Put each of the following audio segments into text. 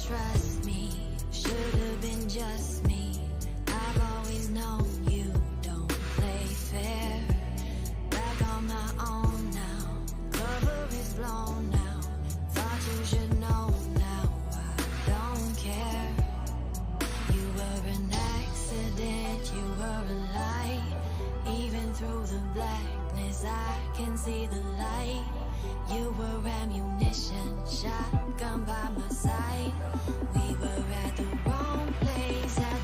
trust me, should've been just me. I've always known you don't play fair. Back on my own now, cover is blown now. Thought you should know now, I don't care. You were an accident, you were a light. Even through the blackness I can see the light. You were ammunition, shotgun by my side. We were at the wrong place at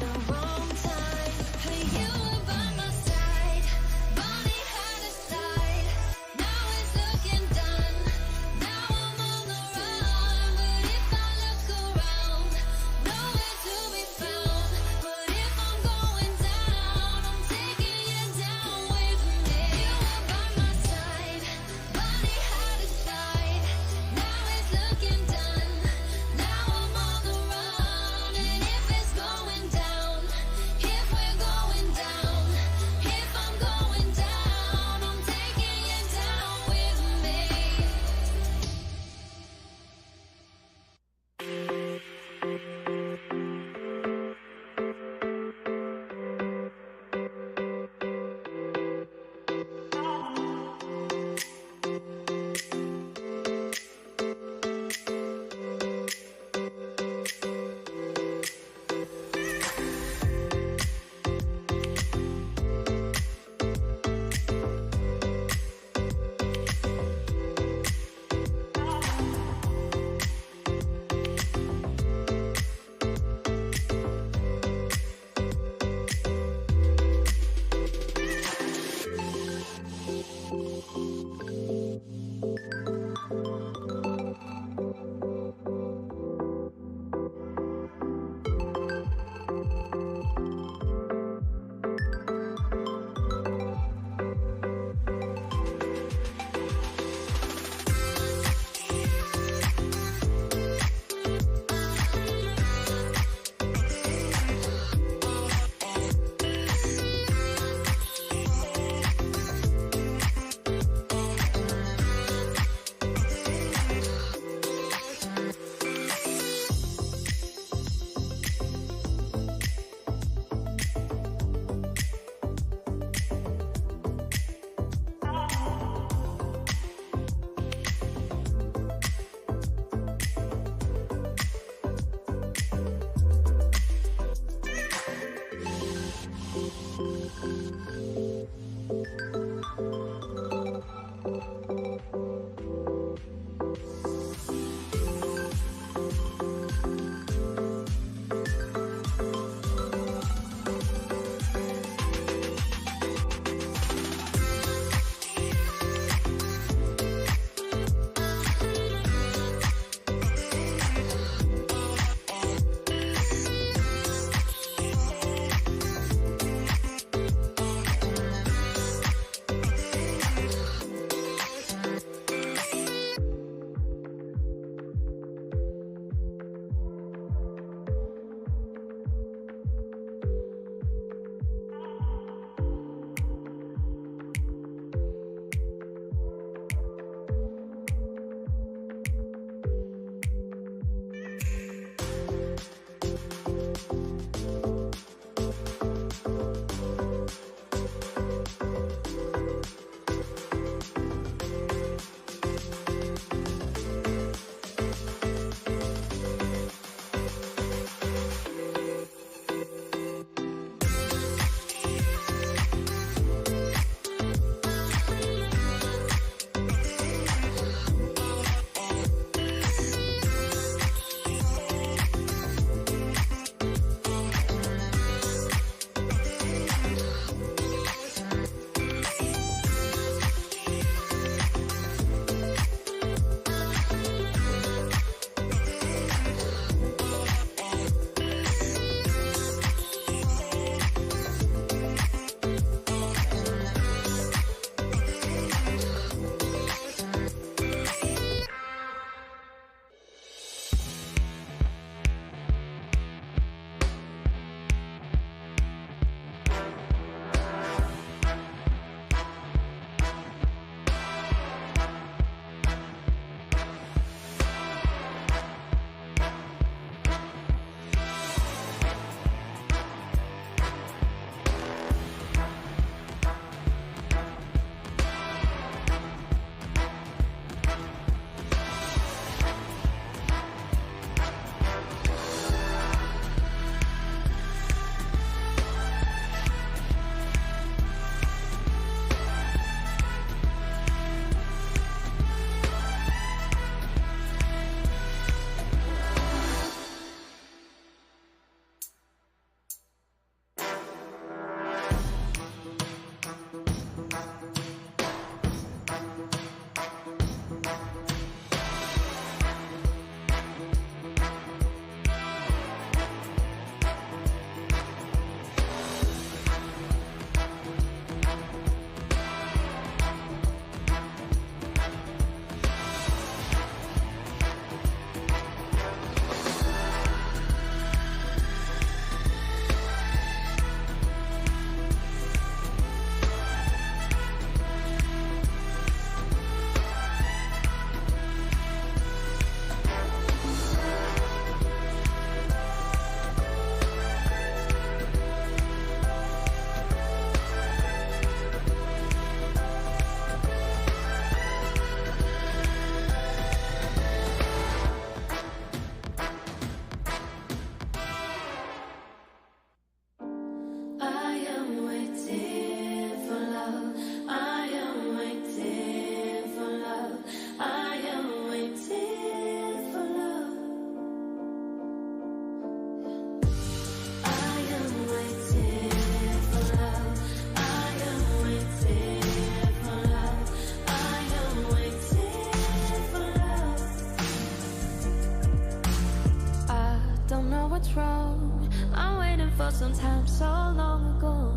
wrong. I'm waiting for some time so long ago.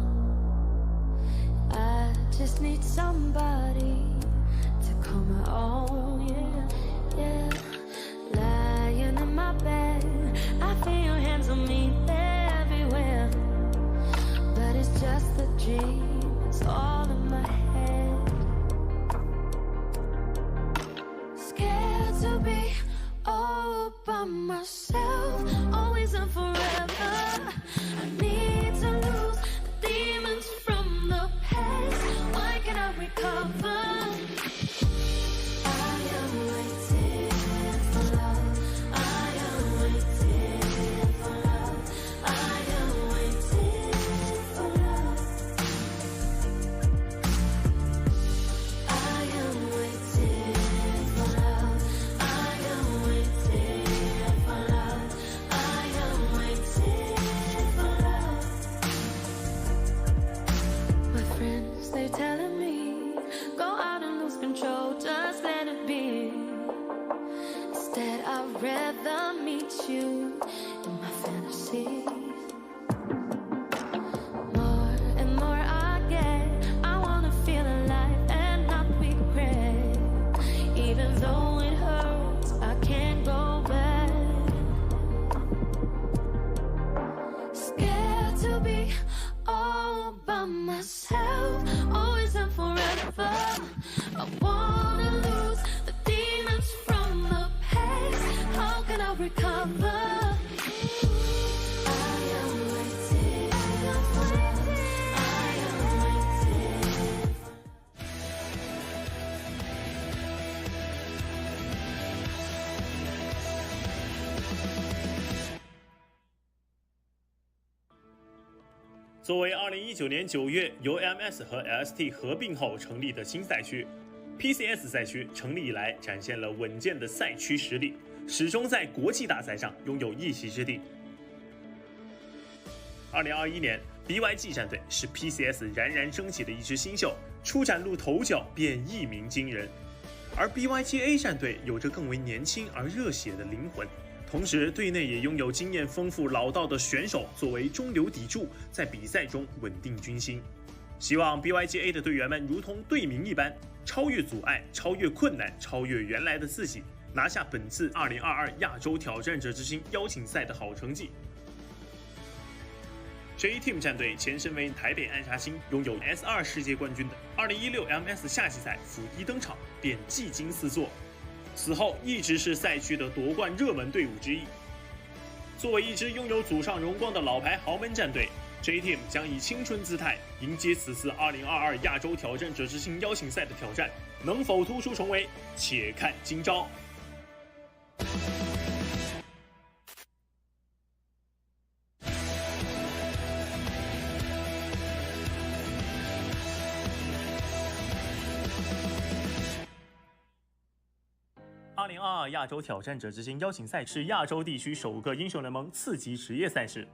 I just need somebody to call my own, yeah. Lying in my bed, I feel your hands on me, they're everywhere. But it's just a dream, it's all in my head. Scared to be all by myself, always and forever. I need to lose the demons from the past. Why can't I recover? I am waiting for love. I am waiting for love. I am waiting for love. I am waiting for love. I am waiting for love. I am waiting for love. My friends, they're telling me, go out and lose control, just let it be. Instead, I'd rather meet you in my fantasies. More and more I get, I wanna feel alive and not regret. Even though it hurts, I can't go back. Scared to be all by myself, always and forever. I wanna lose the demons from the past. How can I recover? I am waiting for love. I am waiting. 作为2019年9月由 MS 和 LST 合并后成立的新赛区 ，PCS 赛区成立以来展现了稳健的赛区实力，始终在国际大赛上拥有一席之地。2021年 BYG 战队是 PCS 冉冉升起的一支新秀，初崭露头角便一鸣惊人。而 BYG.A 战队有着更为年轻而热血的灵魂。同时，队内也拥有经验丰富、老道的选手作为中流砥柱，在比赛中稳定军心。希望 BYG.A 的队员们如同队名一般，超越阻碍，超越困难，超越原来的自己，拿下本次2022亚洲挑战者之星邀请赛的好成绩。J-Team 战队前身为台北暗杀星，拥有 S2 世界冠军的2016 MS 夏季赛甫一登场便技惊四座。此后一直是赛区的夺冠热门队伍之一。作为一支拥有祖上荣光的老牌豪门战队 ，J-Team 将以青春姿态迎接此次2022亚洲挑战者之星邀请赛的挑战，能否突出重围，且看今朝。2022亚洲挑战者之星邀请赛是亚洲地区首个英雄联盟次级职业赛事。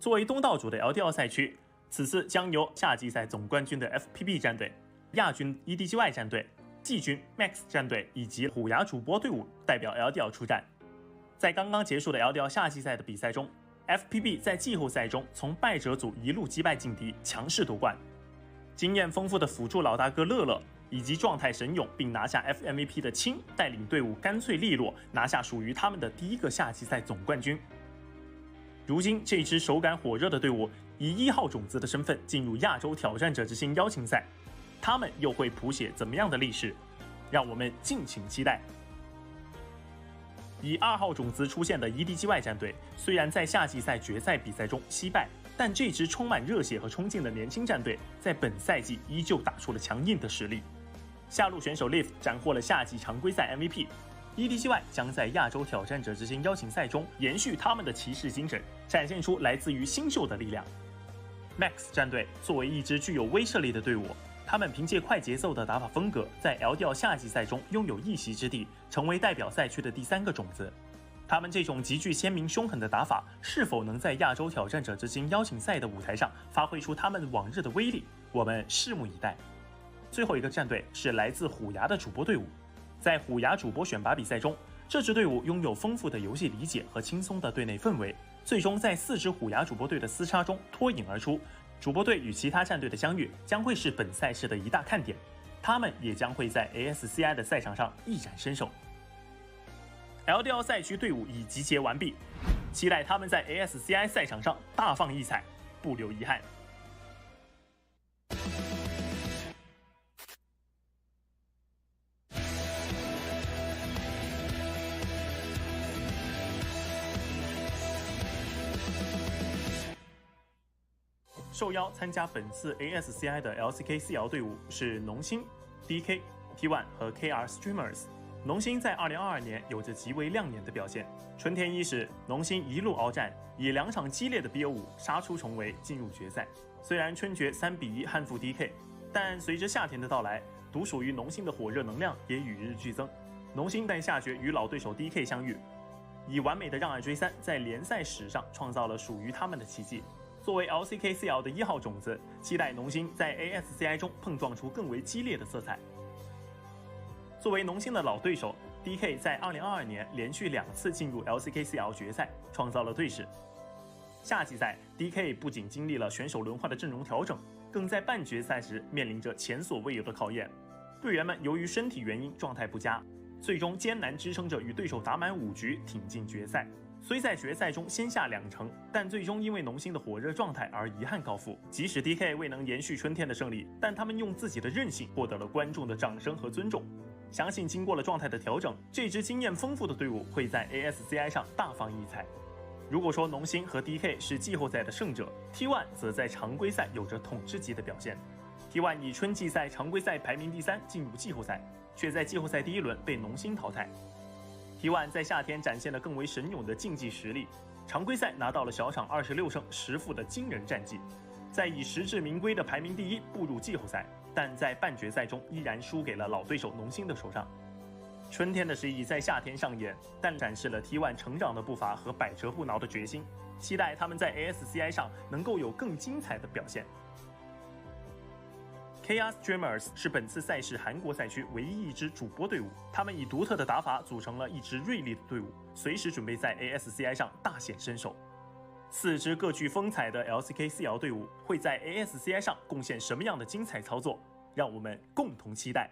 作为东道主的 LJL 赛区，此次将由夏季赛总冠军的 FPB 战队、亚军 EDGY 战队、季军 Max 战队以及虎牙主播队伍代表 LJL 出战。在刚刚结束的 LJL 夏季赛的比赛中 ，FPB 在季后赛中从败者组一路击败劲敌，强势夺冠。经验丰富的辅助老大哥乐乐，以及状态神勇并拿下 FMVP 的青带领队伍干脆利落拿下属于他们的第一个夏季赛总冠军。如今这支手感火热的队伍以1号种子的身份进入亚洲挑战者之星邀请赛，他们又会谱写怎么样的历史？让我们敬请期待。以2号种子出现的 EDGY 战队，虽然在夏季赛决赛比赛中惜败，但这支充满热血和冲劲的年轻战队，在本赛季依旧打出了强硬的实力。下路选手 Liv 斩获了夏季常规赛 MVP，EDGY 将在亚洲挑战者之星邀请赛中延续他们的骑士精神，展现出来自于新秀的力量。Max 战队作为一支具有威慑力的队伍，他们凭借快节奏的打法风格，在 LJL 夏季赛中拥有一席之地，成为代表赛区的第3个种子。他们这种极具鲜明凶狠的打法，是否能在亚洲挑战者之星邀请赛的舞台上发挥出他们往日的威力？我们拭目以待。最后一个战队是来自虎牙的主播队伍，在虎牙主播选拔比赛中，这支队伍拥有丰富的游戏理解和轻松的队内氛围，最终在4支虎牙主播队的厮杀中脱颖而出。主播队与其他战队的相遇将会是本赛事的一大看点，他们也将会在 ASCI 的赛场上一展身手。LJL 赛区队伍已集结完毕，期待他们在 ASCI 赛场上大放异彩，不留遗憾。受邀参加本次 ASCI 的 LCK CL 队伍是农心、DK、T1 和 KR Streamers。农心在2022年有着极为亮眼的表现。春天伊始，农心一路鏖战，以2场激烈的 BO5杀出重围，进入决赛。虽然春决3比1憾负 DK， 但随着夏天的到来，独属于农心的火热能量也与日俱增。农心在下决与老对手 DK 相遇，以完美的让2追3，在联赛史上创造了属于他们的奇迹。作为 LCK CL 的1号种子，期待农心在 ASCI 中碰撞出更为激烈的色彩。作为农心的老对手 ，DK 在2022年连续2次进入 LCK CL 决赛，创造了队史。夏季赛 ，DK 不仅经历了选手轮换的阵容调整，更在半决赛时面临着前所未有的考验。队员们由于身体原因状态不佳，最终艰难支撑着与对手打满5局，挺进决赛。虽在决赛中先下2城，但最终因为农心的火热状态而遗憾告负。即使 DK 未能延续春天的胜利，但他们用自己的韧性获得了观众的掌声和尊重。相信经过了状态的调整，这支经验丰富的队伍会在 ASCI 上大放异彩。如果说农心和 DK 是季后赛的胜者， T1 则在常规赛有着统治级的表现。T1 以春季赛常规赛排名第3进入季后赛，却在季后赛第1轮被农心淘汰。T1 在夏天展现了更为神勇的竞技实力，常规赛拿到了小场26胜10负的惊人战绩，在以实至名归的排名第1步入季后赛，但在半决赛中依然输给了老对手农心的手上。春天的失意在夏天上演，但展示了 T1 成长的步伐和百折不挠的决心，期待他们在 ASCI 上能够有更精彩的表现。KR Streamers 是本次赛事韩国赛区唯一一支主播队伍，他们以独特的打法组成了一支锐利的队伍，随时准备在 ASCI 上大显身手。4支各具风采的 LCK CL 队伍会在 ASCI 上贡献什么样的精彩操作？让我们共同期待。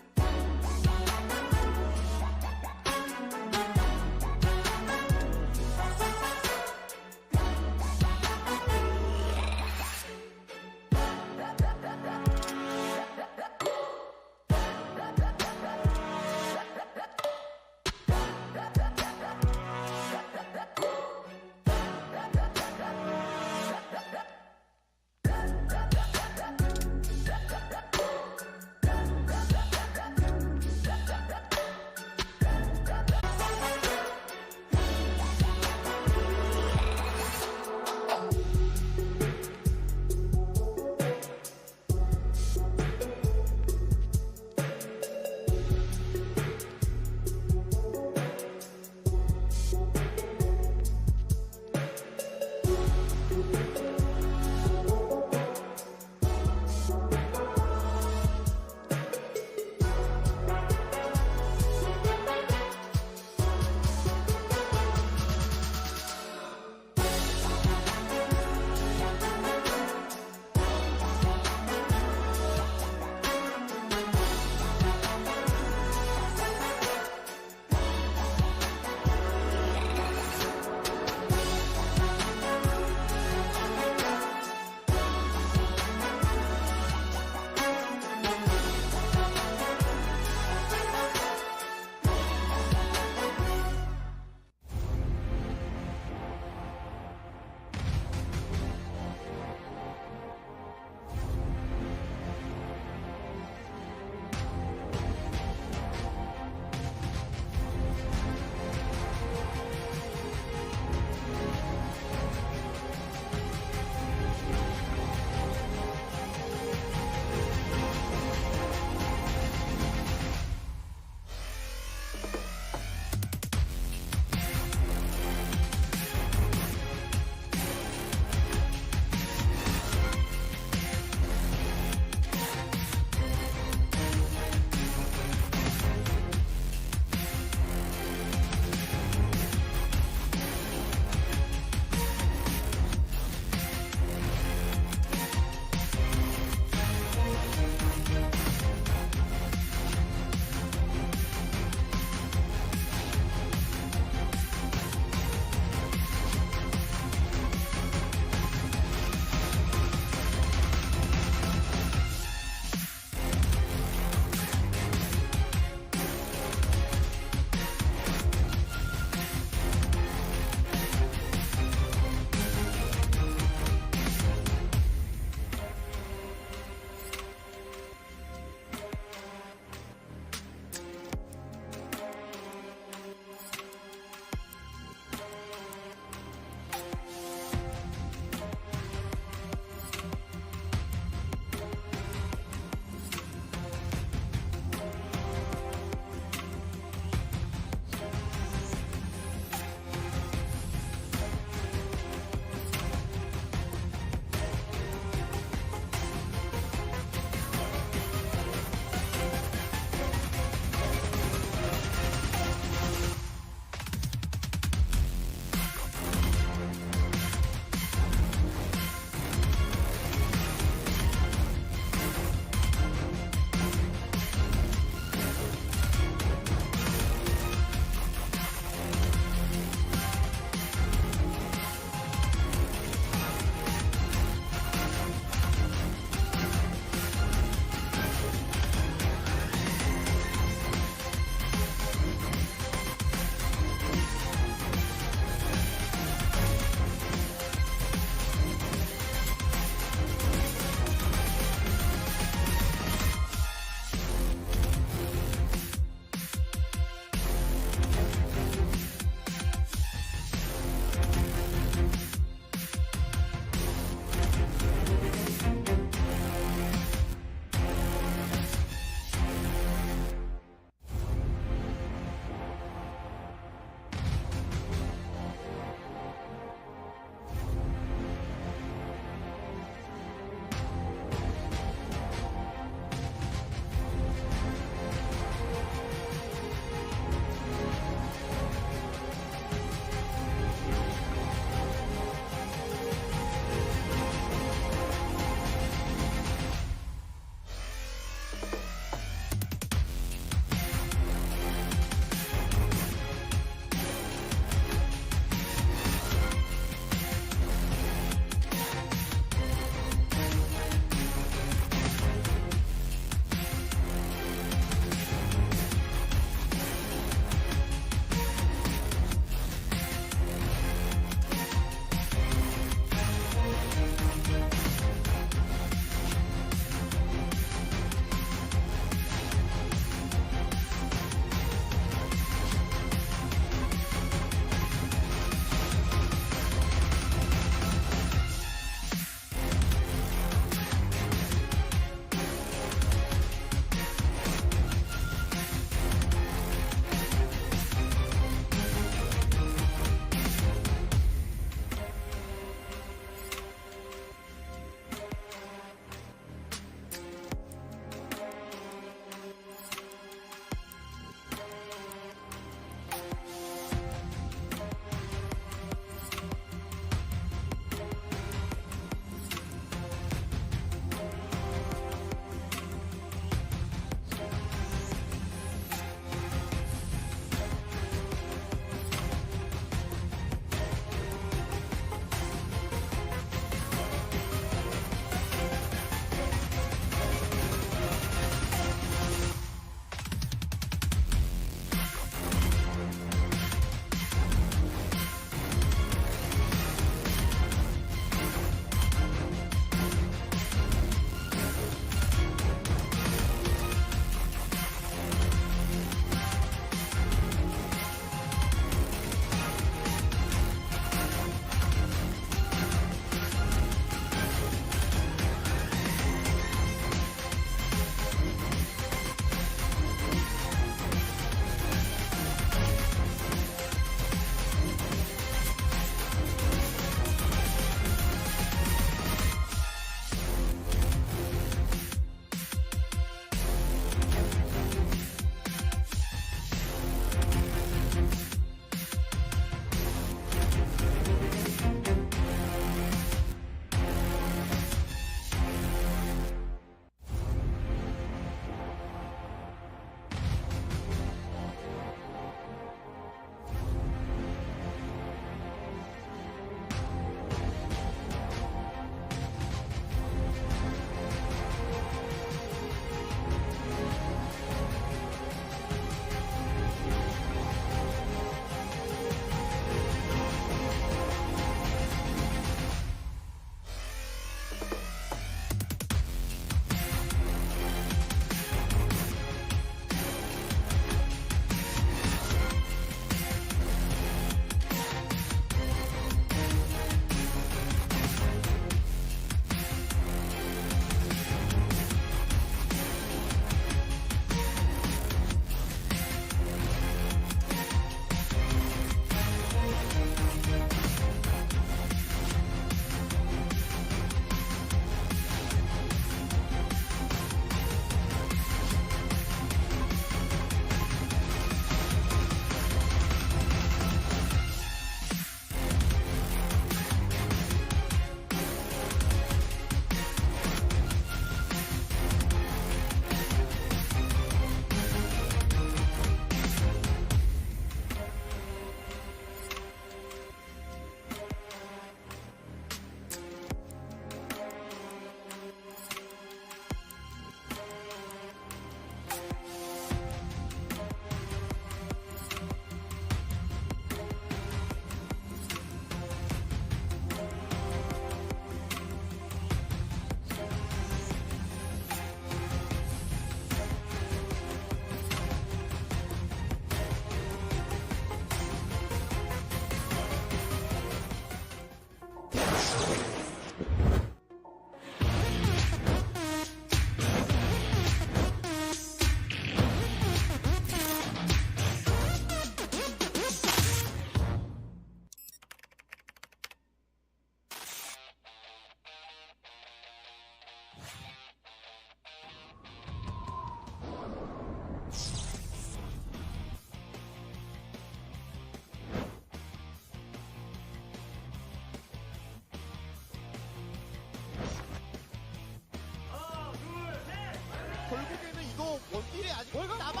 결국에는 이거 원딜이 아직 남아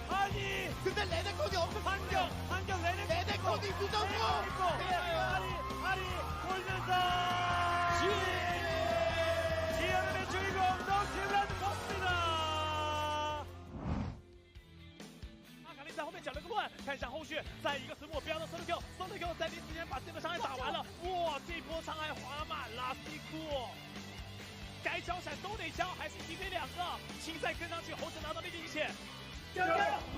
아니 근데 레넥톤이 없어. 한경 레넥톤이 무서워. 아리 돌면서 지연의 주인공 노팀란 겁니다。卡利在后面抢了个乱，看一下后续，在一个水果标的solo kill，solo kill在第一时间把这个伤害打完了。哇，这波伤害划满了 ，C 库。该交闪都得交，还是1对2个，青赛跟上去，猴子拿到了一切。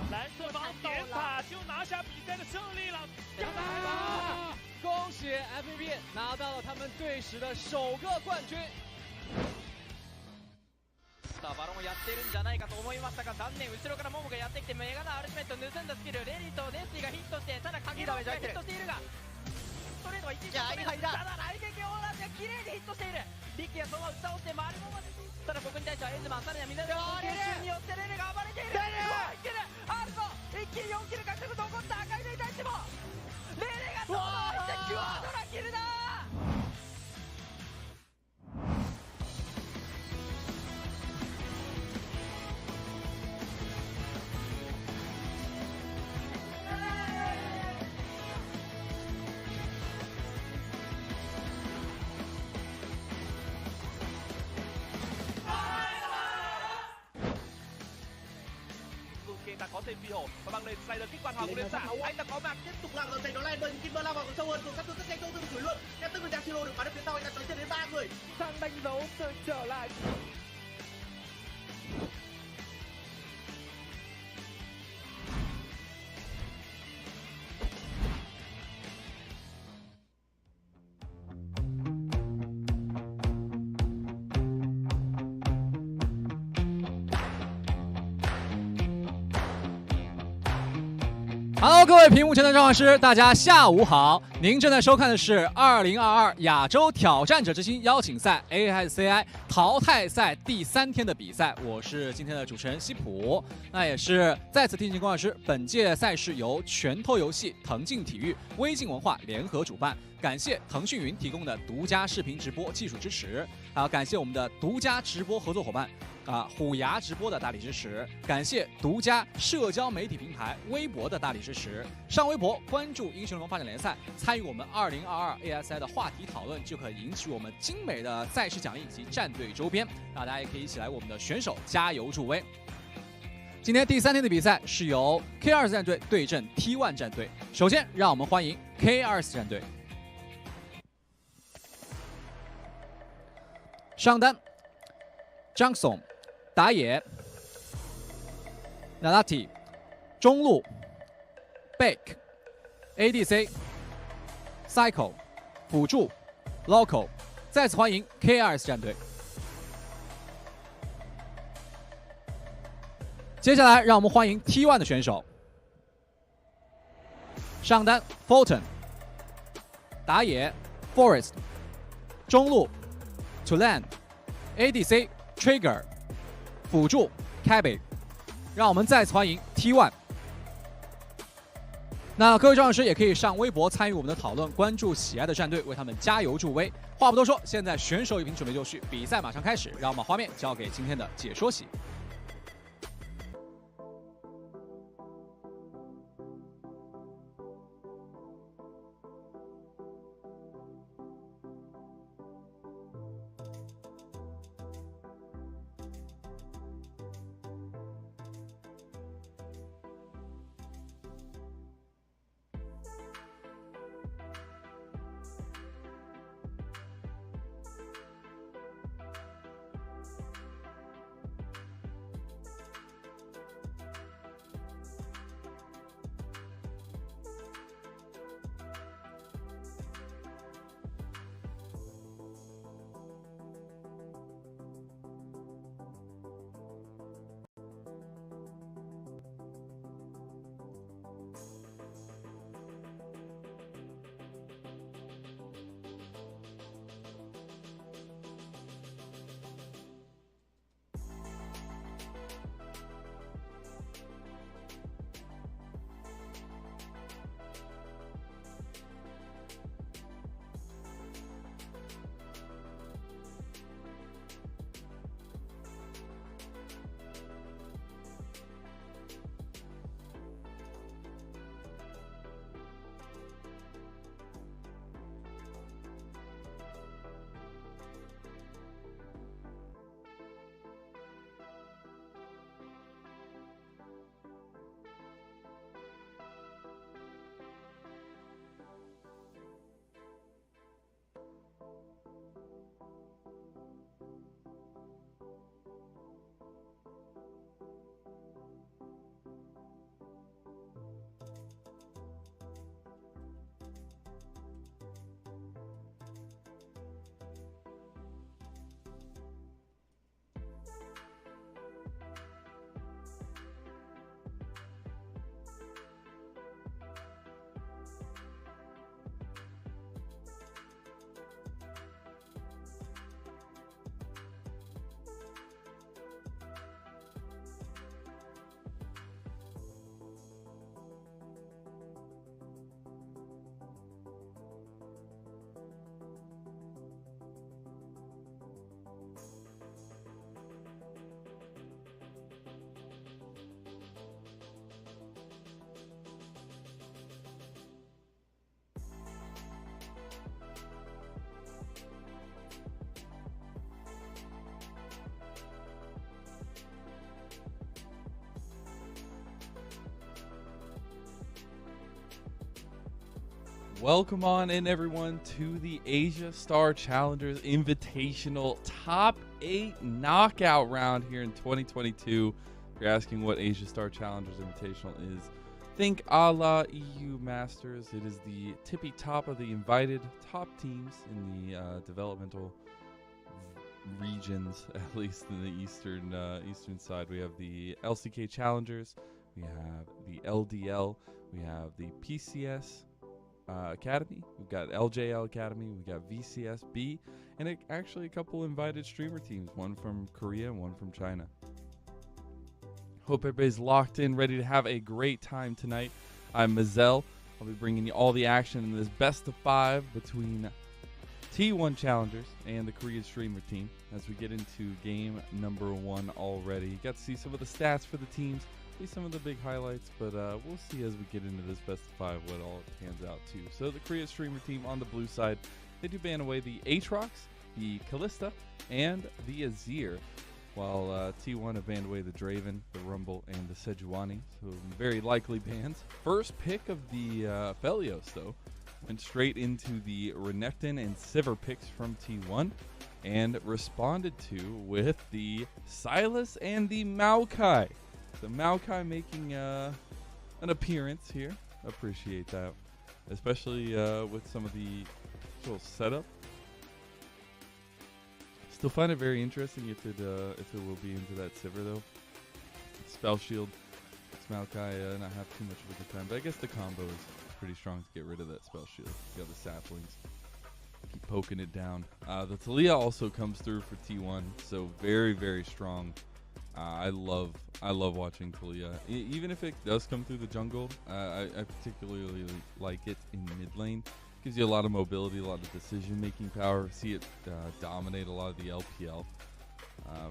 蓝色方点塔就拿下比赛的胜利了。恭喜 FPP 拿到了他们队史的首个冠军。さあバロンをやってるんじゃないかと思いましたが残念後ろからモモがやってきてメガナアルティメット盗んだスキルレリとネッティがヒットしてただ鍵のがヒットしているがストレートは1位ただ来撃オーランが綺麗にヒットしているリキがそのまま打ち倒して周りもただここに対してはエンズマンさらにはミナルの研修によってレレが暴れているいけるあるぞ一気に4キル獲得残った赤いに対してもレレがそのまましてクワードラキルだta có thêm phi hổ và băng lên slider kích hoạt hỏa của liên xạ anh ta có mặt tiếp tục làm giành đó lại bên Kimber lao vào sâu hơn cùng các tương tất nhanh tương đuổi luôn em tương được Siro được bắn được phía sau anh ta tới chân đến 3 người sang đánh dấu sự trở lại Hello， 各位屏幕前的召唤师，大家下午好！您正在收看的是2022亚洲挑战者之星邀请赛 ASCI 淘汰赛第3天的比赛，我是今天的主持人西普。那也是再次提醒工程师，本届赛事由拳头游戏、腾讯体育、微镜文化联合主办。感谢腾讯云提供的独家视频直播技术支持，还要感谢我们的独家直播合作伙伴。虎牙直播的大力支持，感谢独家社交媒体平台微博的大力支持。上微博关注英雄联盟发展联赛，参与我们2022 ASI 的话题讨论，就可以赢取我们精美的赛事奖励以及战队周边。大家也可以一起来我们的选手加油助威。今天第3天的比赛是由 KRS 战队对阵 T1 战队。首先，让我们欢迎 KRS 战队。上单 Johnson。打野 Nalati 中路 Bake ADC Cycle 辅助 Local 再次欢迎 KRS 战队。接下来让我们欢迎 T1 的选手。上单 Fulton 打野 Forest 中路 Tulan ADC Trigger辅助 Cabby， 让我们再次欢迎 T1。那各位召唤师也可以上微博参与我们的讨论，关注喜爱的战队，为他们加油助威。话不多说，现在选手一评准备就绪，比赛马上开始，让我们画面交给今天的解说席。Welcome on in, everyone, to the Asia Star Challengers Invitational Top 8 Knockout round here in 2022. If you're asking what Asia Star Challengers Invitational is, think a la EU Masters. It is the tippy top of the invited top teams in the developmental regions, at least in the eastern side. We have the LCK Challengers, we have the LDL, we have the PCS Academy, we've got LJL Academy, we've got VCS.B, and actually a couple invited streamer teams, one from Korea and one from China. Hope everybody's locked in, ready to have a great time tonight. I'm Mazel. I'll be bringing you all the action in this best of 5 between T1 Challengers and the Korean streamer team as we get into game number 1 already. You got to see some of the stats for the teams, see some of the big highlights, but we'll see as we get into this best of 5 what all it pans out to. So the Korean streamer team on the blue side, they do ban away the Aatrox, the Kalista, and the Azir, while T1 have banned away the Draven, the Rumble, and the Sejuani, so very likely bans. First pick of the Felios, though, went straight into the Renekton and Sivir picks from T1 and responded to with the Sylas and the Maokai. The Maokai making an appearance here. Appreciate that, especially with some of the actual setup. Still find it very interesting if it will be into that Sivir, though. Spell Shield makes Maokai not have too much of a good time, but I guess the combo is pretty strong to get rid of that Spell Shield. You got the saplings, keep poking it down. The Talia also comes through for T1, so very, very strong. I love watching Talia. Even if it does come through the jungle, I particularly like it in mid lane. Gives you a lot of mobility, a lot of decision-making power. See it dominate a lot of the LPL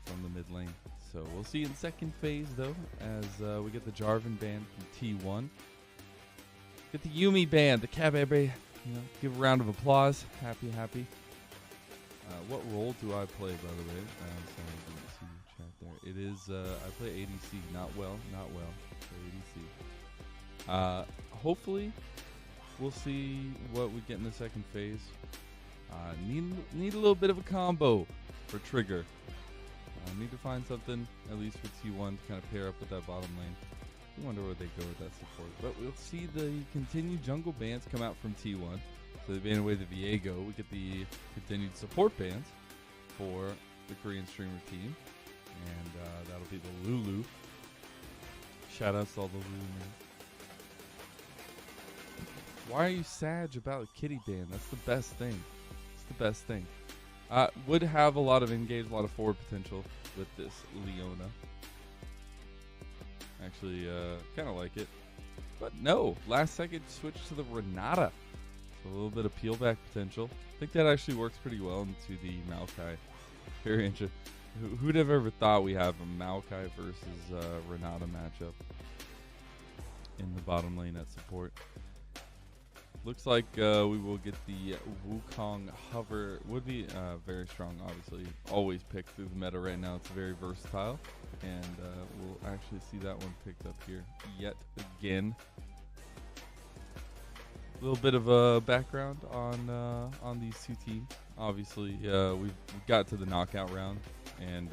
from the mid lane. So we'll see in second phase, though, as we get the Jarvan ban from T1. Get the Yuumi ban, the Kabebe. Give a round of applause. Happy. What role do I play, by the way? Sorry, I didn't see your chat there. It is, I play ADC. Not well. I play ADC. Hopefully, we'll see what we get in the second phase. Need a little bit of a combo for Trigger. Need to find something, at least for T1, to kind of pair up with that bottom lane. I wonder where they go with that support. But we'll see the continued jungle bans come out from T1. So they ban away the Viego. We get the continued support bans for the Korean streamer team. And that'll be the Lulu. Shout outs to all the Lulu men. Why are you sad about a kitty ban? That's the best thing. It's the best thing. Would have a lot of engage, a lot of forward potential with this Leona. Actually, kind of like it. But no, last second switch to the Renata. So a little bit of peel back potential. I think that actually works pretty well into the Maokai. Very interesting. Who'd have ever thought we have a Maokai versus Renata matchup in the bottom lane at support? Looks like we will get the Wukong hover. Would be very strong, obviously. Always picked through the meta right now. It's very versatile. And we'll actually see that one picked up here yet again. A little bit of a background on these two teams. Obviously, we've got to the knockout round. And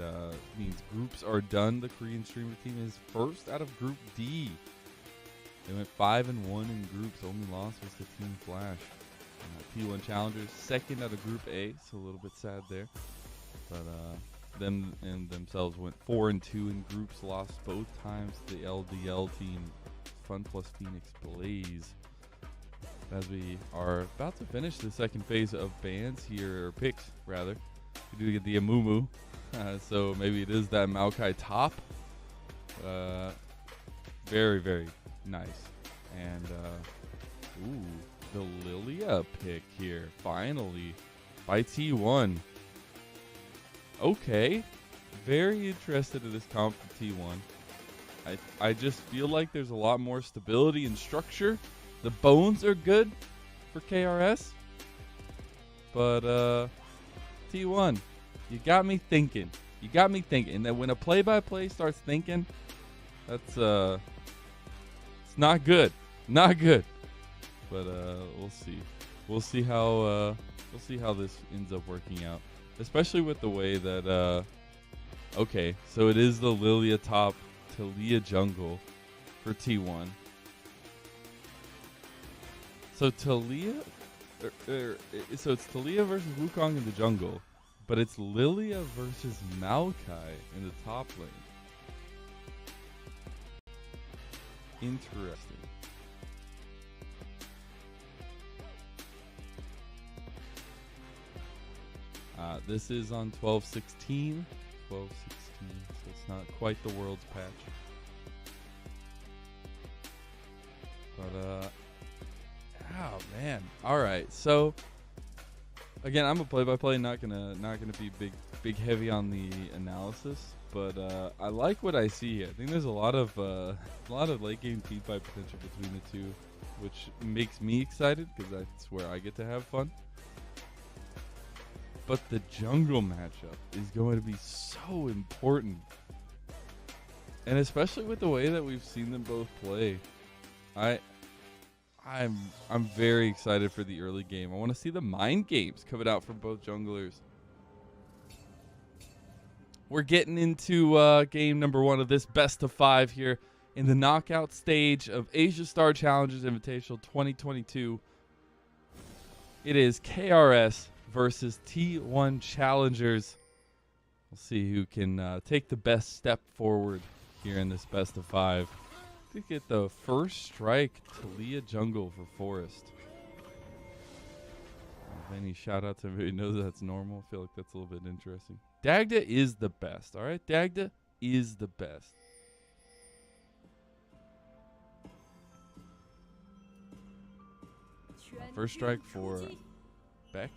means groups are done. The Korean streamer team is first out of Group D. They went 5-1 in groups. Only loss was to Team Flash. T1 Challengers second out of Group A, so a little bit sad there. But them and themselves went 4-2 in groups. Lost both times to the LDL team, Fun Plus Phoenix Blaze. As we are about to finish the second phase of bans here, or picks rather, we do get the Amumu. So maybe it is that Maokai top. Very, very nice. And ooh, the Lilia pick here finally by T1. Okay, very interested in this comp for T1. I just feel like there's a lot more stability and structure. The bones are good for KRS, but T1, you got me thinking. You got me thinking that when a play-by-play starts thinking, that's it's not good. Not good. but we'll see. We'll see how this ends up working out, especially with the way that okay, so it is the Lilia top, Talia jungle for T1. So Talia, so it's Talia versus Wukong in the jungle, but it's Lilia versus Maokai in the top lane. Interesting. This is on 12.16. 12.16, so it's not quite the world's patch. But oh man. All right. So again, I'm a play-by-play, not gonna be big heavy on the analysis, but I like what I see here. I think there's a lot of late game team fight potential between the two, which makes me excited because that's where I get to have fun. But the jungle matchup is going to be so important, and especially with the way that we've seen them both play, I'm very excited for the early game. I want to see the mind games coming out from both junglers. We're getting into game number 1 of this best of 5 here in the knockout stage of Asia Star Challengers Invitational 2022. It is KRS versus T1 Challengers. We'll see who can take the best step forward here in this best of 5. To get the first strike, Talia jungle for Forest. Any shout out to everybody who knows that's normal. I feel like that's a little bit interesting. Dagda is the best, all right? Dagda is the best. First strike for Beck.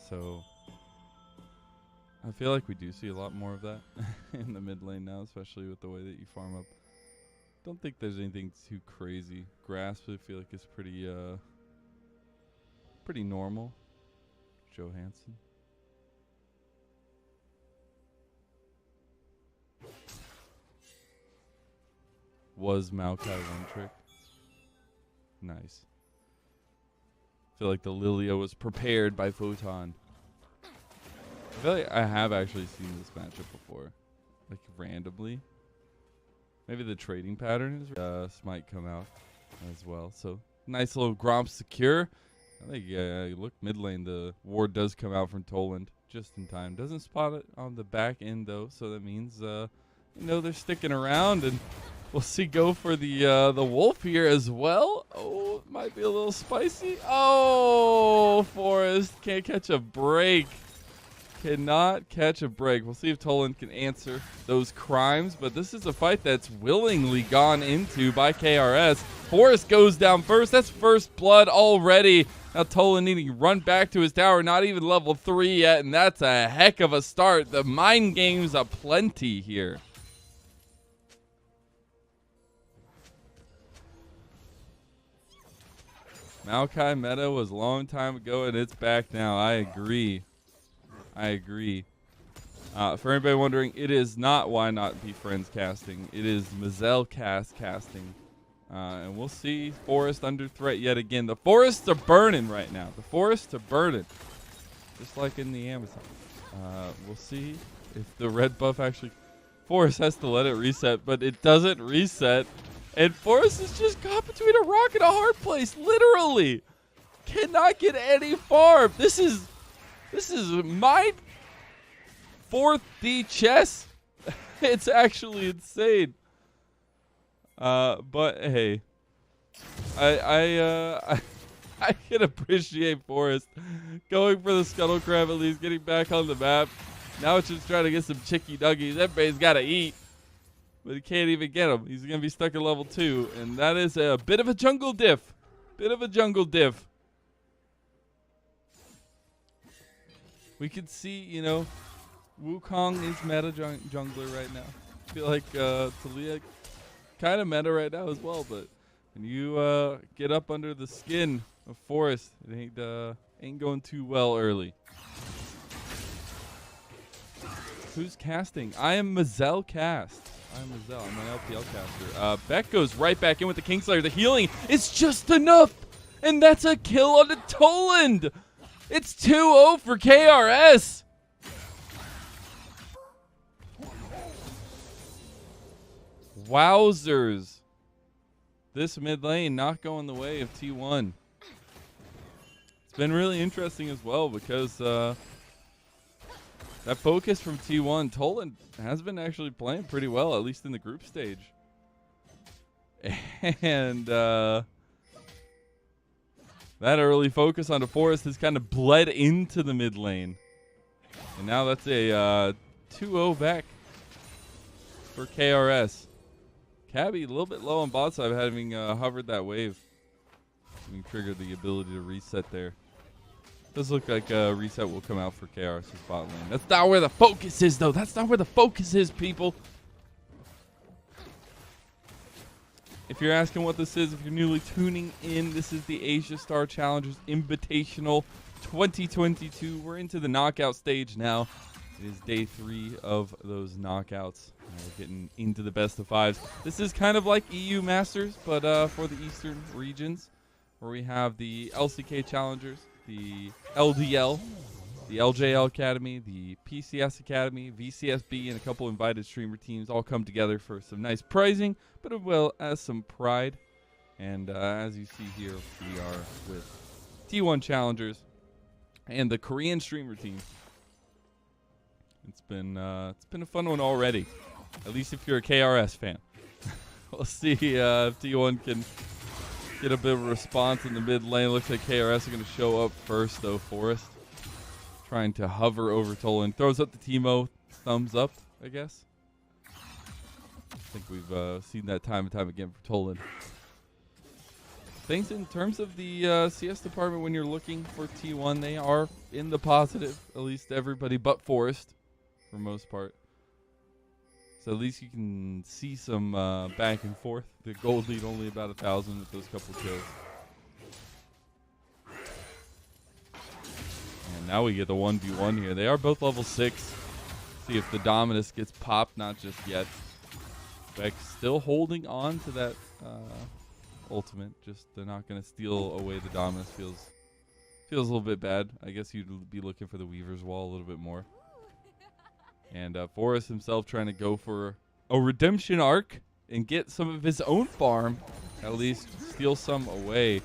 So I feel like we do see a lot more of that in the mid lane now, especially with the way that you farm up. Don't think there's anything too crazy. Grasp, I feel like, is pretty normal. Johansson. Was Maokai one trick? Nice. I feel like the Lilia was prepared by Photon. I feel like I have actually seen this matchup before, like randomly. Maybe the trading pattern is might come out as well. So nice little Gromp secure. I think look, mid lane, the ward does come out from Toland just in time. Doesn't spot it on the back end though, so that means they're sticking around, and we'll see go for the wolf here as well. Oh, it might be a little spicy. Oh, Forest can't catch a break. Cannot catch a break. We'll see if Toland can answer those crimes, but this is a fight that's willingly gone into by KRS. Forest goes down first. That's first blood already. Now Toland needing to run back to his tower, not even level 3 yet, and that's a heck of a start. The mind games aplenty here. Maokai meta was a long time ago, and it's back now. I agree. For anybody wondering, it is not Why Not Be Friends casting. It is Mazel casting. And we'll see Forest under threat yet again. The forests are burning right now. The forests are burning. Just like in the Amazon. We'll see if the red buff actually... Forest has to let it reset, but it doesn't reset. And Forest is just caught between a rock and a hard place. Literally. Cannot get any farm. This is my 4th D chess. It's actually insane. But hey, I can appreciate Forest going for the scuttle crab, at least getting back on the map. Now it's just trying to get some chicky nuggies. Everybody's got to eat, but he can't even get them. He's gonna be stuck at level 2, and that is a bit of a jungle diff. We could see, Wukong is meta jungler right now. I feel like Talia kind of meta right now as well, but when you get up under the skin of Forest, it ain't going too well early. Who's casting? I am Mazel cast. I'm Mazel. I'm an LPL caster. Beck goes right back in with the Kingslayer. The healing is just enough. And that's a kill on the Toland. It's 2-0 for KRS. Wowzers. This mid lane not going the way of T1. It's been really interesting as well because that focus from T1, Toland has been actually playing pretty well, at least in the group stage. And that early focus on DeForest has kind of bled into the mid lane. And now that's a 2-0 back for KRS. Cabby a little bit low on bot side, having hovered that wave. Having triggered the ability to reset there. Does look like a reset will come out for KRS's bot lane. That's not where the focus is, though. That's not where the focus is, people. If you're asking what this is, if you're newly tuning in, this is the Asia Star Challengers Invitational 2022. We're into the knockout stage now. It is day 3 of those knockouts. We're getting into the best of 5s. This is kind of like EU Masters, but for the Eastern regions, where we have the LCK Challengers, the LDL, the LJL Academy, the PCS Academy, VCS.B, and a couple invited streamer teams all come together for some nice prizing, but as well as some pride. And as you see here, we are with T1 Challengers and the Korean streamer team. It's been a fun one already, at least if you're a KRS fan. We'll see if T1 can get a bit of a response in the mid lane. Looks like KRS are going to show up first, though. Forrest trying to hover over Toland. Throws up the Teemo. Thumbs up, I guess. I think we've seen that time and time again for Toland. Things in terms of the CS department, when you're looking for T1, they are in the positive. At least everybody but Forrest, for most part. So at least you can see some back and forth. The gold lead only about 1,000 with those couple kills. And now we get the 1v1 here. They are both level 6. See if the Dominus gets popped. Not just yet. Beck still holding on to that ultimate. Just they're not going to steal away the Dominus. Feels a little bit bad. I guess you'd be looking for the Weaver's Wall a little bit more. And Forrest himself trying to go for a redemption arc and get some of his own farm. At least steal some away.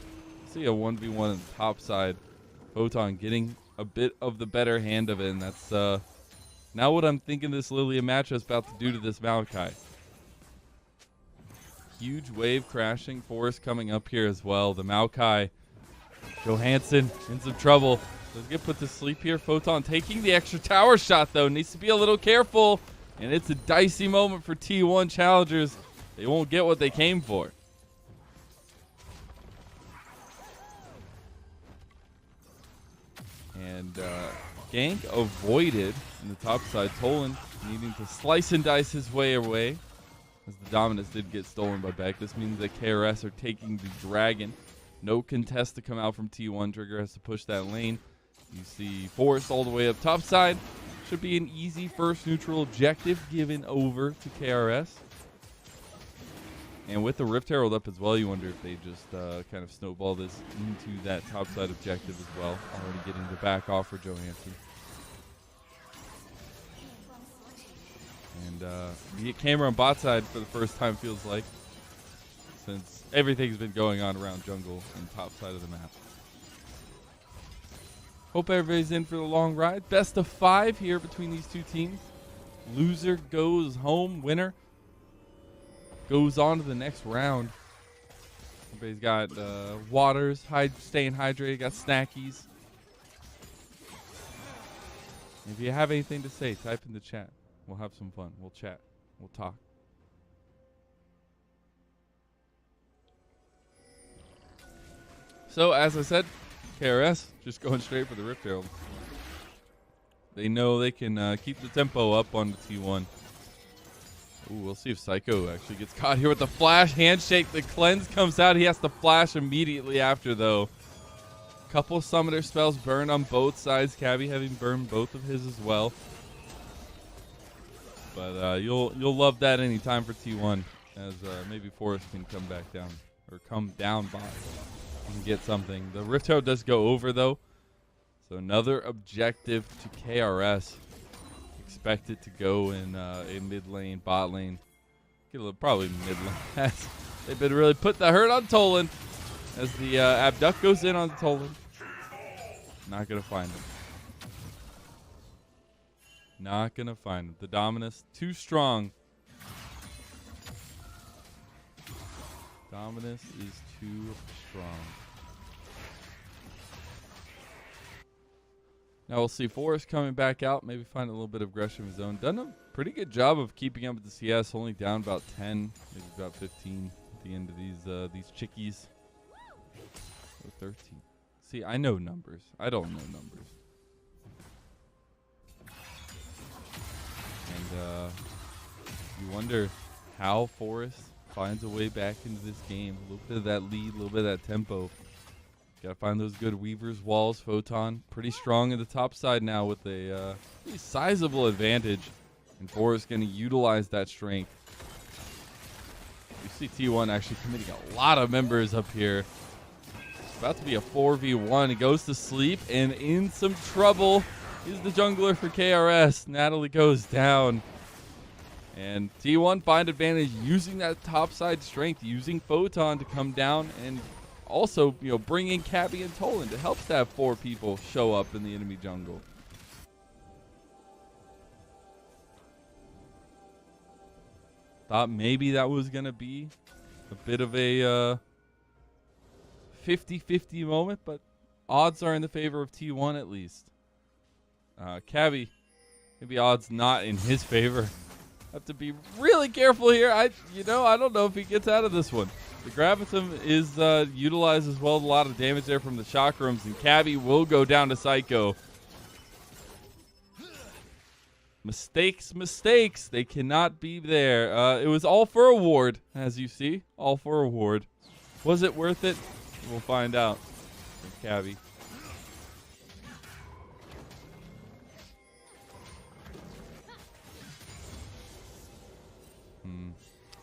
See a 1v1 on the top side. Photon getting a bit of the better hand of it. And that's now what I'm thinking this Lilia match is about to do to this Maokai. Huge wave crashing. Forrest coming up here as well. The Maokai. Johansson in some trouble. Does get put to sleep here. Photon taking the extra tower shot, though. Needs to be a little careful. And it's a dicey moment for T1 Challengers. They won't get what they came for. And gank avoided in the top side. Toland needing to slice and dice his way away, as the Dominus did get stolen by Beck. This means that KRS are taking the Dragon. No contest to come out from T1. Trigger has to push that lane. You see Forrest all the way up top side. Should be an easy first neutral objective given over to KRS. And with the Rift Herald up as well, you wonder if they just kind of snowball this into that top side objective as well. Already getting the back off for Johansson. And we get camera on bot side for the first time, feels like, since everything's been going on around jungle and top side of the map. Hope everybody's in for the long ride. Best of 5 here between these two teams. Loser goes home. Winner goes on to the next round. Everybody's got waters, staying hydrated, got snackies. If you have anything to say, type in the chat. We'll have some fun. We'll chat. We'll talk. So, as I said, KRS just going straight for the Rift Herald. They know they can keep the tempo up on the T1. Ooh, we'll see if Psycho actually gets caught here with the flash handshake. The cleanse comes out. He has to flash immediately after, though. Couple summoner spells burned on both sides. Cabby having burned both of his as well. But you'll love that anytime for T1, as maybe Forrest can come back down or come down by and get something. The Rift Herald does go over though, so another objective to KRS. Expect it to go in a mid lane, bot lane, probably mid lane. They've been really putting the hurt on Toland as the abduct goes in on Toland. Not gonna find him. Not gonna find him. The Dominus too strong. Dominus is too strong. Now we'll see Forrest coming back out. Maybe find a little bit of aggression of his own. Done a pretty good job of keeping up with the CS. Only down about 10, maybe about 15 at the end of these chickies. Or 13. See, I know numbers. I don't know numbers. And you wonder how Forrest finds a way back into this game. A little bit of that lead, a little bit of that tempo. Got to find those good Weavers, walls, Photon. Pretty strong in the top side now with a pretty sizable advantage. And Forrest going to utilize that strength. You see T1 actually committing a lot of members up here. It's about to be a 4v1. He goes to sleep and in some trouble. He's the jungler for KRS. Natalie goes down. And T1 find advantage using that topside strength, using Photon to come down and also, bring in Cabby and Toland to help that 4 people show up in the enemy jungle. Thought maybe that was going to be a bit of a 50-50 moment, but odds are in the favor of T1 at least. Cabby, maybe odds not in his favor. Have to be really careful here. I don't know if he gets out of this one. The Gravitum is utilized as well. A lot of damage there from the chakrams, and Cabby will go down to Psycho. Mistakes. They cannot be there. It was all for a ward, as you see. All for a ward. Was it worth it? We'll find out from Cabby.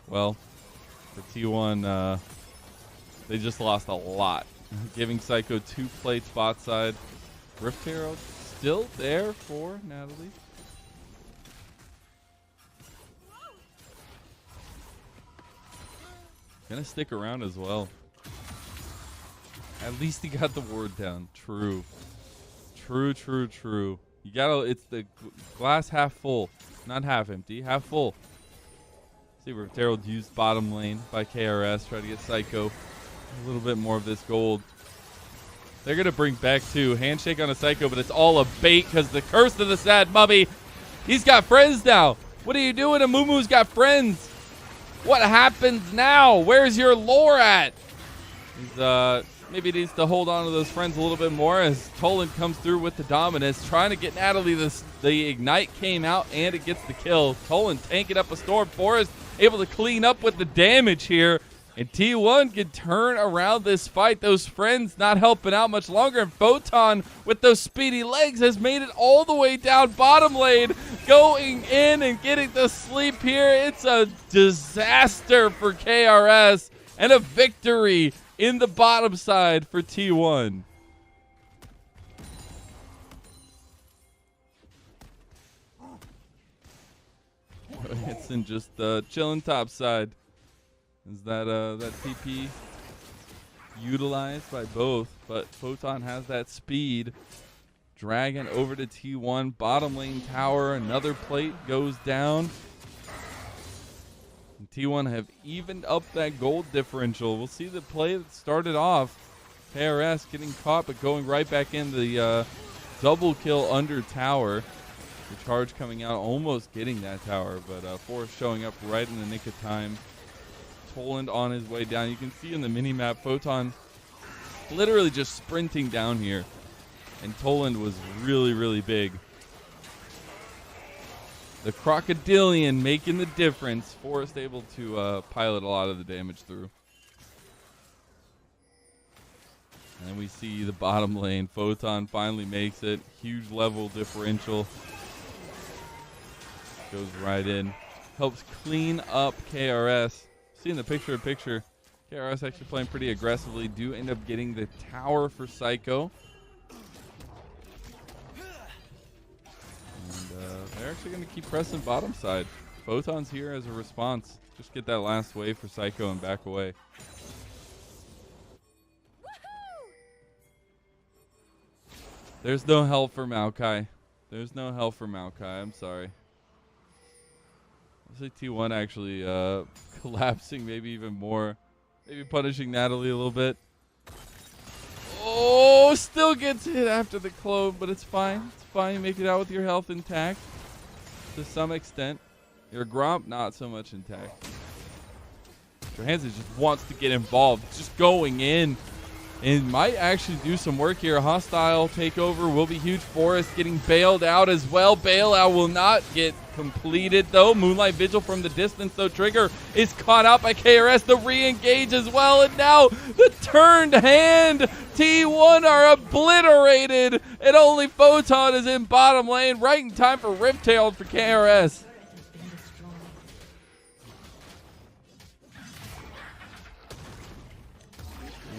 Well, for T1, they just lost a lot. Giving Psycho 2 plates bot side. Rift Herald still there for Natalie. Gonna stick around as well. At least he got the ward down. True. You gotta, it's the glass half full, not half empty, half full. See, Rift Herald used bottom lane by KRS. Try to get Psycho a little bit more of this gold. They're going to bring back 2. Handshake on a Psycho, but it's all a bait because the curse of the sad mummy. He's got friends now. What are you doing? Amumu's got friends. What happens now? Where's your lore at? He's maybe needs to hold on to those friends a little bit more as Toland comes through with the dominance. Trying to get Natalie. The Ignite came out and it gets the kill. Toland tanking up a storm. Forrest able to clean up with the damage here. And T1 can turn around this fight. Those friends not helping out much longer. And Photon with those speedy legs has made it all the way down bottom lane. Going in and getting the sleep here. It's a disaster for KRS. And a victory in the bottom side for T1. It's in just chilling top side. Is that TP utilized by both, but Photon has that speed. Dragon over to T1, bottom lane tower, another plate goes down. And T1 have evened up that gold differential. We'll see the play that started off. KRS getting caught, but going right back in the double kill under tower. The charge coming out, almost getting that tower, but Forrest showing up right in the nick of time. Toland on his way down. You can see in the mini-map, Photon literally just sprinting down here. And Toland was really, really big. The Crocodilian making the difference. Forrest able to pilot a lot of the damage through. And then we see the bottom lane. Photon finally makes it. Huge level differential. goes right in. Helps clean up KRS. Seeing the picture-in-picture, KRS actually playing pretty aggressively. Do end up getting the tower for Psycho. And they're actually going to keep pressing bottom side. Photon's here as a response. Just get that last wave for Psycho and back away. There's no help for Maokai. There's no help for Maokai. I'm sorry. I see T1 actually collapsing maybe even more. Maybe punishing Natalie a little bit. Oh, still gets hit after the clone, but it's fine. It's fine. You make it out with your health intact to some extent. Your Gromp, not so much intact. Johansson just wants to get involved. It's just going in. And might actually do some work here. Hostile takeover will be huge. Forest getting bailed out as well. Bailout will not get completed, though. Moonlight Vigil from the distance, though. Trigger is caught out by KRS. The re-engage as well. And now the turned hand. T1 are obliterated. And only Photon is in bottom lane. Right in time for Rift Herald for KRS.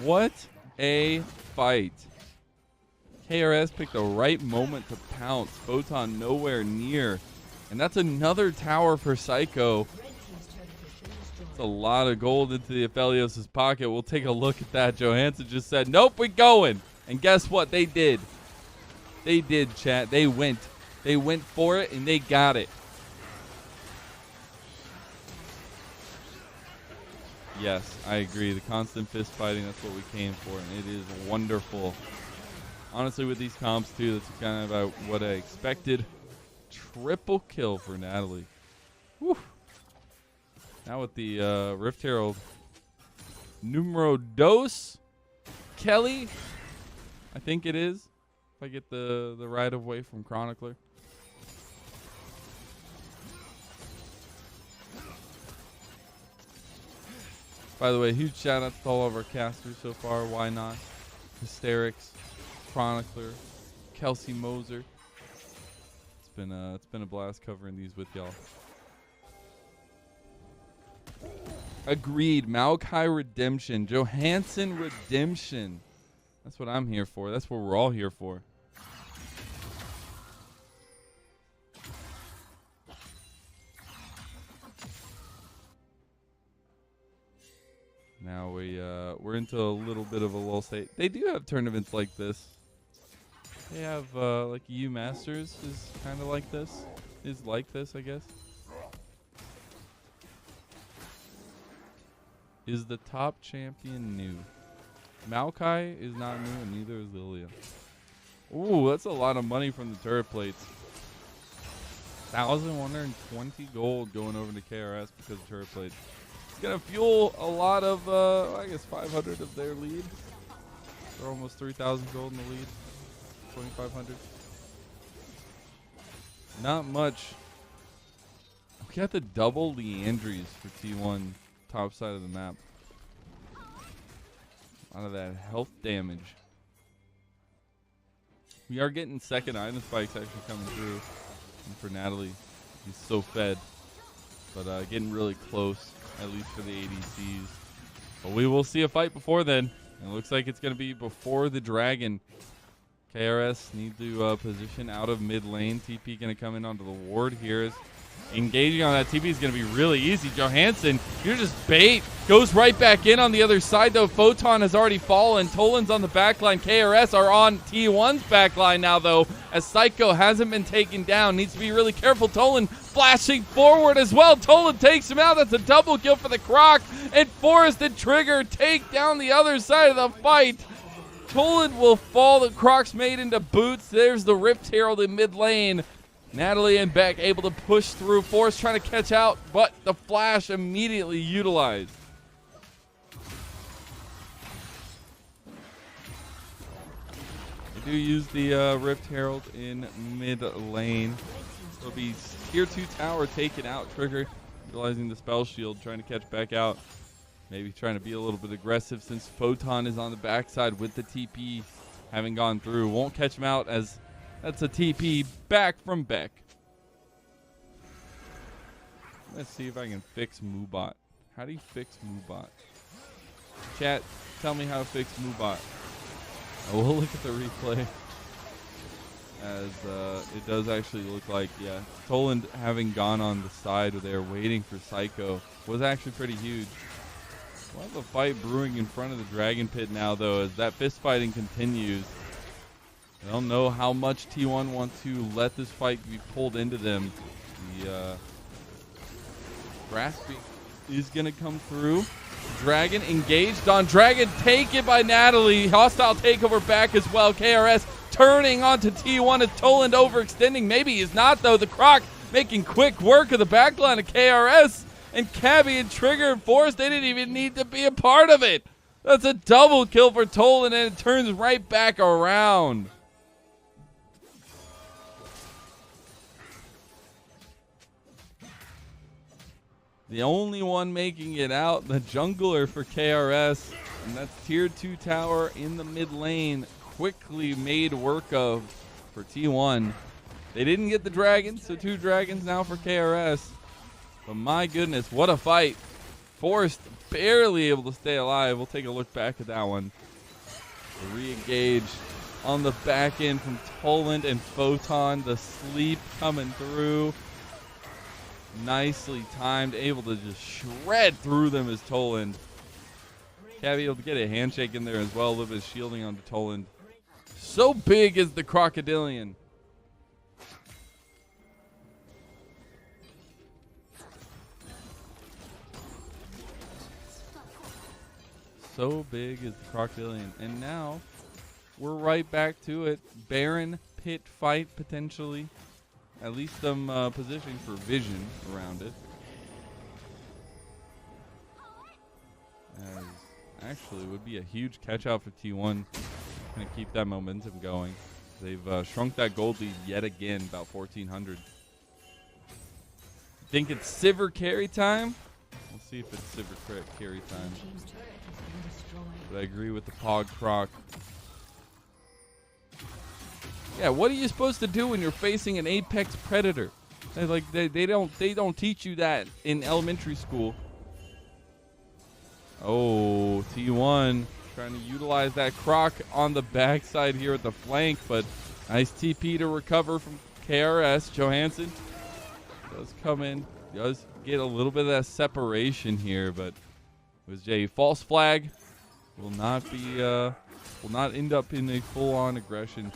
What a fight. KRS picked the right moment to pounce. Photon nowhere near. And that's another tower for Psycho. That's a lot of gold into the Aphelios' pocket. We'll take a look at that. Johansson just said, nope, we're going. And guess what? They did. They did, chat. They went. They went for it, and they got it. Yes, I agree. The constant fist fighting, that's what we came for, and it is wonderful. Honestly, with these comps, too, that's kind of about what I expected. Triple kill for Natalie. Whew. Now with the Rift Herald. Numero dos. Kelly, I think it is. If I get the right of way from Chronicler. By the way, huge shout out to all of our casters so far. Why not? Hysterics, Chronicler, Kelsey Moser. It's been a blast covering these with y'all. Agreed. Maokai redemption. Johansson redemption. That's what I'm here for. That's what we're all here for. Now we're into a little bit of a lull state. They do have tournaments like this. They have like U Masters is kind of like this. Is like this, I guess. Is the top champion new? Maokai is not new, and neither is Lilia. Ooh, that's a lot of money from the turret plates. 1,120 gold going over to KRS because of turret plates. It's going to fuel a lot of, I guess, 500 of their lead. They're almost 3,000 gold in the lead. 2,500. Not much. We got the double Leandries for T1, top side of the map. A lot of that health damage. We are getting second item spikes actually coming through. And for Natalie, he's so fed. But getting really close, at least for the ADCs. But we will see a fight before then. It looks like it's going to be before the dragon. KRS need to position out of mid lane. TP going to come in onto the ward here. Engaging on that TP is going to be really easy. Johansson, you're just bait. Goes right back in on the other side, though. Photon has already fallen. Tolan's on the backline. KRS are on T1's backline now, though, as Psycho hasn't been taken down. Needs to be really careful. Tolan flashing forward as well. Tolan takes him out. That's a double kill for the Croc. And Forrest and Trigger take down the other side of the fight. Tolan will fall. The Croc's made into boots. There's the Rift Herald in mid lane. Natalie and Beck able to push through. Forrest trying to catch out, but the flash immediately utilized. They do use the Rift Herald in mid lane. It'll be tier 2 tower taken out. Trigger utilizing the spell shield, trying to catch back out. Maybe trying to be a little bit aggressive since Photon is on the backside with the TP having gone through. Won't catch him out as that's a TP back from Beck. Let's see if I can fix Moobot. How do you fix Moobot? Chat, tell me how to fix Moobot. Oh, we'll look at the replay. As it does actually look like, yeah, Toland having gone on the side there waiting for Psycho was actually pretty huge. We'll have a fight brewing in front of the Dragon Pit now, though, as that fist fighting continues. I don't know how much T1 want to let this fight be pulled into them. The grasping is going to come through. Dragon engaged on Dragon, taken by Natalie. Hostile takeover back as well. KRS turning onto T1 as Toland overextending. Maybe he's not, though. The Croc making quick work of the backline of KRS. And Cabby and Trigger and Forrest, they didn't even need to be a part of it. That's a double kill for Toland, and it turns right back around. The only one making it out, the jungler for KRS, and that's tier 2 tower in the mid lane, quickly made work of for T1. They didn't get the dragon, so 2 dragons now for KRS. But my goodness, what a fight. Forrest barely able to stay alive. We'll take a look back at that one. Re-engage on the back end from Toland and Photon. The sleep coming through. Nicely timed, able to just shred through them as Toland. Cabby able to get a handshake in there as well, a little bit of shielding onto Toland. So big is the Crocodilian. So big is the Crocodilian. And now we're right back to it. Baron pit fight potentially. At least some positioning for vision around it. As actually would be a huge catch out for T1. Going to keep that momentum going. They've shrunk that gold lead yet again, about 1,400. Think it's Sivir carry time? We'll see if it's Sivir carry time. But I agree with the Pog Croc. Yeah, what are you supposed to do when you're facing an apex predator? They don't teach you that in elementary school. Oh, T1 trying to utilize that Croc on the backside here at the flank, but nice TP to recover from KRS. Johansson does come in, does get a little bit of that separation here, but it was a false flag. Will not end up in a full-on aggression.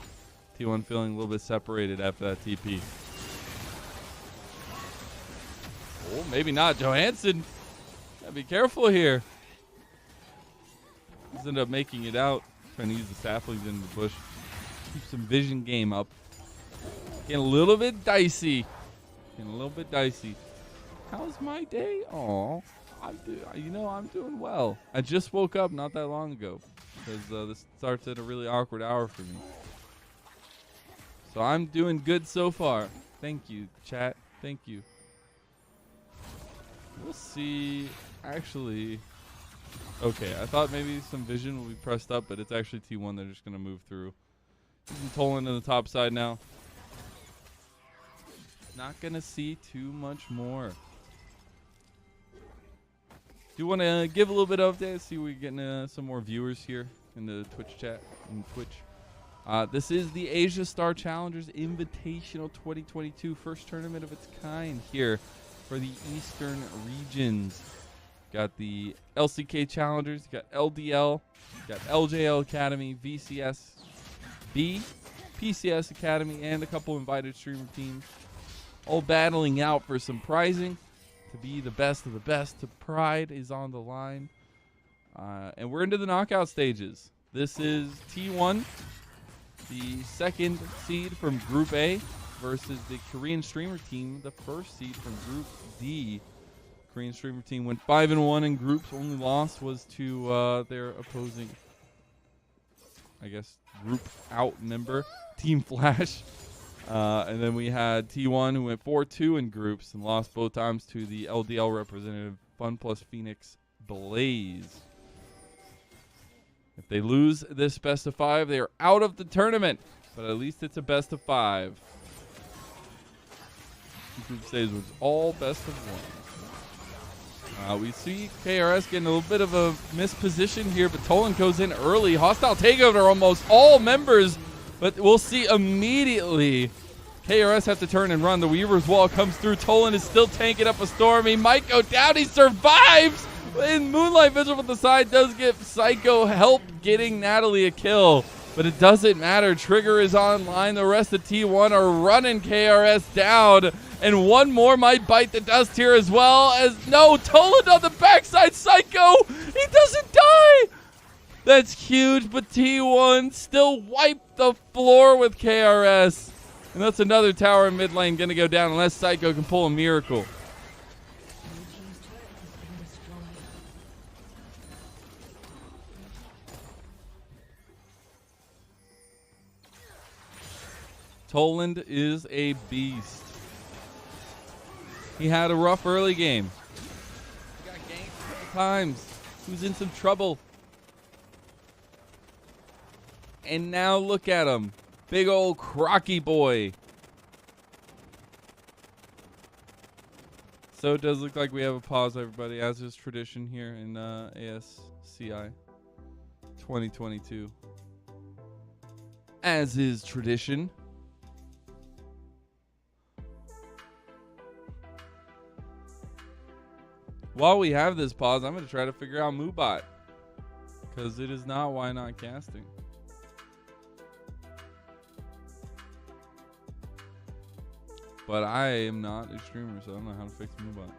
T1 feeling a little bit separated after that TP. Oh, maybe not. Johansson, gotta be careful here. He's ended up making it out. Trying to use the saplings in the bush. Keep some vision game up. Getting a little bit dicey. How's my day? Oh, I'm doing well. I just woke up not that long ago because this starts at a really awkward hour for me. So I'm doing good so far. Thank you, chat. Thank you. We'll see. Actually, okay, I thought maybe some vision will be pressed up, but it's actually T1. They're just going to move through. Toland on the top side now. Not going to see too much more. Do you want to give a little bit of update? See, we're getting some more viewers here in the Twitch chat, in Twitch. This is the Asia Star Challengers Invitational 2022, first tournament of its kind here for the Eastern regions. Got the LCK Challengers, got LDL, got LJL Academy, VCS.B, PCS Academy, and a couple invited streamer teams, all battling out for some prizing to be the best of the best. The pride is on the line, and we're into the knockout stages. This is T1. The second seed from Group A versus the Korean streamer team, the first seed from Group D. Korean streamer team went 5-1 in groups. Only loss was to their opposing, I guess, group out member, Team Flash. And then we had T1 who went 4-2 in groups and lost both times to the LDL representative, Fun Plus Phoenix Blaze. If they lose this best of 5, they are out of the tournament. But at least it's a best of 5. group stage was all best of one. We see KRS getting a little bit of a misposition here, but Toland goes in early. Hostile takeover almost all members, but we'll see immediately KRS have to turn and run. The Weaver's Wall comes through. Toland is still tanking up a storm. He might go down. He survives. And Moonlight Vigil with the side does give Psycho help getting Natalie a kill. But it doesn't matter. Trigger is online. The rest of T1 are running KRS down. And one more might bite the dust here as well. As no, Toland on the backside. Psycho, he doesn't die. That's huge, but T1 still wiped the floor with KRS. And that's another tower in mid lane going to go down unless Psycho can pull a miracle. Toland is a beast. He had a rough early game. He got ganked a couple times. He was in some trouble. And now look at him. Big old crocky boy. So it does look like we have a pause, everybody, as is tradition here in ASCI 2022. As is tradition. While we have this pause, I'm going to try to figure out Moobot. Because it is not Why Not Casting. But I am not a streamer, so I don't know how to fix Moobot.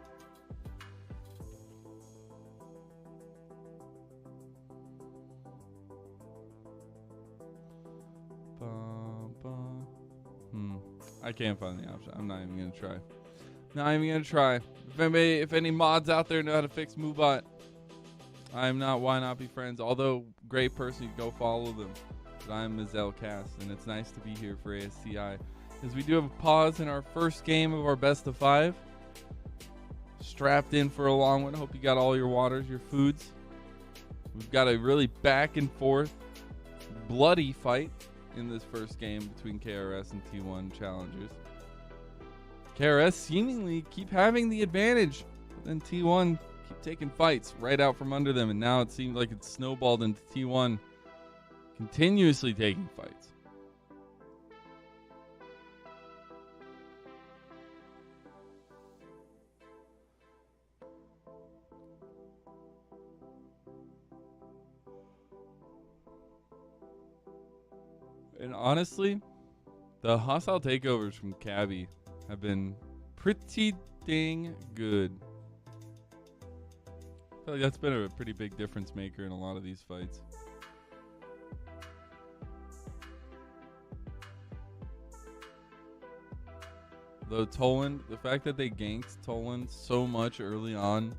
I can't find the option. I'm not even going to try. Not even going to try. If any mods out there know how to fix Moobot, I am not Why Not Be Friends. Although, great person, you go follow them. But I'm Mazel Cast, and it's nice to be here for ASCI. As we do have a pause in our first game of our best of 5. Strapped in for a long one. Hope you got all your waters, your foods. We've got a really back and forth, bloody fight in this first game between KRS and T1 Challengers. KRS seemingly keep having the advantage, but then T1 keep taking fights right out from under them, and now it seems like it's snowballed into T1 continuously taking fights. And honestly, the hostile takeovers from Cabby have been pretty dang good. I feel like that's been a pretty big difference maker in a lot of these fights. Though Toland, the fact that they ganked Toland so much early on,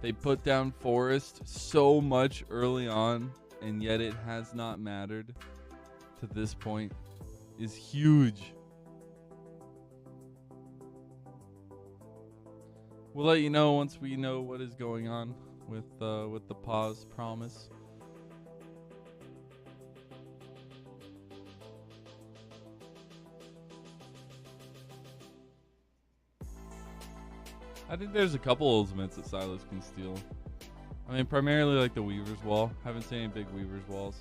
they put down Forest so much early on, and yet it has not mattered to this point, is huge. We'll let you know once we know what is going on with the pause, promise. I think there's a couple ultimates that Silas can steal. I mean, primarily like the Weaver's Wall. Haven't seen any big Weaver's Walls.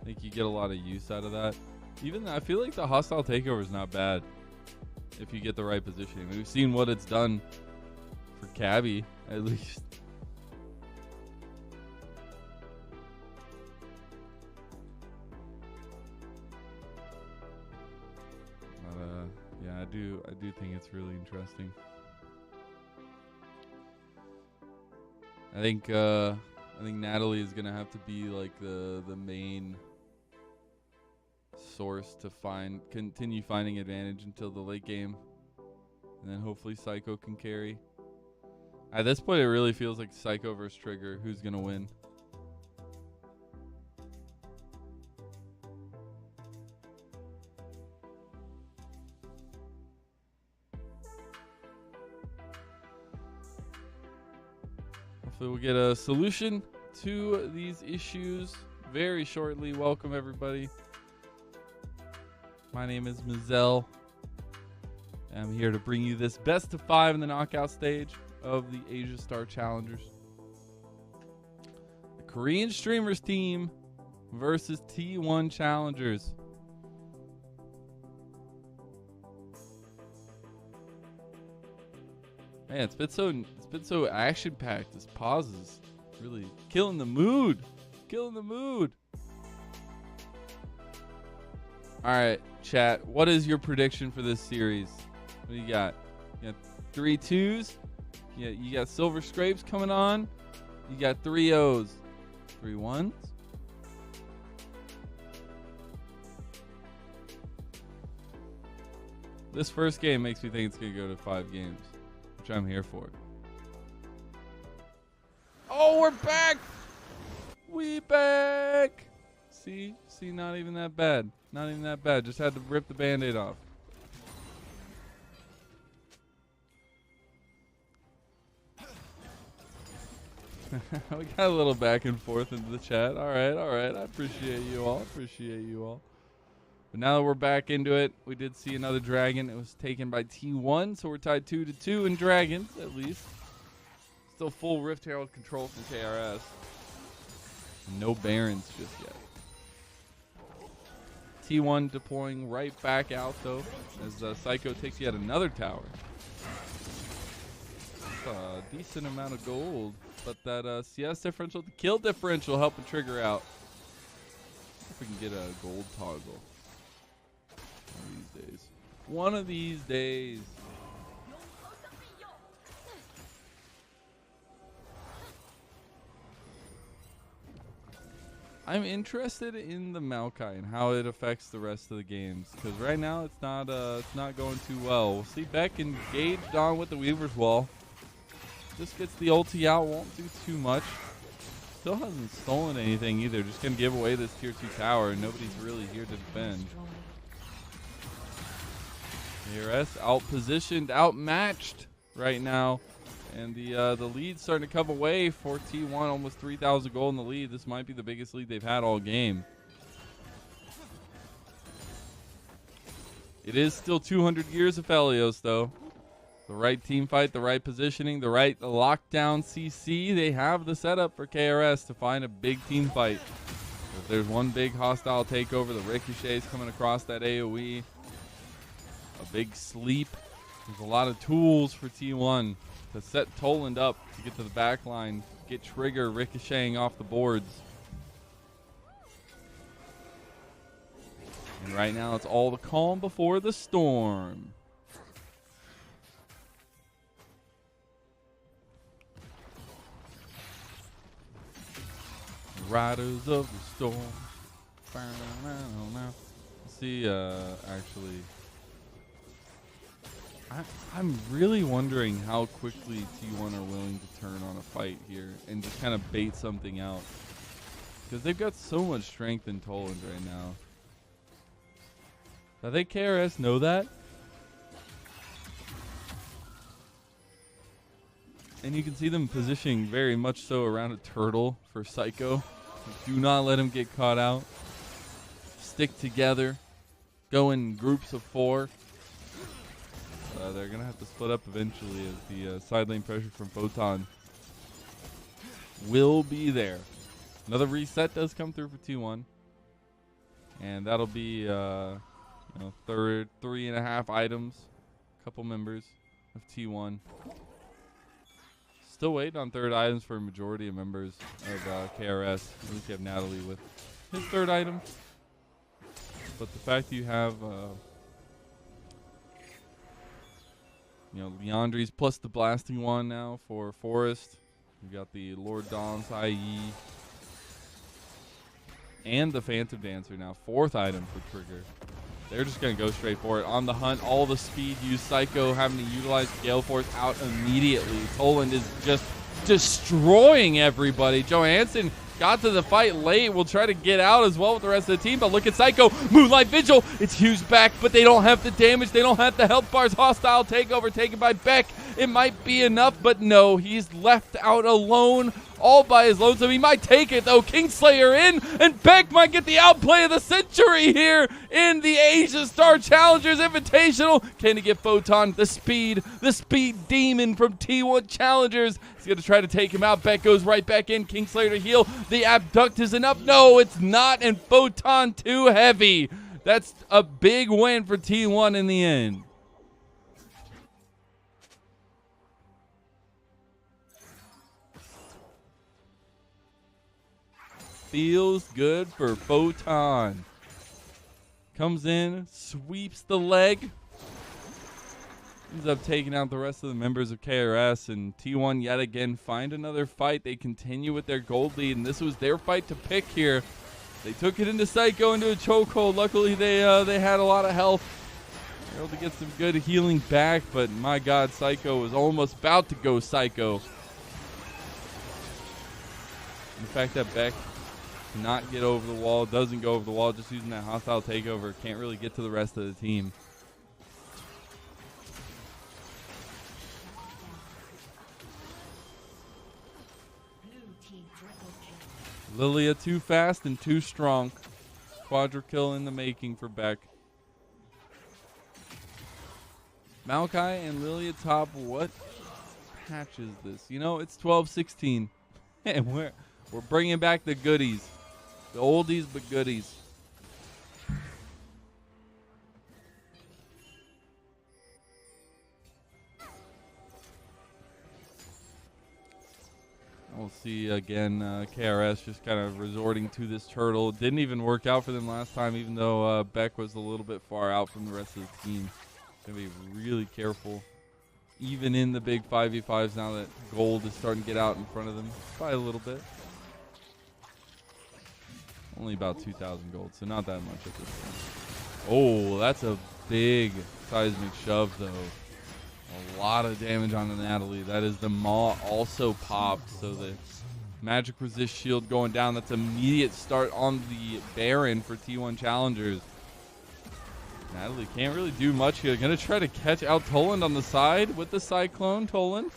I think you get a lot of use out of that. Even I feel like the hostile takeover is not bad if you get the right positioning. We've seen what it's done for Cabby, at least. But yeah, I do think it's really interesting. I think Natalie is gonna have to be like the main source to continue finding advantage until the late game, and then hopefully Psycho can carry. At this point, it really feels like Psycho versus Trigger. Who's gonna win? Hopefully we'll get a solution to these issues very shortly. Welcome everybody. My name is Mazel, I'm here to bring you this best of 5 in the knockout stage of the Asia Star Challengers. The Korean Streamers team versus T1 Challengers. Man, it's been so action-packed. This pause is really killing the mood. Killing the mood. All right, chat. What is your prediction for this series? What do you got? You got 3 2s. Yeah, you got silver scrapes coming on. You got 3 0s. 3 1s. This first game makes me think it's going to go to 5 games, which I'm here for. Oh, we're back! We back! See, not even that bad. Not even that bad. Just had to rip the Band-Aid off. We got a little back and forth into the chat. All right. I appreciate you all. But now that we're back into it, we did see another dragon. It was taken by T1, so we're tied 2-2 in dragons, at least. Still full Rift Herald control from KRS. No Barons just yet. T1 deploying right back out, though, as Psycho takes yet another tower. That's a decent amount of gold, but that CS differential, the kill differential helping trigger out. If we can get a gold toggle. One of these days. I'm interested in the Maokai and how it affects the rest of the games, because right now it's not going too well. We'll see Beck engaged on with the Weaver's Wall. Just gets the ulti out, won't do too much. Still hasn't stolen anything either. Just gonna give away this tier 2 tower, and nobody's really here to defend. KRS outpositioned, outmatched right now. And the lead's starting to come away for T1, almost 3,000 gold in the lead. This might be the biggest lead they've had all game. It is still 200 years of Helios, though. The right team fight, the right positioning, the right lockdown CC. They have the setup for KRS to find a big team fight. If there's one big hostile takeover, the ricochets coming across that AoE. A big sleep. There's a lot of tools for T1 to set Toland up to get to the back line, get Trigger ricocheting off the boards. And right now it's all the calm before the storm. Riders of the storm. Let's see, actually, I'm really wondering how quickly T1 are willing to turn on a fight here and just kind of bait something out. Because they've got so much strength in Toland right now. I think KRS know that. And you can see them positioning very much so around a turtle for Psycho. Do not let him get caught out. Stick together. Go in groups of 4. They're going to have to split up eventually as the side lane pressure from Photon will be there. Another reset does come through for T1. And that'll be 3.5 items. A couple members of T1. Still waiting on 3rd items for a majority of members of KRS. At least you have Natalie with his 3rd item. But the fact that you have Leandri's plus the blasting one now for Forest. We've got the Lord Dawn's IE. And the Phantom Dancer now. 4th item for Trigger. They're just going to go straight for it. On the hunt, all the speed used. Psycho having to utilize Gale Force out immediately. Toland is just destroying everybody. Johansson got to the fight late. Will try to get out as well with the rest of the team. But look at Psycho. Moonlight Vigil. It's Hughes back, but they don't have the damage. They don't have the health bars. Hostile takeover taken by Beck. It might be enough, but no, he's left out alone, all by his lonesome. He might take it, though. Kingslayer in, and Beck might get the outplay of the century here in the Asia Star Challengers Invitational. Can he get Photon, the speed demon from T1 Challengers? He's going to try to take him out. Beck goes right back in. Kingslayer to heal. The abduct is enough. No, it's not, and Photon too heavy. That's a big win for T1 in the end. Feels good for Photon. Comes in, sweeps the leg. Ends up taking out the rest of the members of KRS, and T1 yet again find another fight. They continue with their gold lead, and this was their fight to pick here. They took it into Psycho into a chokehold. Luckily, they had a lot of health. They were able to get some good healing back, but my God, Psycho was almost about to go Psycho. The fact that Beck cannot get over the wall, doesn't go over the wall, just using that hostile takeover, can't really get to the rest of the team. Lilia too fast and too strong. Quadra kill in the making for Beck. Maokai and Lilia top. What patch is this? You know, it's 12-16. And we're bringing back the goodies. The oldies but goodies. We'll see again, KRS just kind of resorting to this turtle. It didn't even work out for them last time, even though Beck was a little bit far out from the rest of the team. Gonna be really careful, even in the big 5v5s now that gold is starting to get out in front of them by a little bit. Only about 2,000 gold, so not that much at this point. Oh, that's a big seismic shove, though. A lot of damage on the Natalie. That is the Maw also popped, so the magic resist shield going down. That's immediate start on the Baron for T1 Challengers. Natalie can't really do much here. Gonna try to catch out Toland on the side with the Cyclone. Toland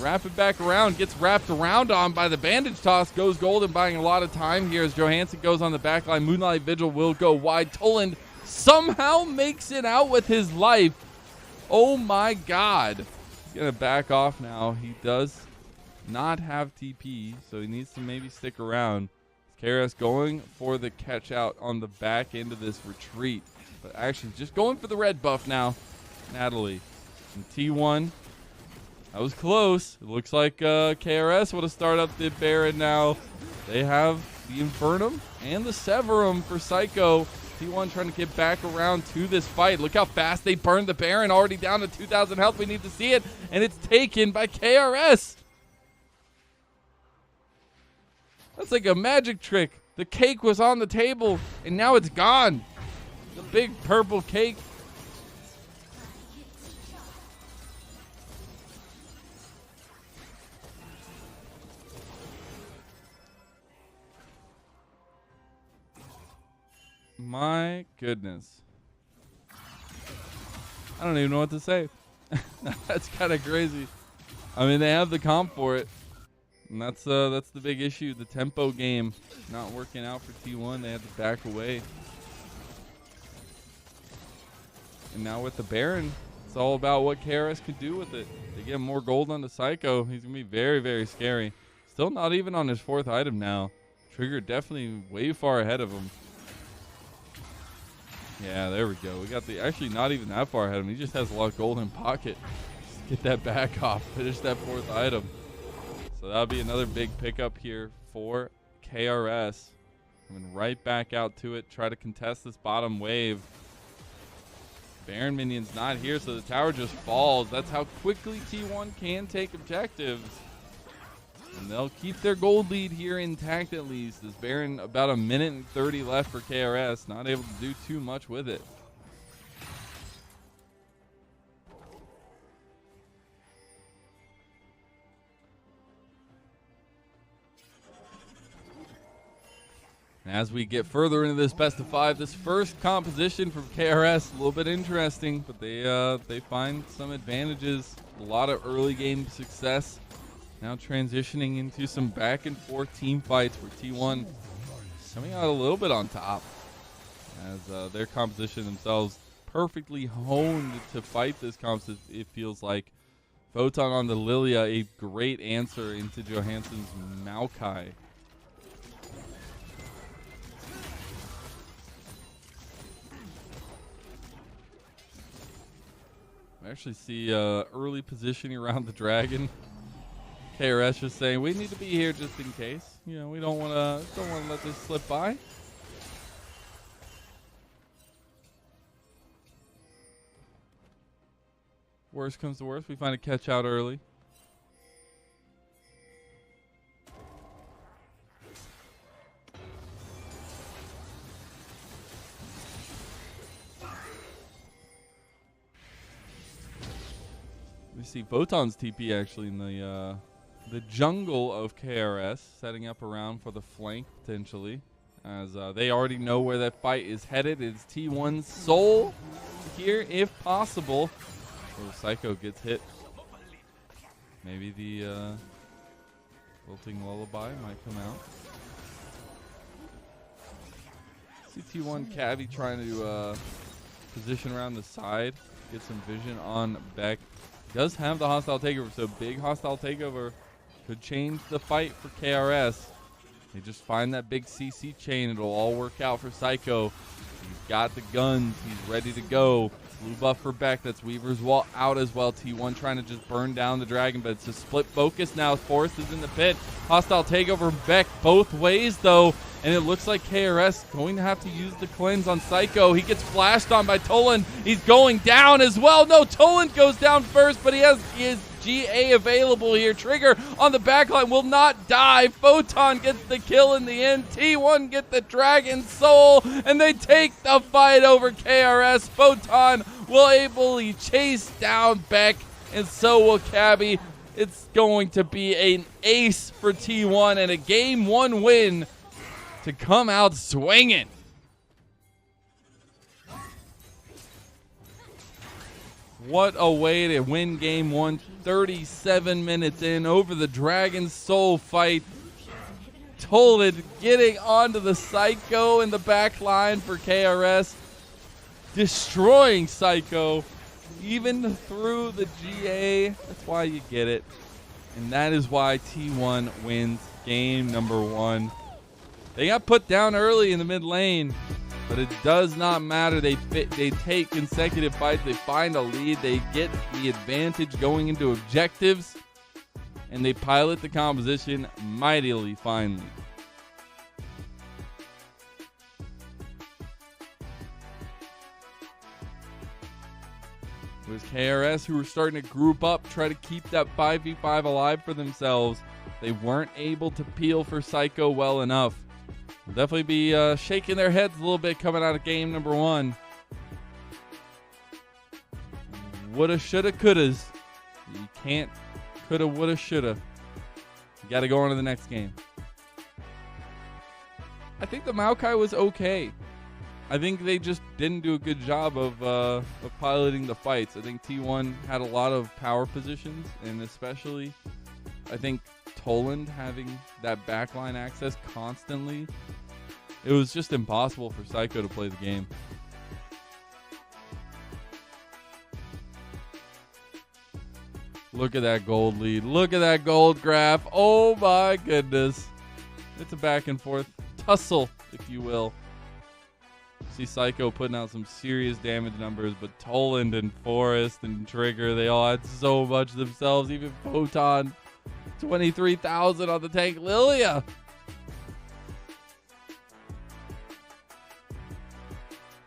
wrap it back around, gets wrapped around on by the bandage toss, goes golden, buying a lot of time here as Johansson goes on the back line. Moonlight Vigil will go wide. Toland somehow makes it out with his life. Oh my God. He's gonna back off now. He does not have TP, so he needs to maybe stick around. KRS going for the catch out on the back end of this retreat, but actually just going for the red buff now. Natalie and T1. That was close. It looks like KRS would have started up the Baron now. They have the Infernum and the Severum for Psycho. T1 trying to get back around to this fight. Look how fast they burned the Baron. Already down to 2,000 health. We need to see it. And it's taken by KRS. That's like a magic trick. The cake was on the table, and now it's gone. The big purple cake. My goodness. I don't even know what to say. That's kind of crazy. I mean, they have the comp for it. And that's the big issue. The tempo game not working out for T1. They had to back away. And now with the Baron, it's all about what KRS could do with it. They get more gold on the Psycho. He's going to be very, very scary. Still not even on his 4th item now. Trigger definitely way far ahead of him. Yeah, there we go. We got the, actually not even that far ahead of him. He just has a lot of gold in pocket. Just get that back off. Finish that 4th item. So that'll be another big pickup here for KRS. Coming right back out to it. Try to contest this bottom wave. Baron minion's not here, so the tower just falls. That's how quickly T1 can take objectives. And they'll keep their gold lead here intact at least. This Baron, about a minute and 30 left for KRS. Not able to do too much with it. As we get further into this best of 5, this first composition from KRS, a little bit interesting, but they find some advantages. A lot of early game success. Now transitioning into some back and forth team fights where T1 coming out a little bit on top as their composition themselves perfectly honed to fight this composition. It feels like Photon on the Lilia, a great answer into Johansson's Maokai. I actually see early positioning around the dragon. KRS just saying we need to be here just in case. You know, we don't want to let this slip by. Worst comes to worst, we find a catch out early. We see Photon's TP actually in the jungle of KRS, setting up around for the flank potentially, as they already know where that fight is headed. It's T1's soul here if possible. Oh, Psycho gets hit. Maybe the Wilting Lullaby might come out. See T1 Cavi trying to position around the side, get some vision on Beck. Does have the hostile takeover, so big hostile takeover could change the fight for KRS. They just find that big CC chain. It'll all work out for Psycho. He's got the guns. He's ready to go. Blue buff for Beck. That's Weaver's wall out as well. T1 trying to just burn down the dragon, but it's a split focus now. Forrest is in the pit. Hostile takeover Beck both ways, though. And it looks like KRS going to have to use the cleanse on Psycho. He gets flashed on by Toland. He's going down as well. No, Toland goes down first, but he has his GA available here. Trigger on the backline will not die. Photon gets the kill in the end. T1 get the Dragon Soul, and they take the fight over KRS. Photon will ably chase down Beck, and so will Cabby. It's going to be an ace for T1 and a game 1 win to come out swinging. What a way to win game 1. 37 minutes in over the Dragon Soul fight. Toland getting onto the Psycho in the back line for KRS. Destroying Psycho even through the GA. That's why you get it. And that is why T1 wins game number 1. They got put down early in the mid lane, but it does not matter. They take consecutive fights. They find a lead. They get the advantage going into objectives, and they pilot the composition mightily finely. It was KRS who were starting to group up, try to keep that 5v5 alive for themselves. They weren't able to peel for Psycho well enough. They'll definitely be shaking their heads a little bit coming out of game number 1. Woulda, shoulda, couldas. You can't coulda, woulda, shoulda. You got to go on to the next game. I think the Maokai was okay. I think they just didn't do a good job of piloting the fights. I think T1 had a lot of power positions, and especially I think Toland having that backline access constantly, it was just impossible for Psycho to play the game. Look at that gold lead. Look at that gold graph. Oh my goodness. It's a back and forth tussle, if you will. See Psycho putting out some serious damage numbers, but Toland and Forrest and Trigger, they all had so much themselves. Even Photon, 23,000 on the tank. Lilia.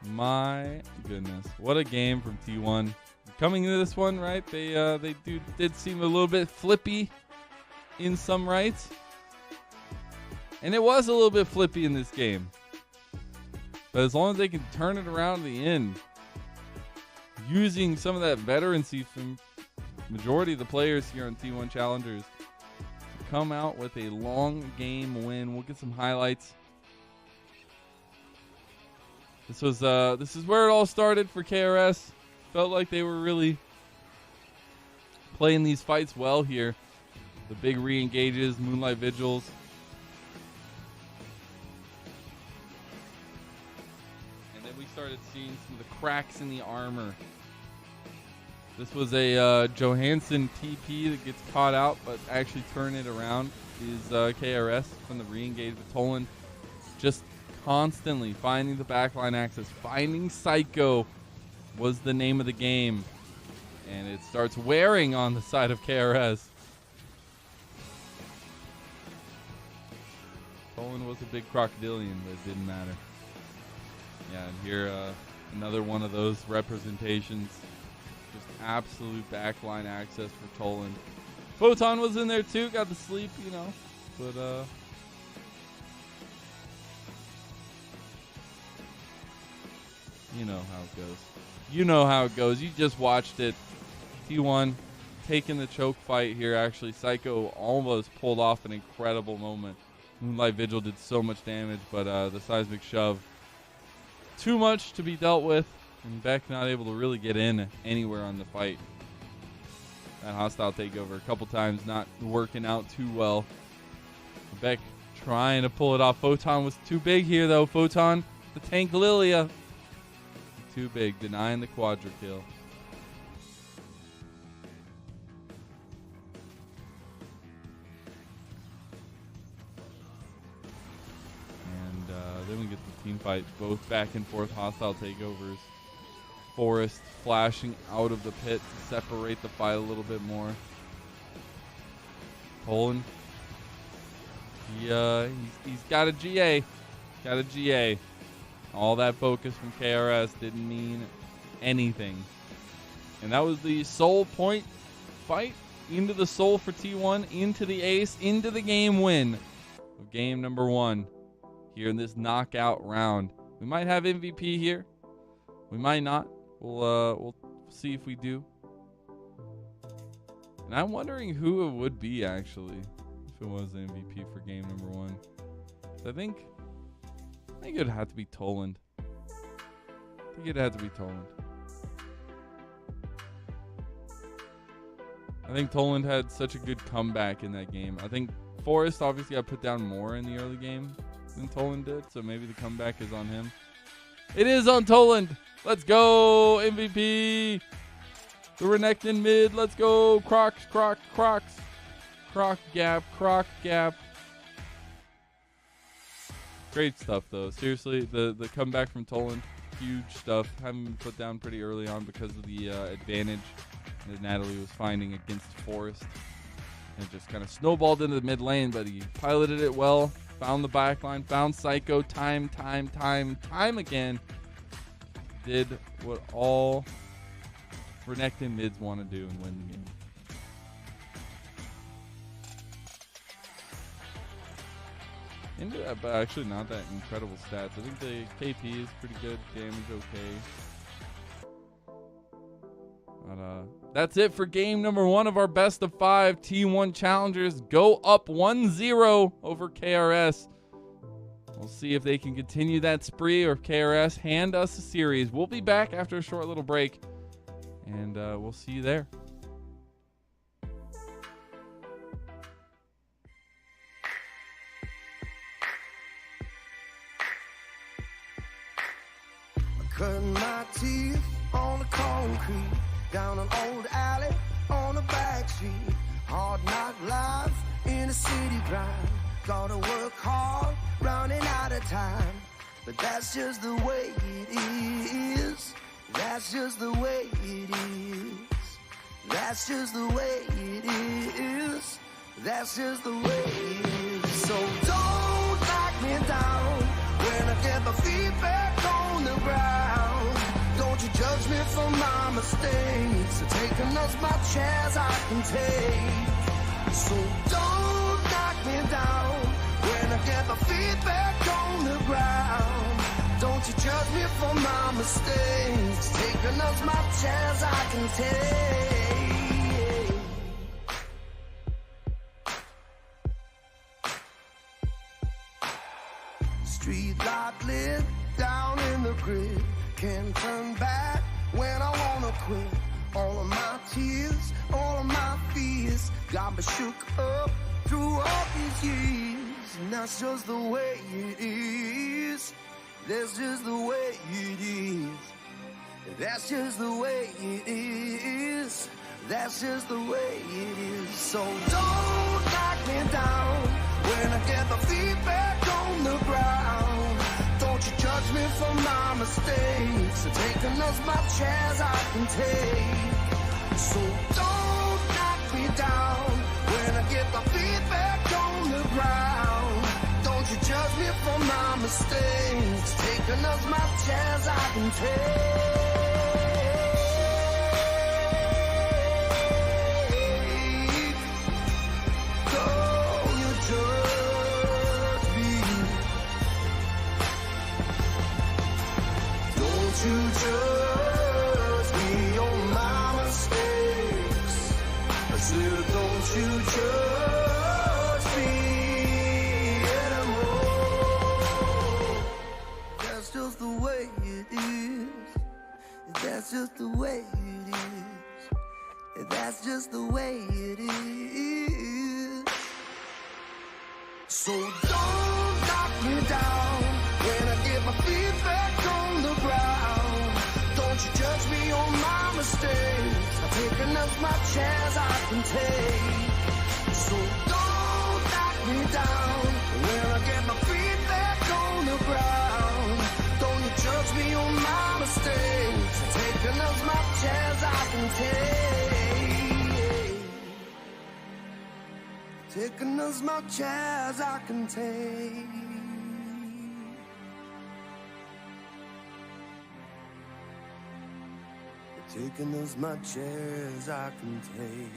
My goodness. What a game from T1. Coming into this one, right, they did seem a little bit flippy in some rights. And it was a little bit flippy in this game. But as long as they can turn it around in the end, using some of that veterancy from majority of the players here on T1 Challengers to come out with a long game win. We'll get some highlights This is where it all started for KRS. Felt like they were really playing these fights well here. The big re-engages, Moonlight Vigils. And then we started seeing some of the cracks in the armor. This was a Johansson TP that gets caught out, but actually turn it around is KRS from the re-engage. But Toland just constantly finding the backline access. Finding Psycho was the name of the game. And it starts wearing on the side of KRS. Toland was a big crocodilian, but it didn't matter. Yeah, and here another one of those representations. Just absolute backline access for Toland. Photon was in there too, got the sleep, you know. But you know how it goes. You know how it goes. You just watched it. T1 taking the choke fight here, actually. Psycho almost pulled off an incredible moment. Moonlight Vigil did so much damage, but the seismic shove, too much to be dealt with. And Beck not able to really get in anywhere on the fight. That hostile takeover a couple times not working out too well. Beck trying to pull it off. Photon was too big here, though. Photon, the tank Lilia. Too big, denying the quadra kill. And then we get the team fight. Both back and forth hostile takeovers. Forrest flashing out of the pit to separate the fight a little bit more. Toland. He's got a GA. Got a GA. All that focus from KRS didn't mean anything. And that was the soul point fight. Into the soul for T1. Into the ace. Into the game win of game number 1 here in this knockout round. We might have MVP here. We might not. We'll see if we do. And I'm wondering who it would be, actually, if it was the MVP for game number 1. So I think it would have to be Toland. I think it'd have to be Toland. I think Toland had such a good comeback in that game. I think Forrest obviously got put down more in the early game than Toland did, so maybe the comeback is on him. It is on Toland. Let's go, MVP. The Renekton mid. Let's go. Crocs. Croc gap. Great stuff, though. Seriously, the comeback from Toland, huge stuff. Having been put down pretty early on because of the advantage that Natalie was finding against Forrest. And it just kind of snowballed into the mid lane, but he piloted it well. Found the backline. Found Psycho time again. Did what all Renekton mids want to do and win the game. Into that, but actually not that incredible stats. I think the KP is pretty good, damage okay. But that's it for game number 1 of our best of 5. T1 Challengers go up 1-0 over KRS. We'll see if they can continue that spree or if KRS hand us a series. We'll be back after a short little break, and we'll see you there. Cutting my teeth on the concrete, down an old alley on a back street. Hard knock life in a city grind. Gotta work hard, running out of time. But that's just the way it is. That's just the way it is. That's just the way it is. That's just the way it is. So don't knock me down when I get my feet back on the ground. Don't you judge me for my mistakes. So taking as much as I can take. So don't knock me down when I get my feet back on the ground. Don't you judge me for my mistakes. Taking as much as I can take. Street light lit down in the grid. Can't turn back when I wanna quit. All of my tears, all of my fears got me shook up through all these years. And that's just the way it is. That's just the way it is. That's just the way it is. That's just the way it is. So don't knock me down when I get my feet back on the ground. Don't you judge me for my mistakes. I'm taking as much as I can take. So don't knock me down when I get my feet back on the ground. Don't you judge me for my mistakes. Taking as much as I can take. Don't you judge me. Don't you judge me on my mistakes. I said, don't you judge me anymore. That's just the way it is. That's just the way it is. That's just the way it is. So don't knock me down when I get my feet back on the ground. Don't you judge me on my mistakes. I'm taking as much as I can take. So don't knock me down when I get my feet back on the ground. Don't you judge me on my mistakes. I'm taking as much as I can take. Taking as much as I can take. Taking as much as I can take.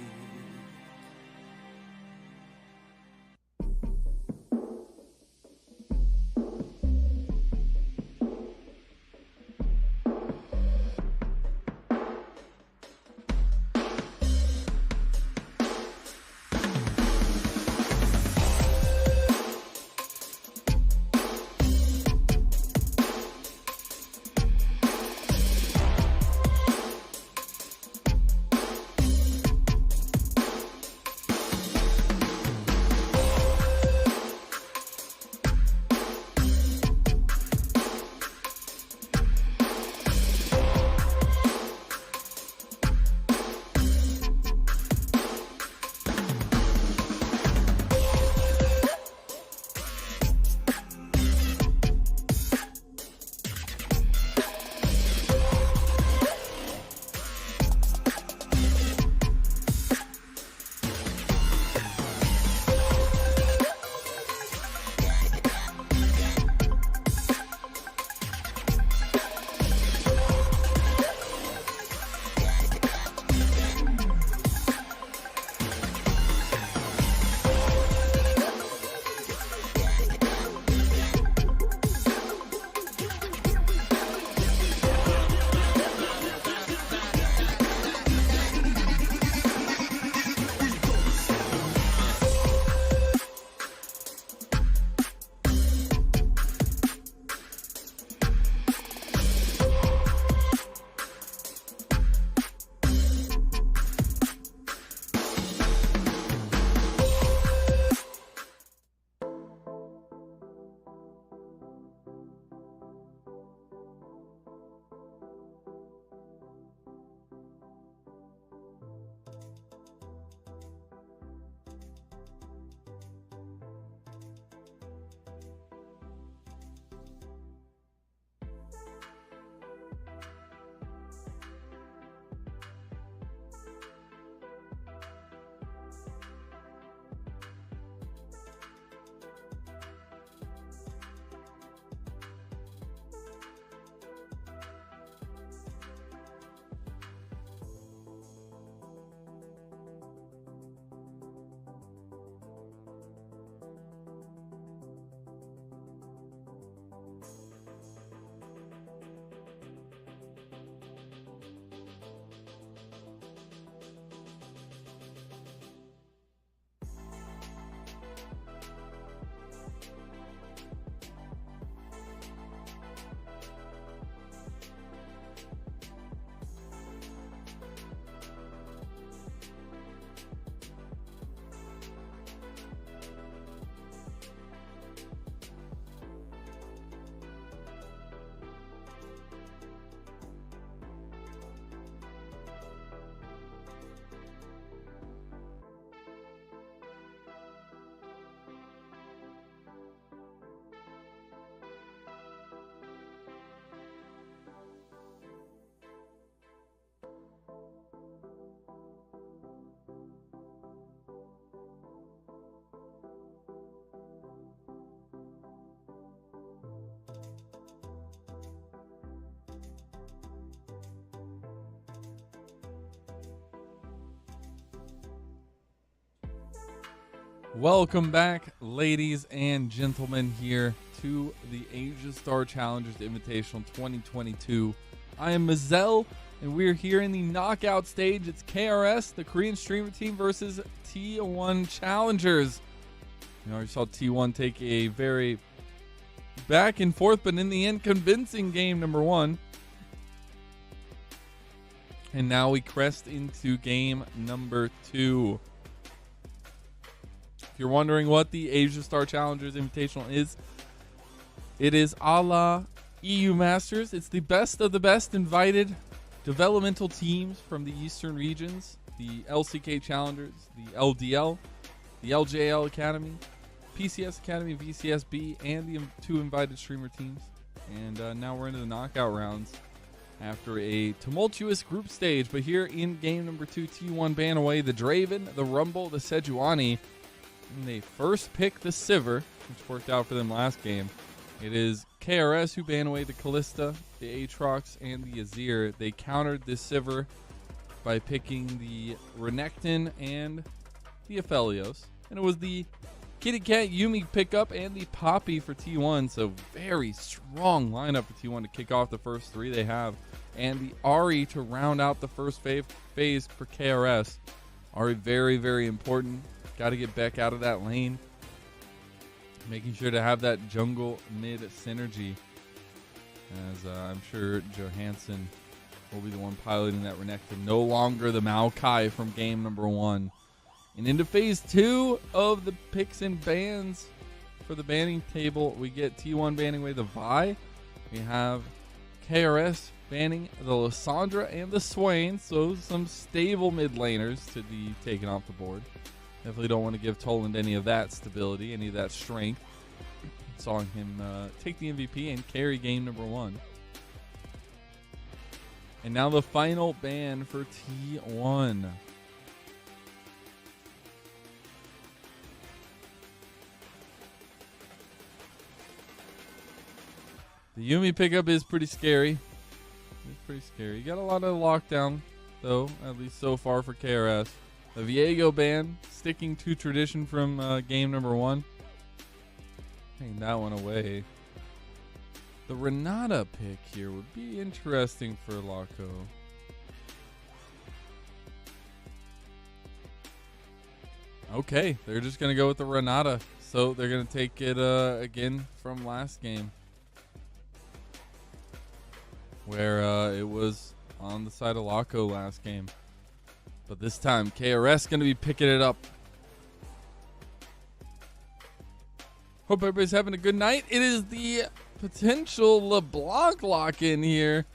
Welcome back, ladies and gentlemen, here to the Asia Star Challengers Invitational 2022. I am Mazel, and we're here in the knockout stage. It's KRS, the Korean streamer team, versus T1 Challengers. You know, you saw T1 take a very back and forth, but in the end, convincing game number 1. And now we crest into game number 2. If you're wondering what the Asia Star Challengers Invitational is, it is a la EU Masters. It's the best of the best invited developmental teams from the Eastern regions, the LCK Challengers, the LDL, the LJL Academy, PCS Academy, VCS.B, and the 2 invited streamer teams. And now we're into the knockout rounds after a tumultuous group stage. But here in game number 2, T1 ban away the Draven, the Rumble, the Sejuani. And they first pick the Sivir, which worked out for them last game. It is KRS who ban away the Kalista, the Aatrox, and the Azir. They countered this Sivir by picking the Renekton and the Aphelios. And it was the Kitty Cat Yuumi pickup and the Poppy for T1. So very strong lineup for T1 to kick off the first 3 they have. And the Ahri to round out the first phase for KRS. Ahri very, very important. Got to get back out of that lane. Making sure to have that jungle mid synergy. As I'm sure Johansson will be the one piloting that Renekton. No longer the Maokai from game number 1. And into phase 2 of the picks and bans for the banning table, we get T1 banning away the Vi. We have KRS banning the Lissandra and the Swain. So some stable mid laners to be taken off the board. Definitely don't want to give Toland any of that stability, any of that strength. Saw him take the MVP and carry game number 1. And now the final ban for T1. The Yuumi pickup is pretty scary. It's pretty scary. You got a lot of lockdown, though, at least so far for KRS. The Viego ban, sticking to tradition from game number 1. Taking that one away. The Renata pick here would be interesting for Laco. Okay, they're just going to go with the Renata. So they're going to take it again from last game, where it was on the side of Laco last game. But this time, KRS going to be picking it up. Hope everybody's having a good night. It is the potential LeBlanc lock-in here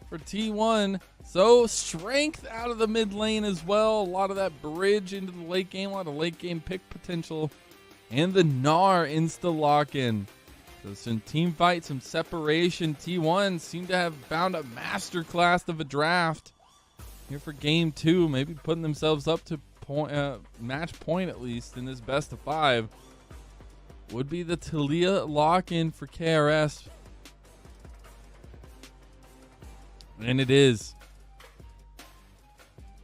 for T1. So, strength out of the mid lane as well. A lot of that bridge into the late game. A lot of late game pick potential. And the Gnar insta lock-in. So, some team fight, some separation. T1 seem to have found a masterclass of a draft here for game 2, maybe putting themselves up to match point at least in this best of 5. Would be the Talia lock-in for KRS. And it is.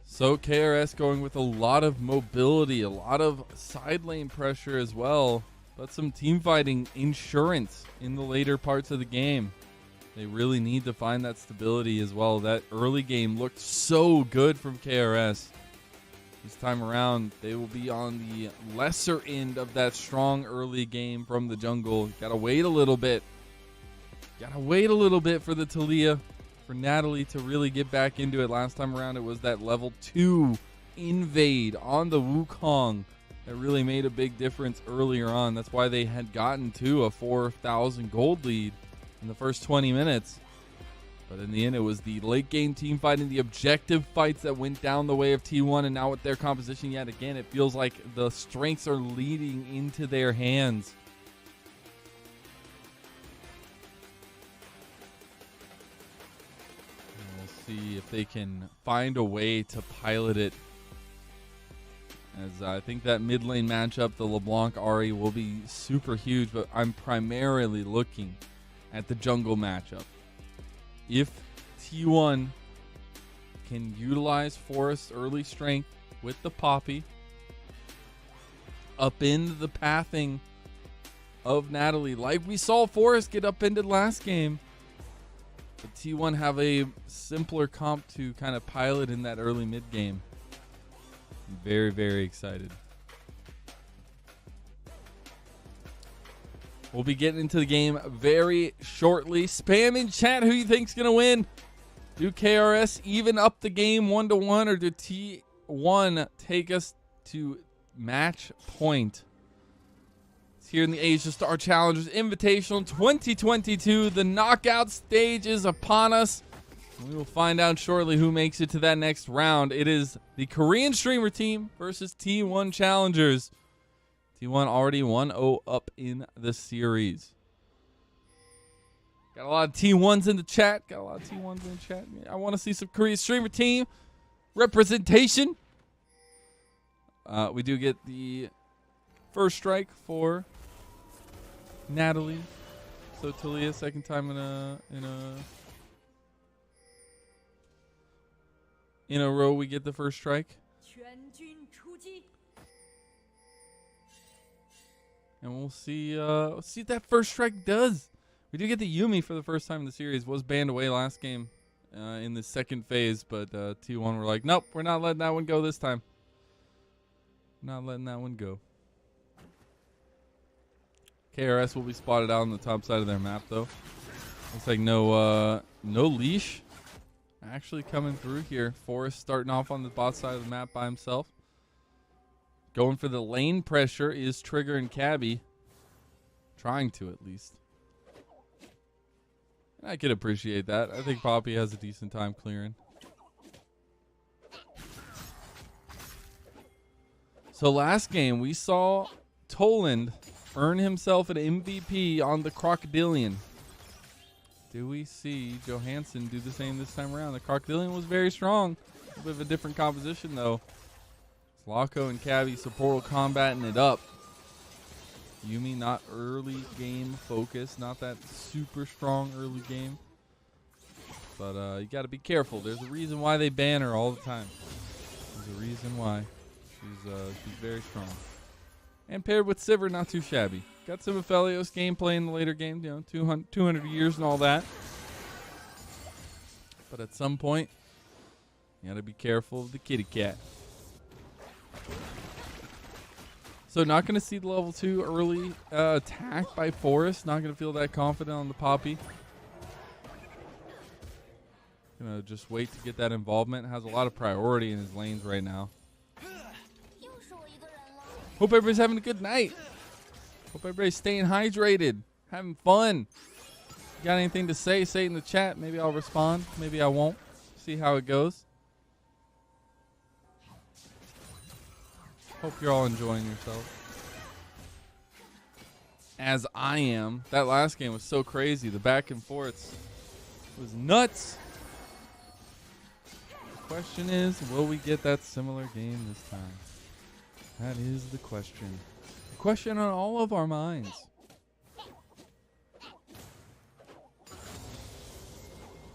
So KRS going with a lot of mobility, a lot of side lane pressure as well, but some team fighting insurance in the later parts of the game. They really need to find that stability as well. That early game looked so good from KRS. This time around, they will be on the lesser end of that strong early game from the jungle. Gotta wait a little bit. Gotta wait a little bit for the Talia, for Natalie to really get back into it. Last time around, it was that level 2 invade on the Wukong that really made a big difference earlier on. That's why they had gotten to a 4,000 gold lead in the first 20 minutes. But in the end, it was the late game team fighting, the objective fights that went down the way of T1. And now with their composition yet again, it feels like the strengths are leading into their hands. And we'll see if they can find a way to pilot it. As I think that mid lane matchup, the LeBlanc Ahri, will be super huge. But I'm primarily looking at the jungle matchup. If T1 can utilize Forest's early strength with the Poppy upend the pathing of Natalie, like we saw Forrest get upended last game. But T1 have a simpler comp to kind of pilot in that early mid game. I'm very, very excited. We'll be getting into the game very shortly. Spam in chat who you think's gonna win. Do KRS even up the game 1-1, or do T1 take us to match point? It's here in the Asia Star Challengers Invitational 2022. The knockout stage is upon us. We will find out shortly who makes it to that next round. It is the Korean streamer team versus T1 challengers. T1 already 1-0 up in the series. Got a lot of T1s in the chat. I want to see some Korean streamer team representation. We do get the first strike for Natalie. So Talia, second time in a row we get the first strike. And we'll see what that first strike does. We do get the Yumi for the first time in the series. Was banned away last game in the second phase, but T1 were like, nope, we're not letting that one go this time. Not letting that one go. KRS will be spotted out on the top side of their map, though. Looks like no leash actually coming through here. Forrest starting off on the bot side of the map by himself. Going for the lane pressure is Trigger and Cabby. Trying to, at least. I can appreciate that. I think Poppy has a decent time clearing. So last game, we saw Toland earn himself an MVP on the Crocodilian. Do we see Johansson do the same this time around? The Crocodilian was very strong. A bit of a different composition, though. Slocko and Cabby support combating it up. Yumi not early game focused, not that super strong early game. But you got to be careful. There's a reason why they ban her all the time. There's a reason why. She's very strong. And paired with Sivir, not too shabby. Got some Aphelios gameplay in the later game, 200 years and all that. But at some point, you got to be careful of the kitty cat. So not going to see the level 2 early attack by Forrest. Not going to feel that confident on the Poppy. Going to just wait to get that involvement. Has a lot of priority in his lanes right now. Hope everybody's having a good night. Hope everybody's staying hydrated. Having fun. Got anything to say it in the chat. Maybe I'll respond. Maybe I won't. See how it goes. Hope you're all enjoying yourself. As I am. That last game was so crazy. The back and forths was nuts. The question is, will we get that similar game this time? That is the question. The question on all of our minds.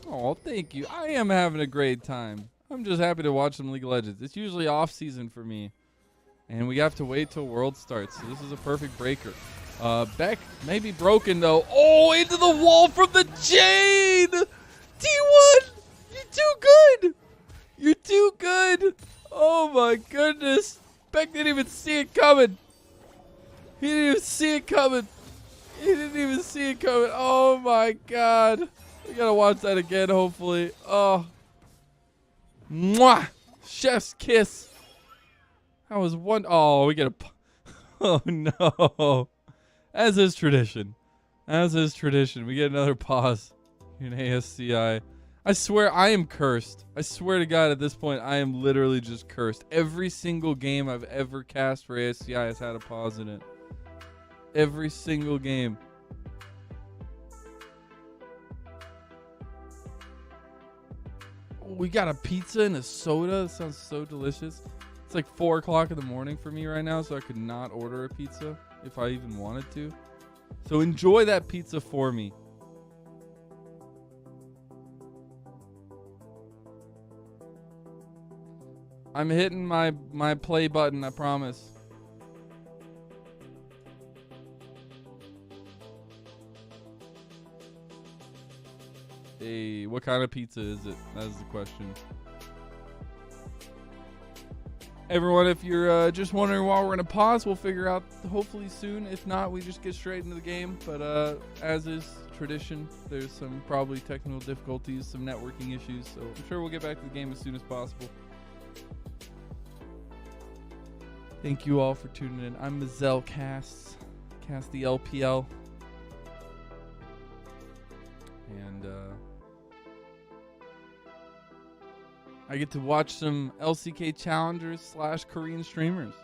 Oh, thank you. I am having a great time. I'm just happy to watch some League of Legends. It's usually off season for me. And we have to wait till World starts. So this is a perfect breaker. Beck may be broken, though. Oh, into the wall from the Jade! T1! You're too good! You're too good! Oh, my goodness. Beck didn't even see it coming. He didn't even see it coming. He didn't even see it coming. Oh, my God. We got to watch that again, hopefully. Oh. Mwah! Chef's kiss. That was one. Oh, we get a. Oh, no. As is tradition. As is tradition. We get another pause in ASCI. I swear I am cursed. I swear to God at this point, I am literally just cursed. Every single game I've ever cast for ASCI has had a pause in it. Every single game. We got a pizza and a soda. That sounds so delicious. It's like 4 o'clock in the morning for me right now, so I could not order a pizza if I even wanted to. So enjoy that pizza for me. I'm hitting my play button, I promise. Hey, what kind of pizza is it? That is the question. Everyone, if you're just wondering why we're going to pause, we'll figure out hopefully soon. If not, we just get straight into the game. But as is tradition, there's some probably technical difficulties, some networking issues. So I'm sure we'll get back to the game as soon as possible. Thank you all for tuning in. I'm Mazel Cast the LPL. And I get to watch some LCK Challengers / Korean streamers.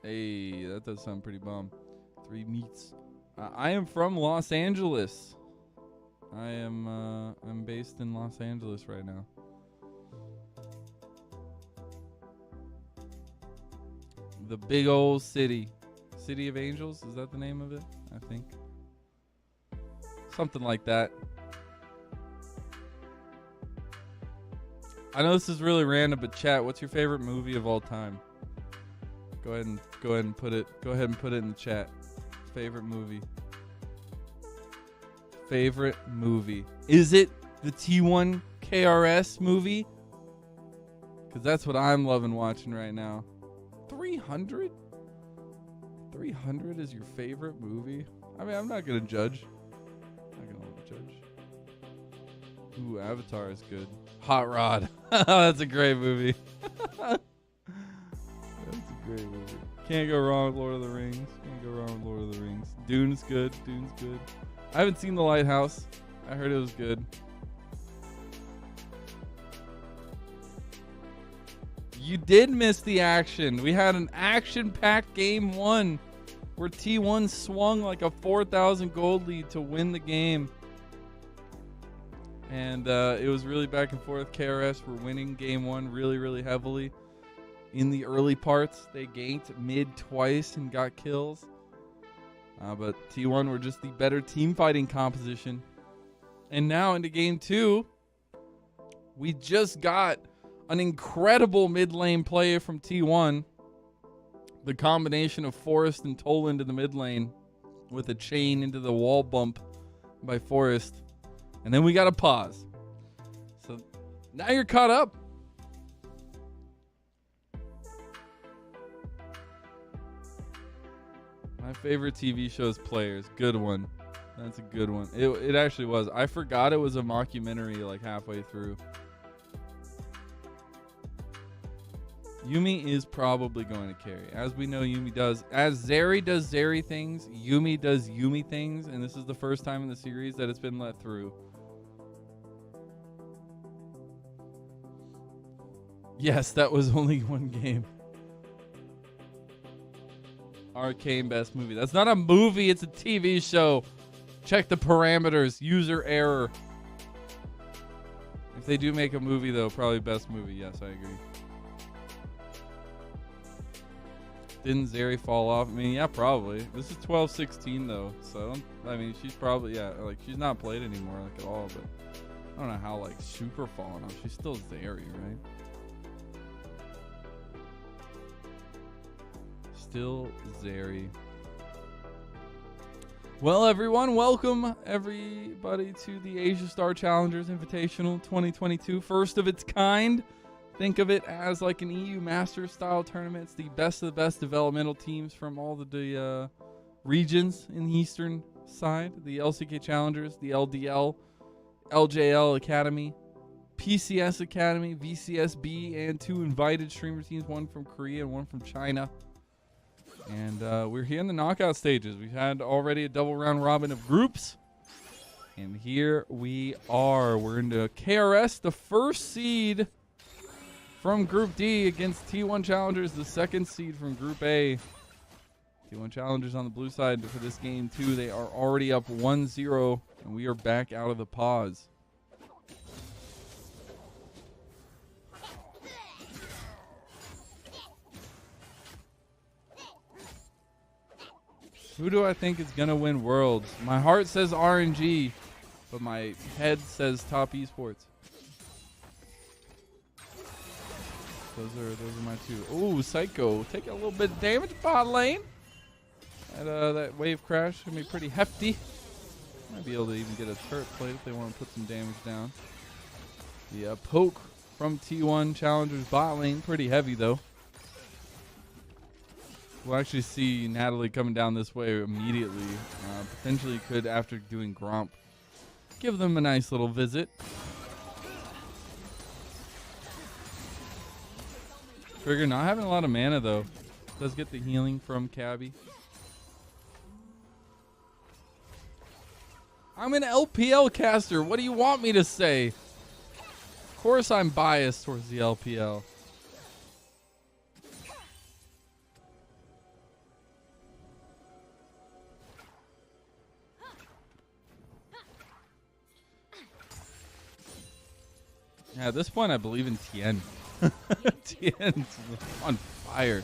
Hey, that does sound pretty bomb. 3 meets. I am from Los Angeles. I'm based in Los Angeles right now. The big old city. City of Angels, is that the name of it? I think. Something like that. I know this is really random, but chat, what's your favorite movie of all time? Go ahead and put it in the chat. Favorite movie. Favorite movie. Is it the T1 KRS movie? Cuz that's what I'm loving watching right now. 300? 300 is your favorite movie? I mean, I'm not going to judge. Ooh, Avatar is good. Hot Rod. That's a great movie. That's a great movie. Can't go wrong with Lord of the Rings. Dune's good. I haven't seen The Lighthouse. I heard it was good. You did miss the action. We had an action-packed game 1 where T1 swung like a 4,000 gold lead to win the game. And it was really back and forth. KRS were winning game 1 really, really heavily. In the early parts, they ganked mid twice and got kills. But T1 were just the better team fighting composition. And now into game 2, we just got an incredible mid lane play from T1. The combination of Forrest and Toland in the mid lane with a chain into the wall bump by Forrest. And then we got a pause. So now you're caught up. My favorite TV show is Players. Good one. That's a good one. It actually was. I forgot it was a mockumentary like halfway through. Yumi is probably going to carry. As we know, Yumi does. As Zeri does Zeri things, Yumi does Yumi things. And this is the first time in the series that it's been let through. Yes, that was only one game. Arcane best movie. That's not a movie, it's a TV show. Check the parameters. User error. If they do make a movie, though, probably best movie. Yes, I agree. Didn't Zeri fall off? I mean, yeah, probably. This is 12-16, though. So, I mean, she's probably, yeah, like, she's not played anymore, like, at all. But I don't know how, like, super falling off. She's still Zeri, right? Still Zeri. Well, everyone, welcome everybody to the Asia Star Challengers Invitational 2022. First of its kind. Think of it as like an EU Masters style tournament. It's the best of the best developmental teams from all the regions in the eastern side. The LCK Challengers, the LDL, LJL Academy, PCS Academy, VCS.B, and 2 invited streamer teams, one from Korea and one from China. And we're here in the knockout stages. We've had already a double round robin of groups. And here we are. We're into KRS, the first seed from Group D against T1 Challengers, the second seed from Group A. T1 Challengers on the blue side for this game, too. They are already up 1-0, and we are back out of the pause. Who do I think is going to win Worlds? My heart says RNG, but my head says Top Esports. Those are my two. Ooh, Psycho. Take a little bit of damage bot lane. That wave crash going to be pretty hefty. Might be able to even get a turret plate if they want to put some damage down. The poke from T1 Challengers bot lane, pretty heavy though. We'll actually see Natalie coming down this way immediately. Potentially could, after doing Gromp, give them a nice little visit. Trigger not having a lot of mana though. Does get the healing from Cabby. I'm an LPL caster. What do you want me to say? Of course I'm biased towards the LPL. Yeah, at this point I believe in Tien. Tien's on fire.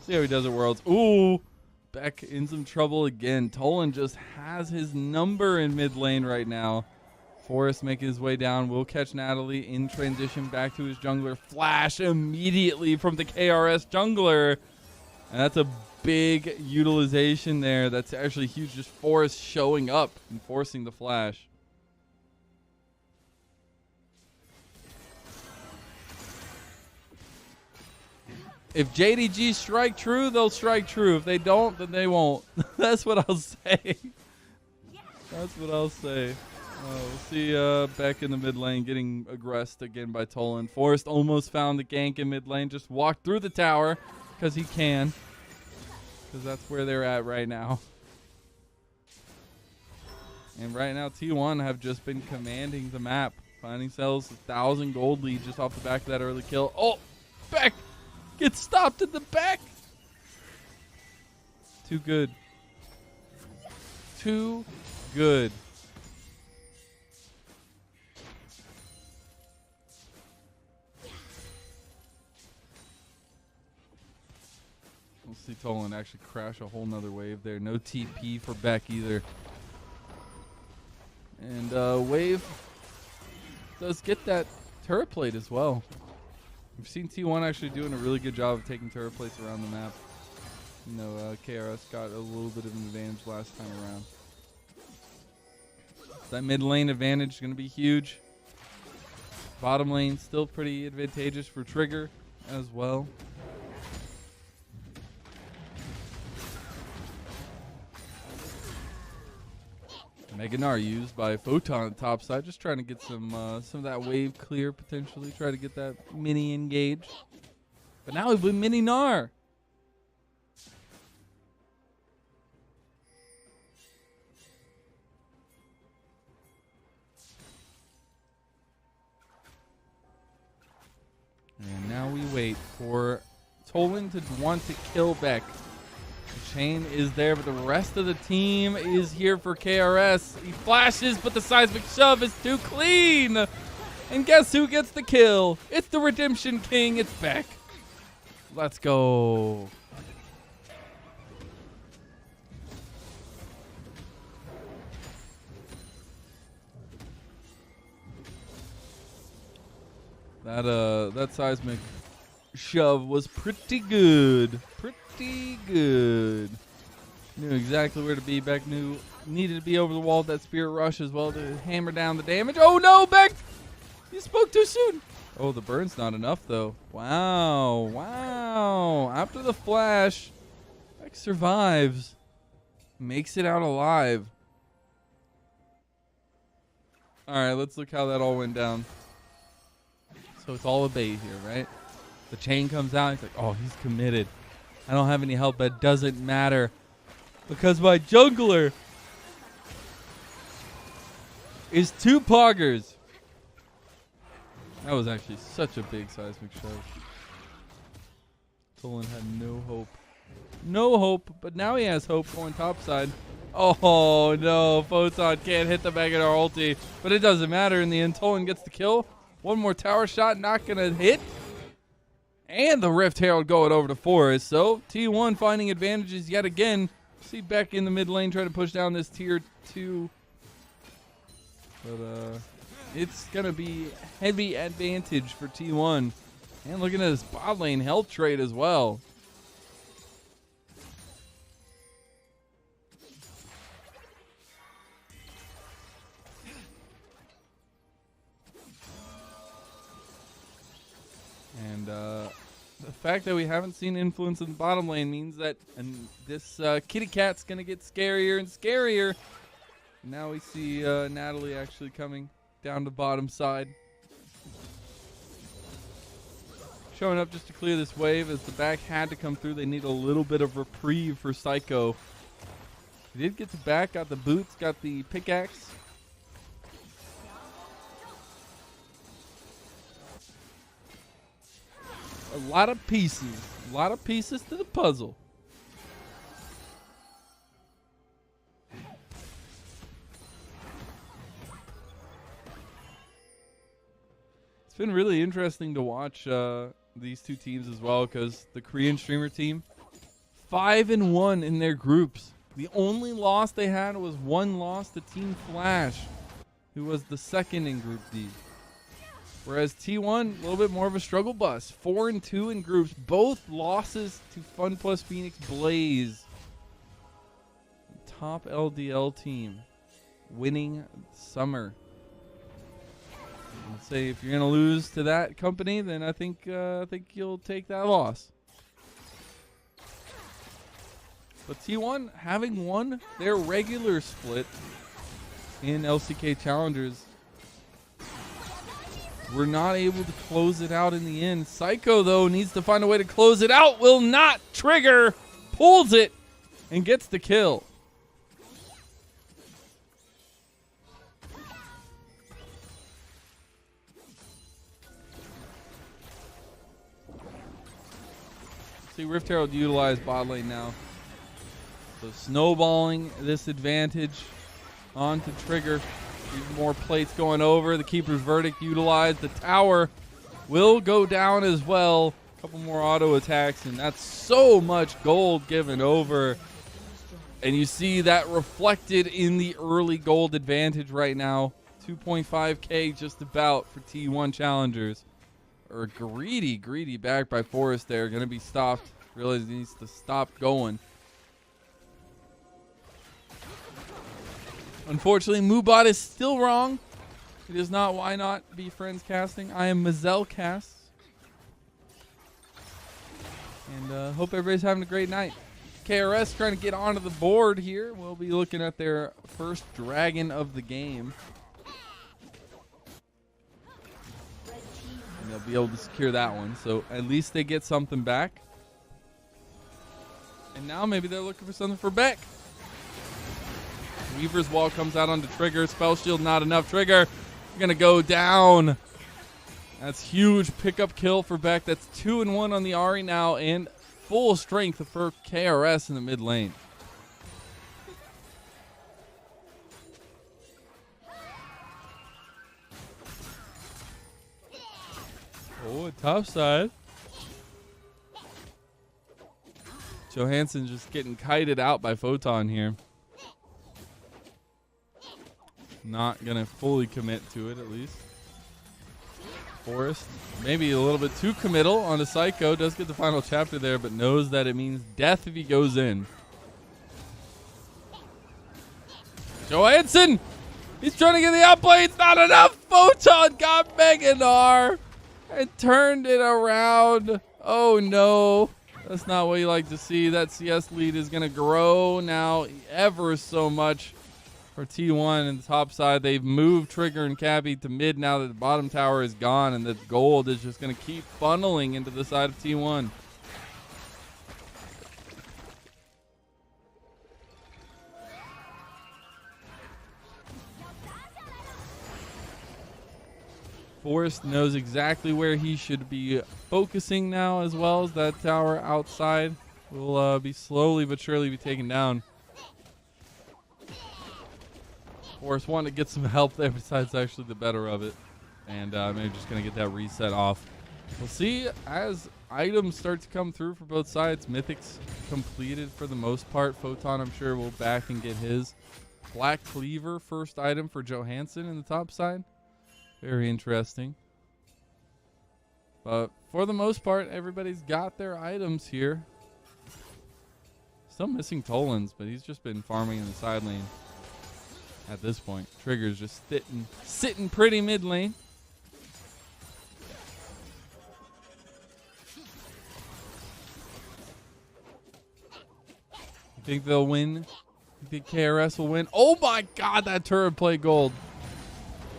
See how he does at Worlds. Ooh, Beck in some trouble again. Tolan just has his number in mid lane right now. Forrest making his way down. Will catch Natalie in transition back to his jungler. Flash immediately from the KRS jungler. And that's a big utilization there. That's actually huge. Just Forrest showing up and forcing the flash. If JDG strike true, they'll strike true. If they don't, then they won't. That's what I'll say. That's what I'll say. We'll see Beck in the mid lane getting aggressed again by Tolan. Forrest almost found the gank in mid lane. Just walked through the tower because he can. Because that's where they're at right now. And right now, T1 have just been commanding the map. Finding themselves 1,000 gold lead just off the back of that early kill. Oh, Beck gets stopped in the back. Too good. Too good. We'll see Tolan actually crash a whole nother wave there. No TP for Beck either. And Wave does get that turret plate as well. We've seen T1 actually doing a really good job of taking turret plates around the map. You know, KRS got a little bit of an advantage last time around. That mid lane advantage is going to be huge. Bottom lane still pretty advantageous for Trigger as well. Meganar used by Photon on the top side, just trying to get some of that wave clear potentially. Try to get that mini engage. But now we've been mini Gnar. And now we wait for Tolan to want to kill Beck. The chain is there, but the rest of the team is here for KRS. He flashes, but the seismic shove is too clean. And guess who gets the kill? It's the Redemption King. It's Beck. Let's go. That seismic shove was pretty good. Pretty good. Knew exactly where to be. Beck needed to be over the wall with that Spirit Rush as well to hammer down the damage. Oh no, Beck! You spoke too soon. Oh, the burn's not enough though. Wow. Wow. After the flash, Beck survives. Makes it out alive. Alright, let's look how that all went down. So it's all a bait here, right? The chain comes out. He's like, oh, he's committed. I don't have any help. That doesn't matter. Because my jungler is 2 poggers. That was actually such a big seismic shove. Tolan had no hope. No hope. But now he has hope going topside. Oh, no. Photon can't hit the Meganar ulti. But it doesn't matter. In the end, Tolan gets the kill. One more tower shot. Not going to hit. And the Rift Herald going over to Forrest. So T1 finding advantages yet again. See Beck in the mid lane trying to push down this tier 2. But it's going to be heavy advantage for T1. And looking at his bot lane health trade as well. the fact that we haven't seen influence in the bottom lane means that this kitty cat's going to get scarier and scarier. Now we see Natalie actually coming down the bottom side. Showing up just to clear this wave as the back had to come through. They need a little bit of reprieve for Psycho. He did get the back, got the boots, got the pickaxe. A lot of pieces to the puzzle. It's been really interesting to watch these two teams as well, because the Korean streamer team, 5-1 in their groups. The only loss they had was one loss to Team Flash, who was the second in Group D. Whereas T1, a little bit more of a struggle bus. 4-2 in groups, both losses to Fun Plus Phoenix Blaze. Top LDL team, winning summer. Let's say if you're gonna lose to that company, then I think you'll take that loss. But T1, having won their regular split in LCK Challengers, we're not able to close it out in the end. Psycho, though, needs to find a way to close it out. Will not trigger. Pulls it and gets the kill. See, Rift Herald utilized bot lane now. So snowballing this advantage onto Trigger. Even more plates going over. The Keeper's Verdict utilized. The tower will go down as well. A couple more auto attacks, and that's so much gold given over. And you see that reflected in the early gold advantage right now. 2.5k just about for T1 Challengers. Or greedy back by Forrest there. Going to be stopped. Realize he needs to stop going. Unfortunately, Moobot is still wrong. It is not Why Not Be Friends casting. I am Mazel Cast. And hope everybody's having a great night. KRS trying to get onto the board here. We'll be looking at their first dragon of the game. And they'll be able to secure that one. So at least they get something back. And now maybe they're looking for something for Beck. Weaver's Wall comes out onto Trigger. Spell Shield not enough. Trigger going to go down. That's huge pickup kill for Beck. That's 2-1 on the Ahri now, and full strength for KRS in the mid lane. Oh, top side. Johansson just getting kited out by Photon here. Not going to fully commit to it, at least. Forrest, maybe a little bit too committal on the Psycho. Does get the final chapter there, but knows that it means death if he goes in. Johansson! He's trying to get the outplay. It's not enough. Photon got Meganar and turned it around. Oh, no. That's not what you like to see. That CS lead is going to grow now ever so much for T1 and the top side. They've moved Trigger and Cabby to mid now that the bottom tower is gone, and the gold is just going to keep funneling into the side of T1. Forrest knows exactly where he should be focusing now, as well as that tower outside will be slowly but surely be taken down. Forrest wanting to get some help there besides actually the better of it. And maybe just going to get that reset off. We'll see as items start to come through for both sides. Mythics completed for the most part. Photon, I'm sure, will back and get his. Black Cleaver, first item for Johansson in the top side. Very interesting. But for the most part, everybody's got their items here. Still missing Tolan's, but he's just been farming in the side lane at this point. Trigger's just sitting pretty mid lane. You think they'll win? You think KRS will win? Oh my God, that turret plate gold.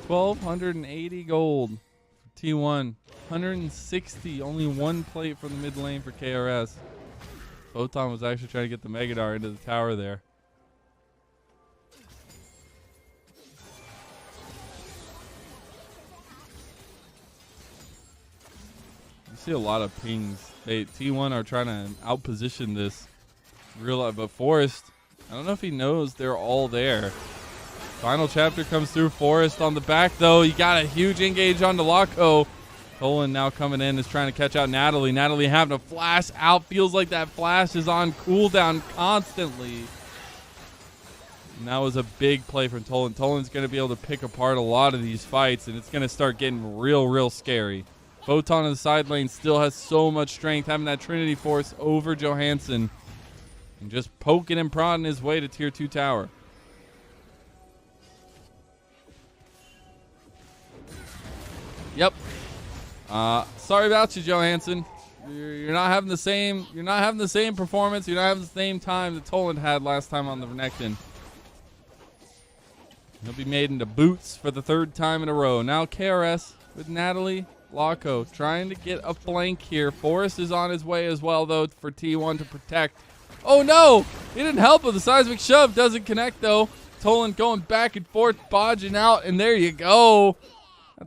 1,280 gold for T1. 160, only one plate from the mid lane for KRS. Photon was actually trying to get the Megadar into the tower there. You see a lot of pings. T1 are trying to outposition this real life, but Forrest, I don't know if he knows they're all there. Final chapter comes through. Forrest on the back though. You got a huge engage onto Loco. Tolan now coming in is trying to catch out Natalie. Natalie having a flash out. Feels like that flash is on cooldown constantly. And that was a big play from Tolan. Tolan's going to be able to pick apart a lot of these fights, and it's going to start getting real scary. Photon in the side lane still has so much strength, having that Trinity Force over Johansson. And just poking and prodding his way to tier 2 tower. Yep. Sorry about you, Johansson. You're not having the same. You're not having the same performance. You're not having the same time that Toland had last time on the Renekton. He'll be made into boots for the 3rd time in a row. Now KRS with Natalie, Loco trying to get a flank here. Forrest is on his way as well, though, for T1 to protect. Oh no! He didn't help with the seismic shove. Doesn't connect though. Toland going back and forth, bodging out, and there you go.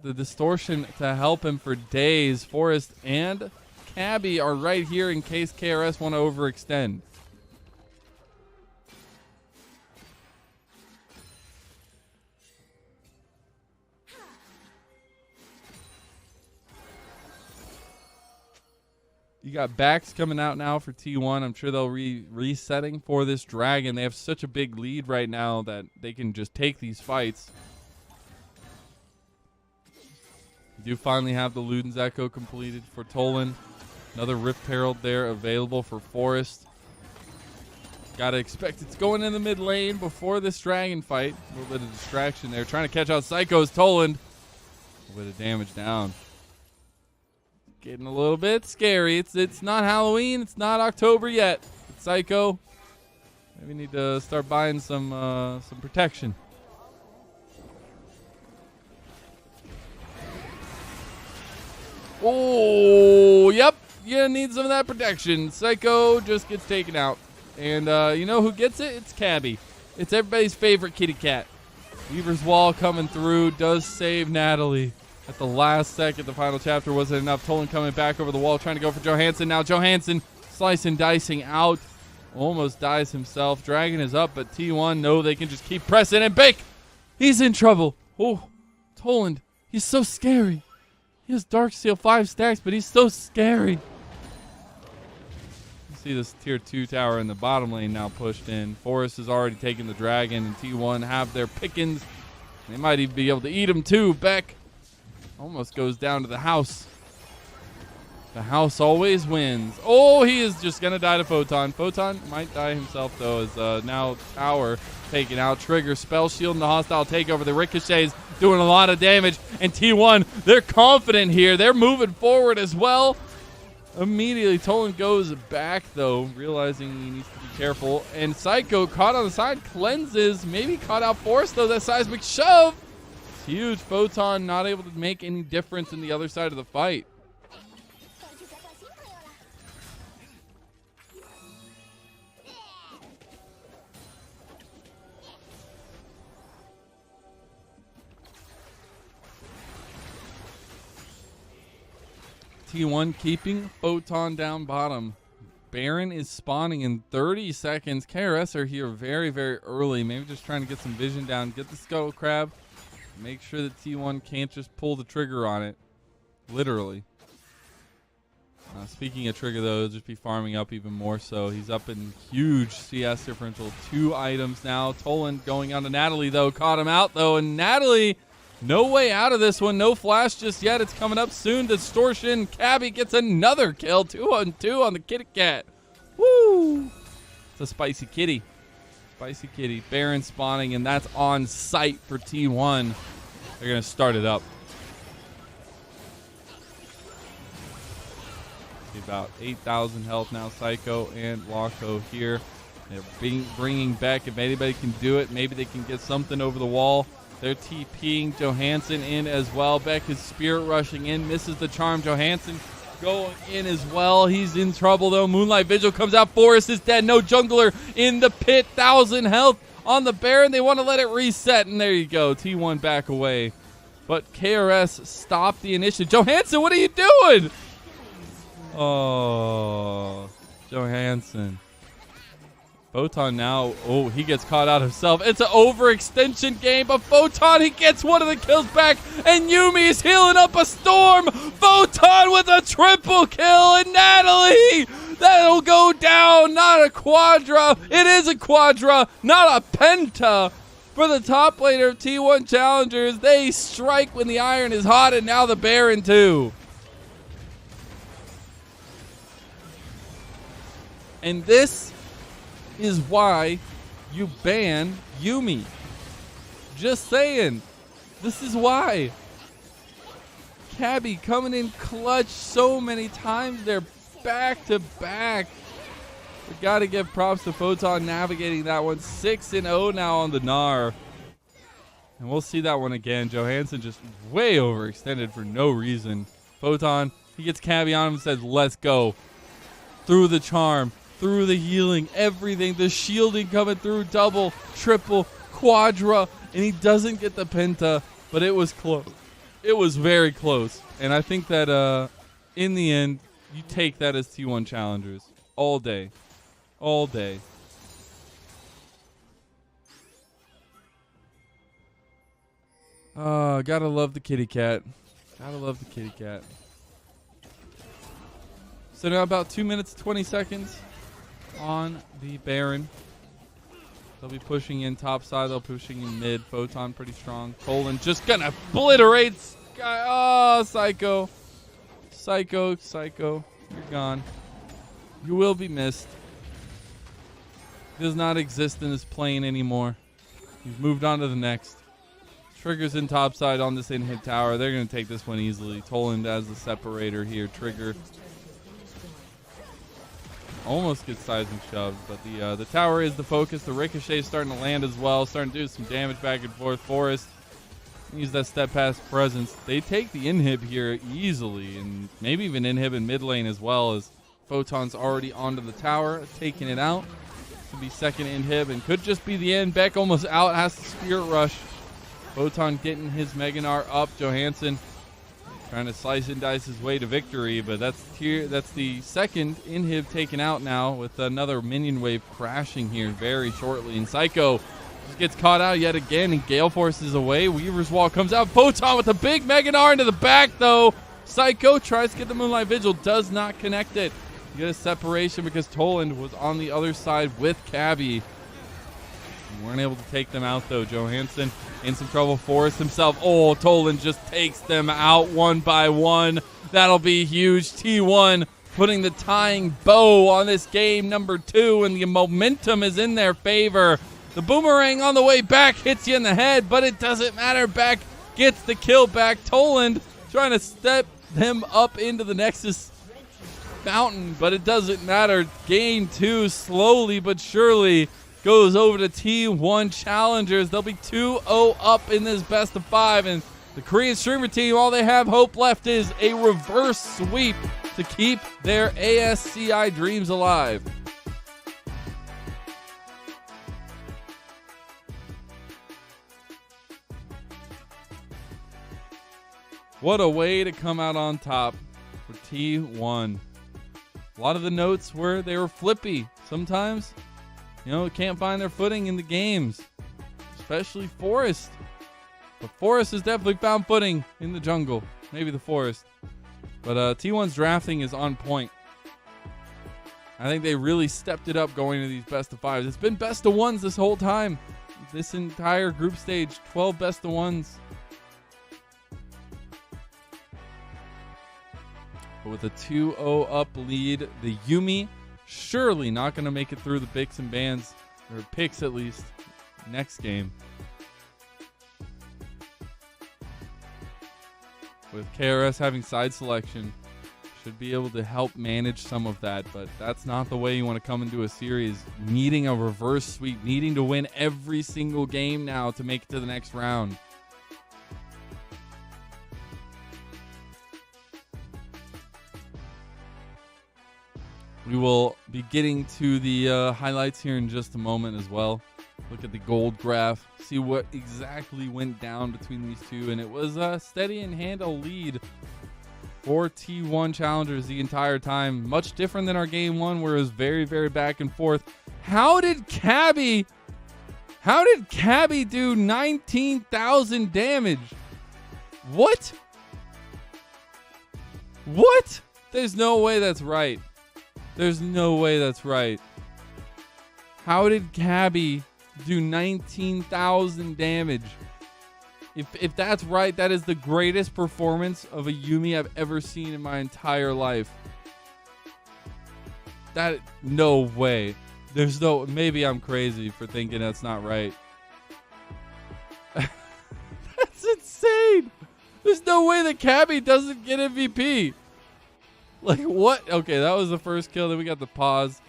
The distortion to help him for days. Forrest and Cabby are right here in case KRS want to overextend. You got backs coming out now for T1. I'm sure they'll resetting for this dragon. They have such a big lead right now that they can just take these fights. Do finally have the Luden's Echo completed for Tolan. Another Rift Herald there available for Forrest. Gotta expect it's going in the mid lane before this dragon fight. A little bit of distraction there. Trying to catch out Psycho's Tolan. A bit of damage down. Getting a little bit scary. It's not Halloween. It's not October yet. It's Psycho. Maybe need to start buying some protection. Oh, yep. You need some of that protection. Psycho just gets taken out. And you know who gets it? It's Cabby. It's everybody's favorite kitty cat. Weaver's Wall coming through. Does save Natalie. At the last second, the final chapter wasn't enough. Tolan coming back over the wall, trying to go for Johansson. Now Johansson slicing, dicing out. Almost dies himself. Dragon is up, but T1, no, they can just keep pressing. And Bake, he's in trouble. Oh, Toland, he's so scary. He has Darksteel 5 stacks, but he's so scary. You see this tier 2 tower in the bottom lane now pushed in. Forrest has already taken the dragon, and T1 have their pickings. They might even be able to eat him too. Beck almost goes down to the house. The house always wins. Oh, he is just going to die to Photon. Photon might die himself, though, as now tower taken out. Trigger, spell shield, and the hostile takeover. The ricochets doing a lot of damage. And T1, they're confident here. They're moving forward as well. Immediately, Tolan goes back, though, realizing he needs to be careful. And Psycho caught on the side, cleanses, maybe caught out Forrest, though, that seismic shove. It's huge. Photon not able to make any difference in the other side of the fight. T1 keeping Photon down bottom. Baron is spawning in 30 seconds. KRS are here very, very early. Maybe just trying to get some vision down. Get the Scuttle Crab. Make sure that T1 can't just pull the trigger on it. Literally. Speaking of trigger, though, he'll just be farming up even more so. He's up in huge CS differential. 2 items now. Tolan going on to Natalie, though. Caught him out, though. And Natalie, no way out of this one. No flash just yet. It's coming up soon. Distortion. Cabby gets another kill. 2-on-2 on the kitty cat. Woo! It's a spicy kitty. Spicy kitty. Baron spawning, and that's on site for T1. They're going to start it up. About 8,000 health now. Psycho and Loco here. They're bringing Beck. If anybody can do it, maybe they can get something over the wall. They're TPing Johansson in as well. Beck is spirit rushing in, misses the charm. Johansson going in as well. He's in trouble though. Moonlight Vigil comes out. Forrest is dead. No jungler in the pit. 1,000 health on the Baron. They want to let it reset, and there you go. T1 back away. But KRS stopped the initiative. Johansson, what are you doing? Oh, Johansson. Photon now, oh, he gets caught out himself. It's an overextension game, but Photon, he gets one of the kills back, and Yumi is healing up a storm. Photon with a triple kill, and Natalie, that'll go down. Not a quadra. It is a quadra, not a penta. For the top laner of T1 Challengers, they strike when the iron is hot, and now the Baron too. And this is why you ban Yumi. Just saying. This is why. Cabby coming in clutch so many times. They're back to back. We got to give props to Photon navigating that one. 6-0 now on the Gnar. And we'll see that one again. Johansson just way overextended for no reason. Photon, he gets Cabby on him and says, let's go. Through the charm. Through the healing, everything, the shielding coming through, double, triple, quadra, and he doesn't get the penta, but it was close. It was very close, and I think that in the end, you take that as T1 Challengers all day, all day. Gotta love the kitty cat. Gotta love the kitty cat. So now about 2 minutes, 20 seconds. On the Baron. They'll be pushing in top side. They'll be pushing in mid. Photon pretty strong. Colin just gonna obliterate Sky. Oh, Psycho. Psycho, Psycho. You're gone. You will be missed. Does not exist in this plane anymore. He's moved on to the next. Trigger's in top side on this in-hit tower. They're gonna take this one easily. Toland as the separator here. Trigger almost gets seismic shoved, but the tower is the focus. The ricochet is starting to land as well, starting to do some damage back and forth. Forrest use that step past presence. They take the inhib here easily, and maybe even inhib in mid lane as well, as Photon's already onto the tower, taking it out. Could be second inhib and could just be the end. Beck almost out, has to spirit rush. Photon getting his Mega Gnar up. Johansson trying to slice and dice his way to victory, but that's the second inhib taken out now, with another minion wave crashing here very shortly. And Psycho just gets caught out yet again, and Gale forces away. Weaver's Wall comes out. Photon with a big Mega Gnar into the back, though. Psycho tries to get the Moonlight Vigil, does not connect it. You get a separation because Toland was on the other side with Cabby. Weren't able to take them out, though. Johansson in some trouble. Forrest himself. Oh, Toland just takes them out one by one. That'll be huge. T1 putting the tying bow on this game number 2, and the momentum is in their favor. The boomerang on the way back hits you in the head, but it doesn't matter. Back gets the kill back. Toland trying to step them up into the Nexus mountain, but it doesn't matter. Game 2 slowly but surely goes over to T1 Challengers. They'll be 2-0 up in this best of 5, and the Korean streamer team, all they have hope left is a reverse sweep to keep their ASCI dreams alive. What a way to come out on top for T1. A lot of the notes were they were flippy. Sometimes, can't find their footing in the games, especially Forrest. But Forrest has definitely found footing in the jungle, maybe the Forest. But T1's drafting is on point. I think they really stepped it up going to these best of 5s. It's been best of 1s this whole time. This entire group stage, 12 best of 1s. But with a 2-0 up lead, the Yumi surely not going to make it through the Bix and Bans, or picks at least, next game. With KRS having side selection, Should be able to help manage some of that, but that's not the way you want to come into a series. Needing a reverse sweep, needing to win every single game now to make it to the next round. We will be getting to the highlights here in just a moment as well. Look at the gold graph, see what exactly went down between these two, and it was a steady and handle lead for T1 Challengers the entire time. Much different than our game one, where it was very, very back and forth. How did Cabby do 19,000 damage? What? What? There's no way that's right. There's no way that's right. How did Cabby do 19,000 damage? If that's right, that is the greatest performance of a Yuumi I've ever seen in my entire life. No way. There's no, maybe I'm crazy for thinking that's not right. That's insane. There's no way that Cabby doesn't get MVP. Like, what? Okay, that was the first kill. Then we got the pause.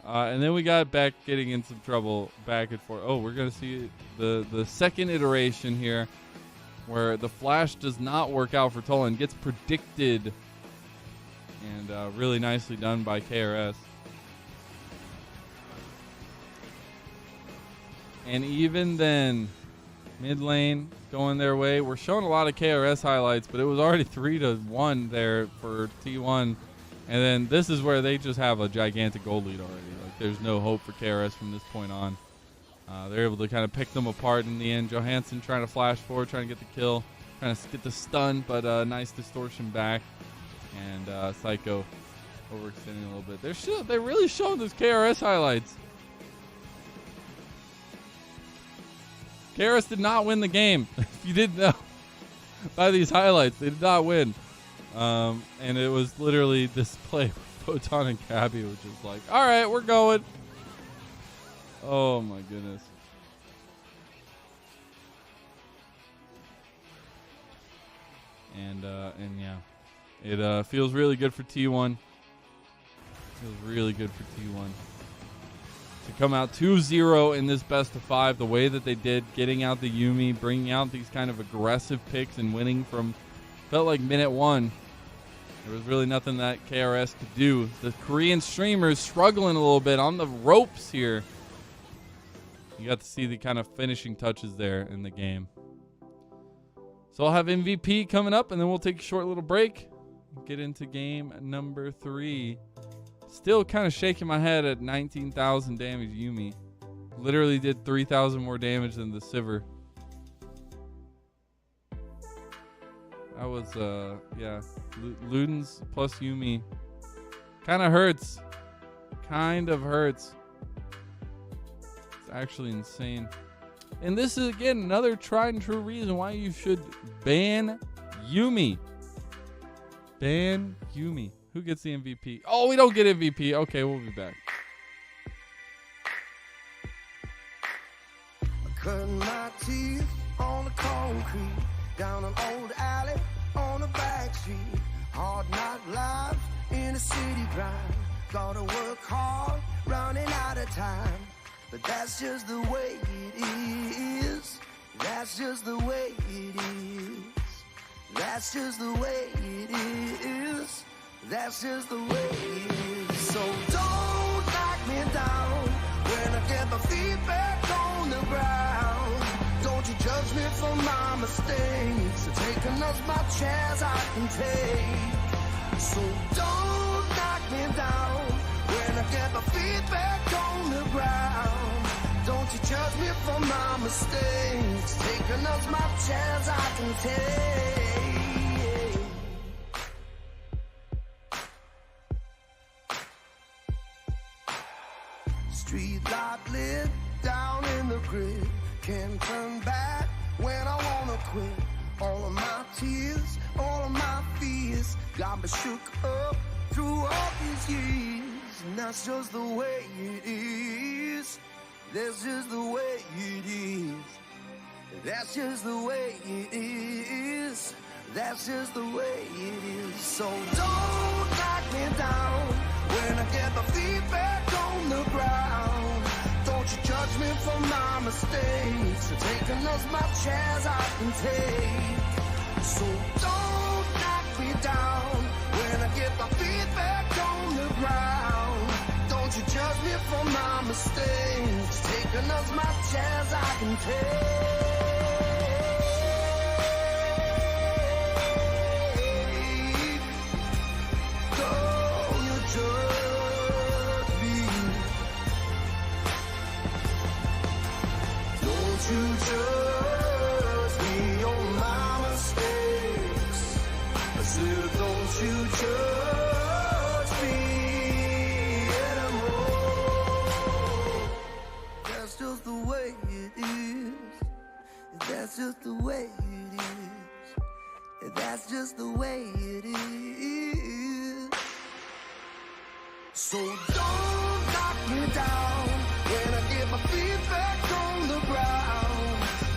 And then we got Beck getting in some trouble back and forth. Oh, we're going to see the second iteration here, where the flash does not work out for Tolan, gets predicted, and really nicely done by KRS. And even then, mid lane going their way. We're showing a lot of KRS highlights, but it was already 3-1 there for T1. And then this is where they just have a gigantic gold lead already. Like, there's no hope for KRS from this point on. They're able to kind of pick them apart in the end. Johansson trying to flash forward, trying to get the kill, trying to get the stun, but nice distortion back. And Psycho overextending a little bit. They're really showing those KRS highlights. KRS did not win the game. If you didn't know by these highlights, they did not win. And it was literally this play with Photon and Cabby, which is like, all right, we're going. Oh my goodness. And yeah, it feels really good for T1. Feels really good for T1 to come out 2-0 in this best of 5 the way that they did, getting out the Yuumi, bringing out these kind of aggressive picks and winning from, felt like minute 1. There was really nothing that KRS could do. The Korean streamers struggling a little bit on the ropes here. You got to see the kind of finishing touches there in the game. So I'll have MVP coming up, and then we'll take a short little break. Get into game number 3. Still kind of shaking my head at 19,000 damage Yuumi. Literally did 3,000 more damage than the Sivir. That was, yeah. Ludens plus Yuumi. Kind of hurts. Kind of hurts. It's actually insane. And this is, again, another tried and true reason why you should ban Yuumi. Ban Yuumi. Who gets the MVP? Oh, we don't get MVP. Okay, we'll be back. Cutting my teeth on the concrete, down an old alley on a back street. Hard knock life in a city grind. Gotta work hard, running out of time. But that's just the way it is. That's just the way it is. That's just the way it is. That's just the way it is. So don't knock me down when I get my feet back on the ground. Don't you judge me for my mistakes. So taking as much as I can take. So don't knock me down when I get my feet back on the ground. Don't you judge me for my mistakes. Taking as much as I can take. Street light lit down in the grid. Can't turn back when I wanna quit. All of my tears, all of my fears got me shook up through all these years. And that's just the way it is. That's just the way it is. That's just the way it is. That's just the way it is. So don't knock me down when I get my feet back on the ground. Don't you judge me for my mistakes. Taking as much as I can take. So don't knock me down when I get my feet back on the ground. Don't you judge me for my mistakes. Taking as much as I can take. You judge me on my mistakes. I said, don't you judge me anymore. That's just the way it is. That's just the way it is. That's just the way it is. So don't knock me down when I get my feet back on the ground.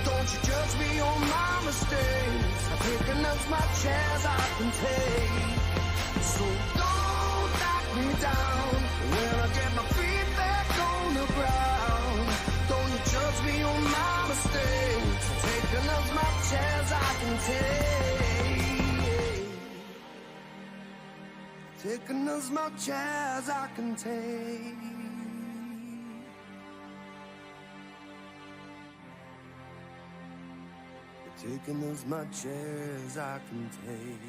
Don't you judge me on my mistakes. I'm taking as much as I can take. So don't knock me down when I get my feet back on the ground. Don't you judge me on my mistakes. I'm taking as much as I can take. Taking as much as I can take. Taking as much as I can take.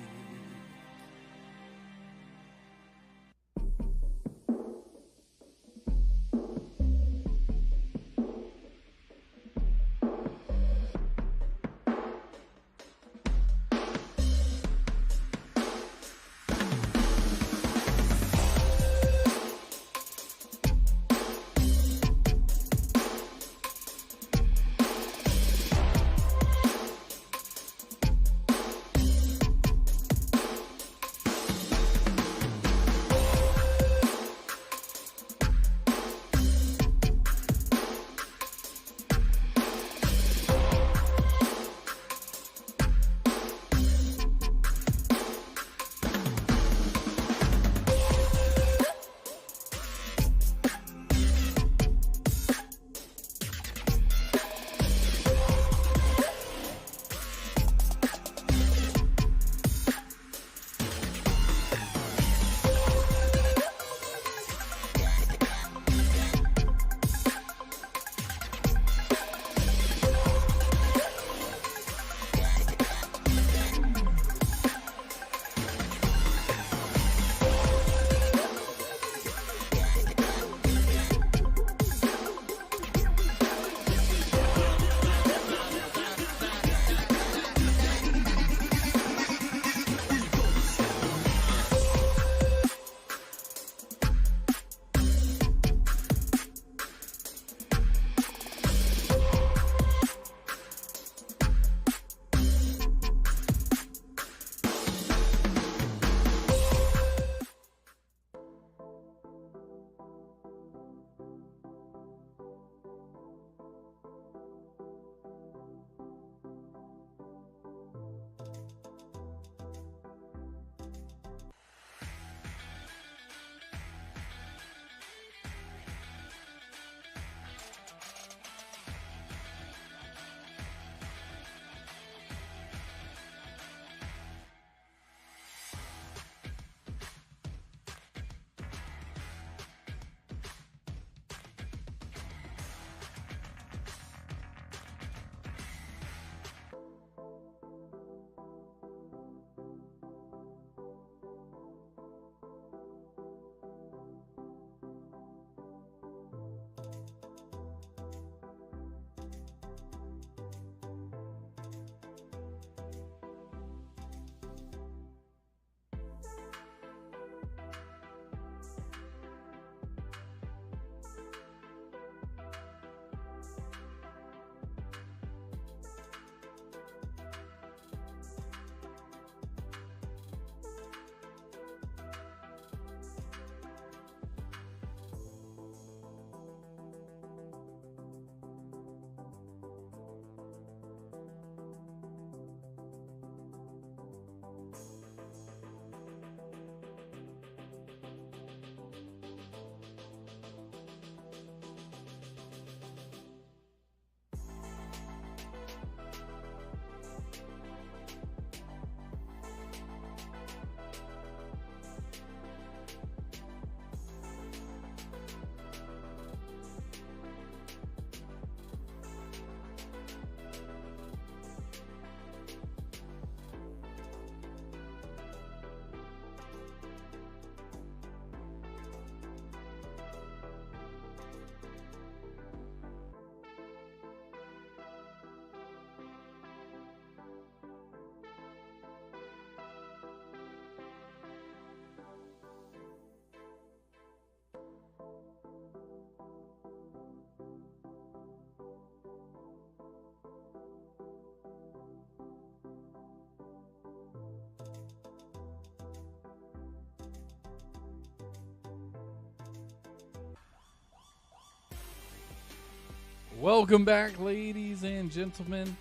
Welcome back, ladies and gentlemen.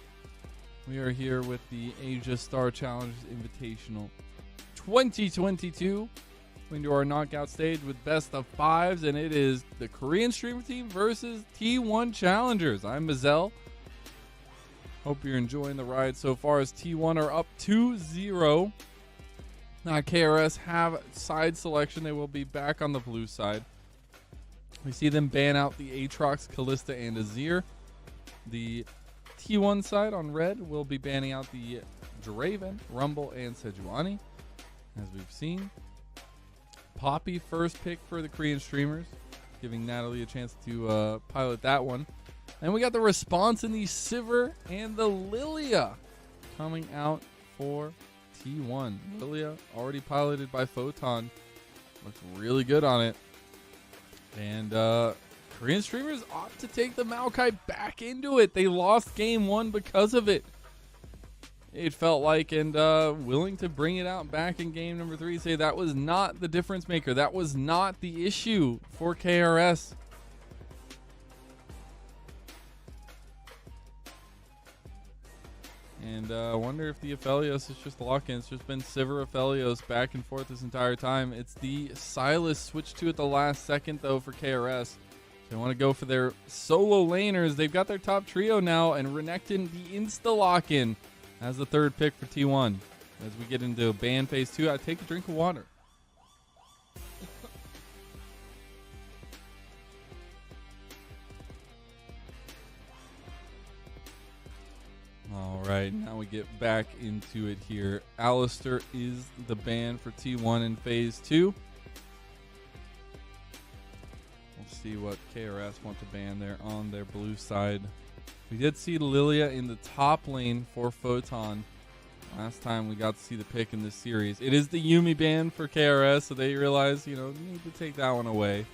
We are here with the Asia Star Challengers Invitational 2022. Into our knockout stage with best of fives, and it is the Korean streamer team versus T1 Challengers. I'm Mazel. Hope you're enjoying the ride so far as T1 are up 2-0. Now KRS have side selection. They will be back on the blue side. We see them ban out the Aatrox, Kalista, and Azir. The T1 side on red will be banning out the Draven, Rumble, and Sejuani, as we've seen. Poppy first pick for the Korean streamers, giving Natalie a chance to pilot that one. And we got the response in the Sivir and the Lilia coming out for T1. Lilia already piloted by Photon. Looks really good on it. And Korean streamers opt to take the Maokai back into it. They lost game one because of it. It felt like, and willing to bring it out back in game number 3. Say that was not the difference maker. That was not the issue for KRS. And I wonder if the Aphelios is just lock-in. It's just been Sivir Aphelios back and forth this entire time. It's the Sylas switched to at the last second, though, for KRS. They want to go for their solo laners. They've got their top trio now, and Renekton, the insta-lock-in, as the third pick for T1. As we get into ban phase 2, I take a drink of water. All right, now we get back into it here. Alistair is the ban for T1 in phase 2. We'll see what KRS want to ban there on their blue side. We did see Lilia in the top lane for Photon. Last time we got to see the pick in this series. It is the Yuumi ban for KRS, so they realize, you need to take that one away.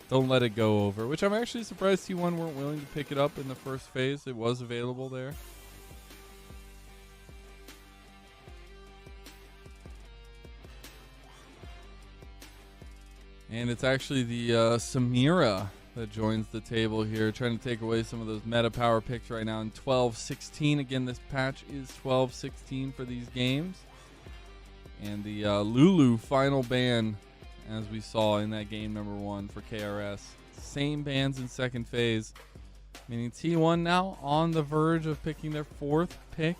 Don't let it go over, which I'm actually surprised T1 weren't willing to pick it up in the first phase. It was available there. And it's actually the Samira that joins the table here, trying to take away some of those meta power picks right now in 12-16. Again, this patch is 12-16 for these games. And the Lulu final ban, as we saw in that game number 1 for KRS. Same bans in second phase, meaning T1 now on the verge of picking their 4th pick.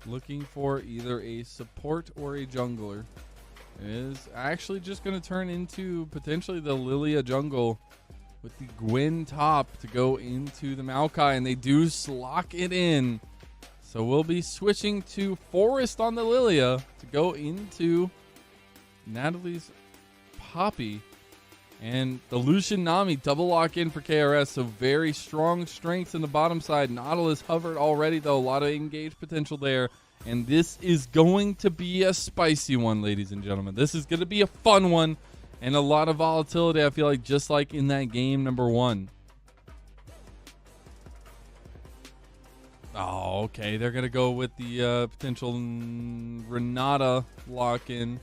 Looking for either a support or a jungler. It is actually just going to turn into potentially the Lilia jungle with the Gwen top to go into the Maokai, and they do lock it in. So we'll be switching to Forest on the Lilia to go into Natalie's Poppy. And the Lucian Nami double lock in for KRS, so very strong strengths in the bottom side. Nautilus hovered already, though. A lot of engaged potential there. And this is going to be a spicy one, ladies and gentlemen. This is going to be a fun one and a lot of volatility, I feel like, just like in that game number 1. Oh, okay. They're going to go with the potential Renata lock-in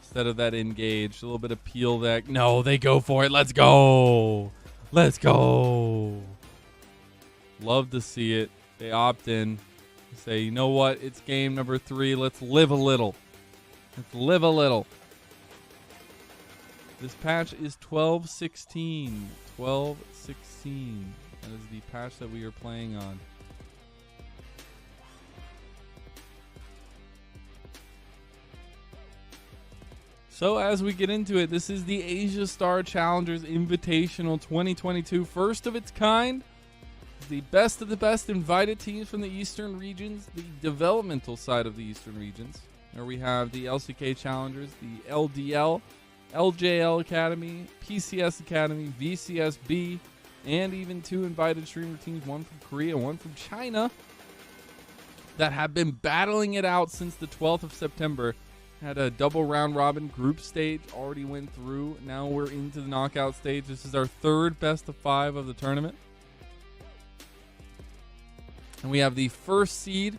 instead of that engage. A little bit of peel that. No, they go for it. Let's go. Let's go. Love to see it. They opt in. Say, you know what? It's game number 3. Let's live a little. Let's live a little. This patch is 12-16. 12-16. That is the patch that we are playing on. So as we get into it, this is the Asia Star Challengers Invitational 2022. First of its kind. The best of the best invited teams from the Eastern regions, the developmental side of the Eastern regions. There we have the LCK Challengers, the LDL, LJL Academy, PCS Academy, VCS.B, and even 2 invited streamer teams, one from Korea, one from China, that have been battling it out since the 12th of September. Had a double round robin group stage, already went through. Now we're into the knockout stage. This is our 3rd best of 5 of the tournament. And we have the first seed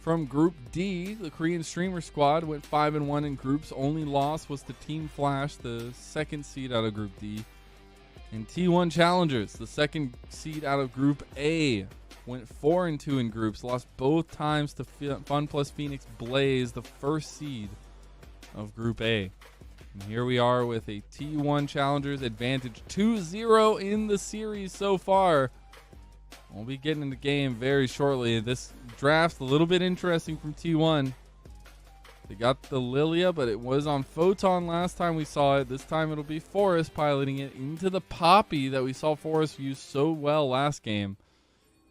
from Group D. The Korean streamer squad went 5-1 in groups. Only loss was to Team Flash, the 2nd seed out of Group D. And T1 Challengers, the second seed out of Group A, went 4-2 in groups, lost both times to Fun Plus Phoenix Blaze, the first seed of Group A. And here we are with a T1 Challengers advantage 2-0 in the series so far. We'll be getting in the game very shortly. This draft's a little bit interesting from T1. They got the Lilia, but it was on Photon last time we saw it. This time it'll be Forest piloting it into the Poppy that we saw Forest use so well last game.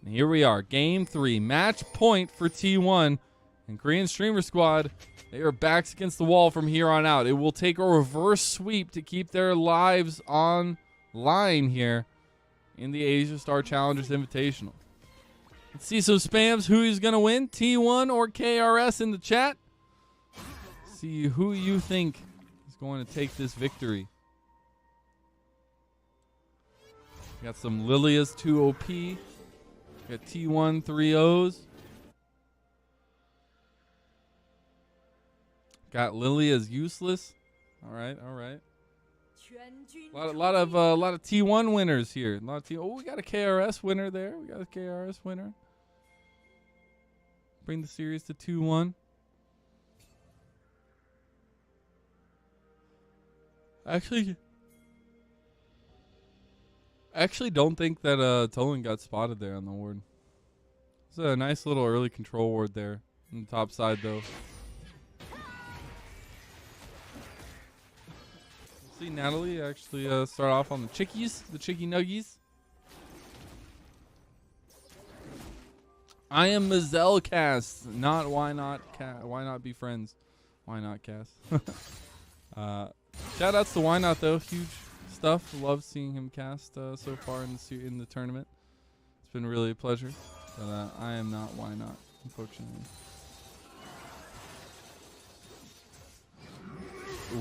And here we are, Game 3, match point for T1. And Korean Streamer Squad, they are backs against the wall from here on out. It will take a reverse sweep to keep their lives on line here in the Asia Star Challengers Invitational. Let's see some spams. Who is going to win, T1 or KRS in the chat? See who you think is going to take this victory. Got some Lilia's 2 OP. Got T1 3 O's. Got Lilia's useless. All right, all right. A lot of T1 winners here. Oh, we got a KRS winner there. We got a KRS winner. Bring the series to 2-1. Actually don't think that Tolan got spotted there on the ward. It's a nice little early control ward there on the top side though. See Natalie actually start off on the chickies, the chicky nuggies. I am Mazel Cast, not why not be friends. Why not Cast? Shout outs to Why Not though, huge stuff. Love seeing him cast so far in the tournament. It's been really a pleasure. But I am not Why Not, unfortunately.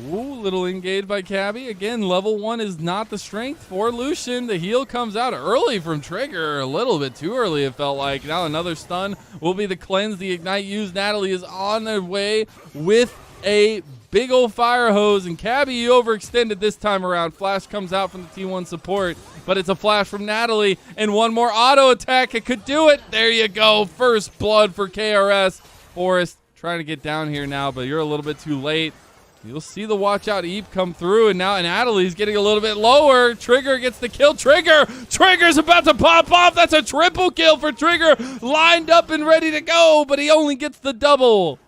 Ooh, little engage by Cabby. Again, level 1 is not the strength for Lucian. The heal comes out early from Trigger. A little bit too early, it felt like. Now another stun will be the cleanse. The ignite used. Natalie is on their way with a big old fire hose, and Cabby overextended this time around. Flash comes out from the T1 support, but it's a flash from Natalie, and one more auto attack. It could do it. There you go. First blood for KRS. Forest trying to get down here now, but you're a little bit too late. You'll see the watch out Eep come through, and now Natalie's getting a little bit lower. Trigger gets the kill. Trigger's about to pop off. That's a triple kill for Trigger. Lined up and ready to go, but he only gets the double.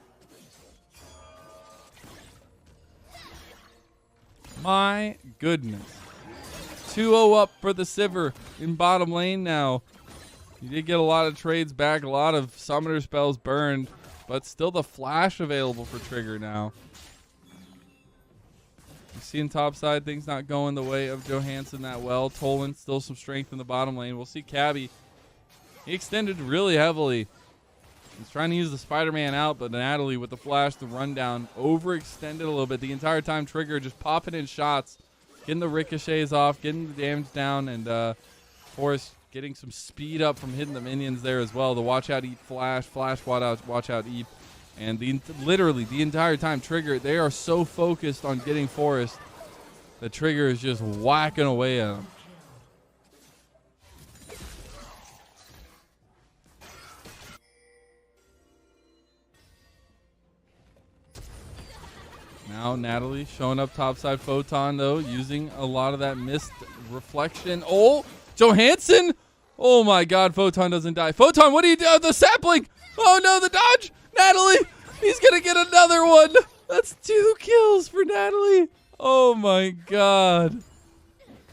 My goodness. 2-0 up for the Sivir in bottom lane now. You did get a lot of trades back, a lot of summoner spells burned, but still the flash available for Trigger now. You see in top side, things not going the way of Johansson that well. Tolan still some strength in the bottom lane. We'll see Cabby. He extended really heavily. He's trying to use the Spider-Man out, but Natalie with the flash, the rundown, overextended a little bit. The entire time Trigger just popping in shots, getting the ricochets off, getting the damage down, and Forrest getting some speed up from hitting the minions there as well. The watch out Eep flash, watch out Eep. And literally the entire time Trigger, they are so focused on getting Forrest that Trigger is just whacking away at him. Now Natalie showing up topside. Photon though using a lot of that missed reflection. Oh, Johansson! Oh my God, Photon doesn't die. Photon, what do you do? The sapling! Oh no, the dodge! Natalie, he's gonna get another one. That's 2 kills for Natalie. Oh my God.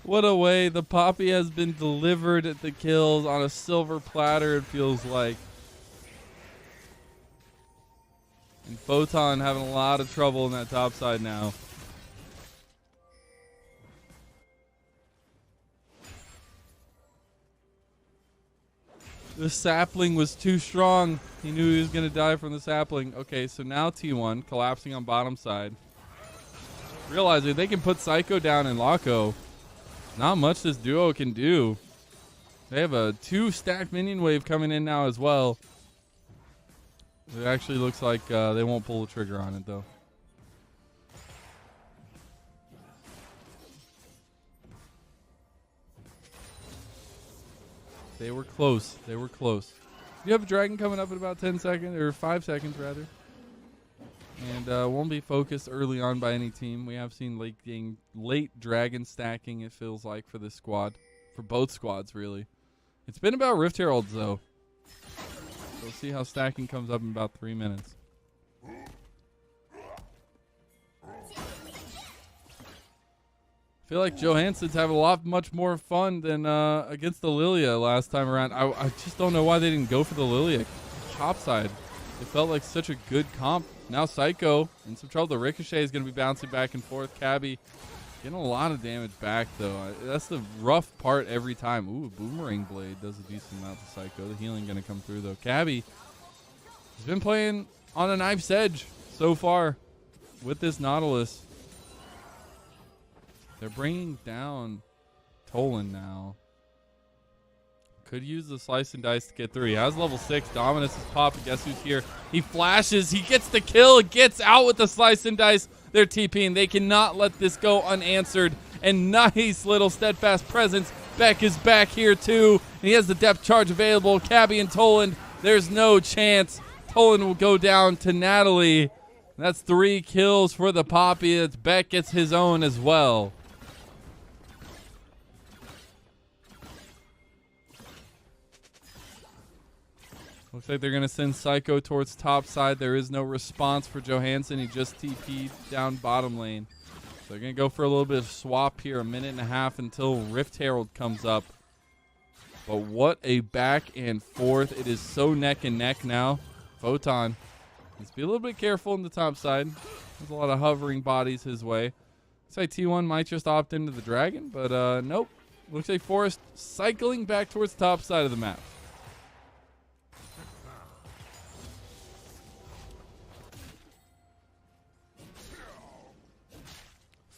What a way. The Poppy has been delivered at the kills on a silver platter, it feels like. And Photon having a lot of trouble in that top side now. The sapling was too strong. He knew he was going to die from the sapling. Okay, so now T1 collapsing on bottom side. Realizing they can put Psycho down in Loco. Not much this duo can do. They have a 2-stack minion wave coming in now as well. It actually looks like they won't pull the trigger on it, though. They were close. They were close. You have a dragon coming up in about 10 seconds, or 5 seconds rather. And won't be focused early on by any team. We have seen late dragon stacking, it feels like, for this squad. For both squads, really. It's been about Rift Heralds, though. We'll see how stacking comes up in about 3 minutes. I feel like Johansson's having much more fun than against the Lilia last time around. I just don't know why they didn't go for the Lilia topside. It felt like such a good comp. Now Psycho in some trouble. The Ricochet is going to be bouncing back and forth. Cabby getting a lot of damage back, though. That's the rough part every time. Ooh, Boomerang Blade does a decent amount to Psycho. The healing going to come through, though. Cabby has been playing on a knife's edge so far with this Nautilus. They're bringing down Tolan now. Could use the slice and dice to get through. He has level 6. Dominus is popping. Guess who's here? He flashes. He gets the kill. Gets out with the slice and dice. They're TPing. They cannot let this go unanswered. And nice little steadfast presence. Beck is back here too. And he has the depth charge available. Cabby and Toland. There's no chance. Toland will go down to Natalie. That's 3 kills for the Poppy. It's Beck gets his own as well. Looks like they're going to send Psycho towards top side. There is no response for Johansson. He just TP'd down bottom lane. So they're going to go for a little bit of swap here. 1.5 minutes until Rift Herald comes up. But what a back and forth. It is so neck and neck now. Photon. Let's be a little bit careful in the top side. There's a lot of hovering bodies his way. Looks like T1 might just opt into the dragon. But nope. Looks like Forest cycling back towards the top side of the map.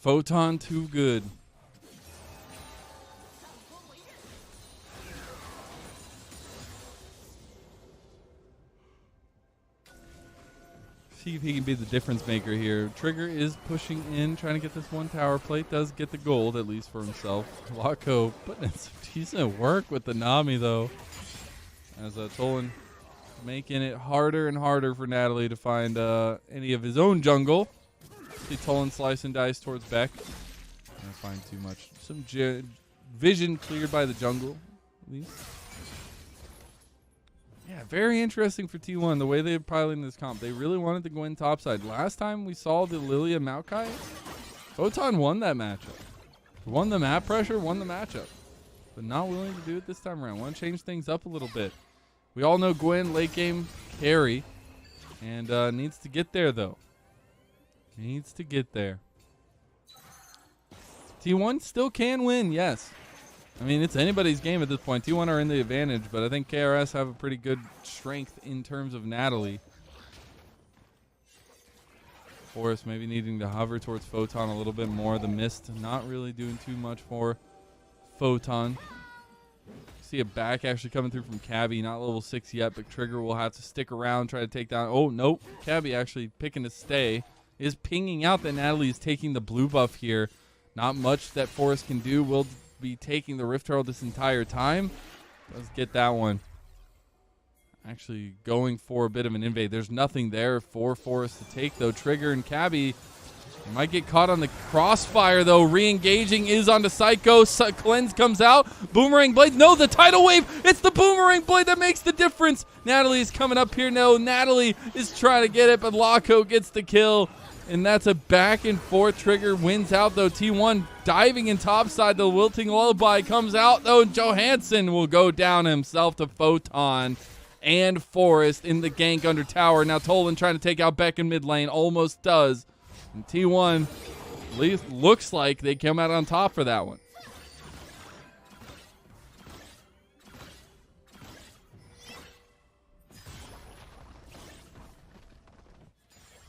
Photon too good. See if he can be the difference maker here. Trigger is pushing in, trying to get this one tower plate. Does get the gold, at least for himself. Locko putting in some decent work with the Nami, though. As Tolan making it harder and harder for Natalie to find any of his own jungle. See Tolan slice and dice towards Beck. Can't find too much. Some vision cleared by the jungle, at least. Yeah, very interesting for T1, the way they're piloting this comp. They really wanted to go in topside. Last time we saw the Lilia Maokai, Photon won that matchup. Won the map pressure, won the matchup. But not willing to do it this time around. Want to change things up a little bit. We all know Gwen, late game carry. And needs to get there, though. Needs to get there. T1 still can win, yes. I mean, it's anybody's game at this point. T1 are in the advantage, but I think KRS have a pretty good strength in terms of Natalie. Forrest maybe needing to hover towards Photon a little bit more. The Mist not really doing too much for Photon. See a back actually coming through from Cabby. Not level 6 yet, but Trigger will have to stick around, try to take down. Oh, nope. Cabby actually picking to stay. Is pinging out that Natalie is taking the blue buff here. Not much that Forrest can do. Will be taking the Rift Herald this entire time. Let's get that one. Actually going for a bit of an invade. There's nothing there for Forrest to take, though. Trigger and Cabby might get caught on the crossfire, though. Re-engaging is onto Psycho. Cleanse comes out. Boomerang Blade. No, the tidal wave. It's the Boomerang Blade that makes the difference. Natalie is coming up here. No, Natalie is trying to get it, but Locko gets the kill. And that's a back and forth. Trigger wins out, though. T1 diving in topside. The Wilting Lullaby comes out, though. Johansson will go down himself to Photon and Forrest in the gank under tower. Now Tolan trying to take out Beck in mid lane. Almost does. And T1 at least looks like they come out on top for that one.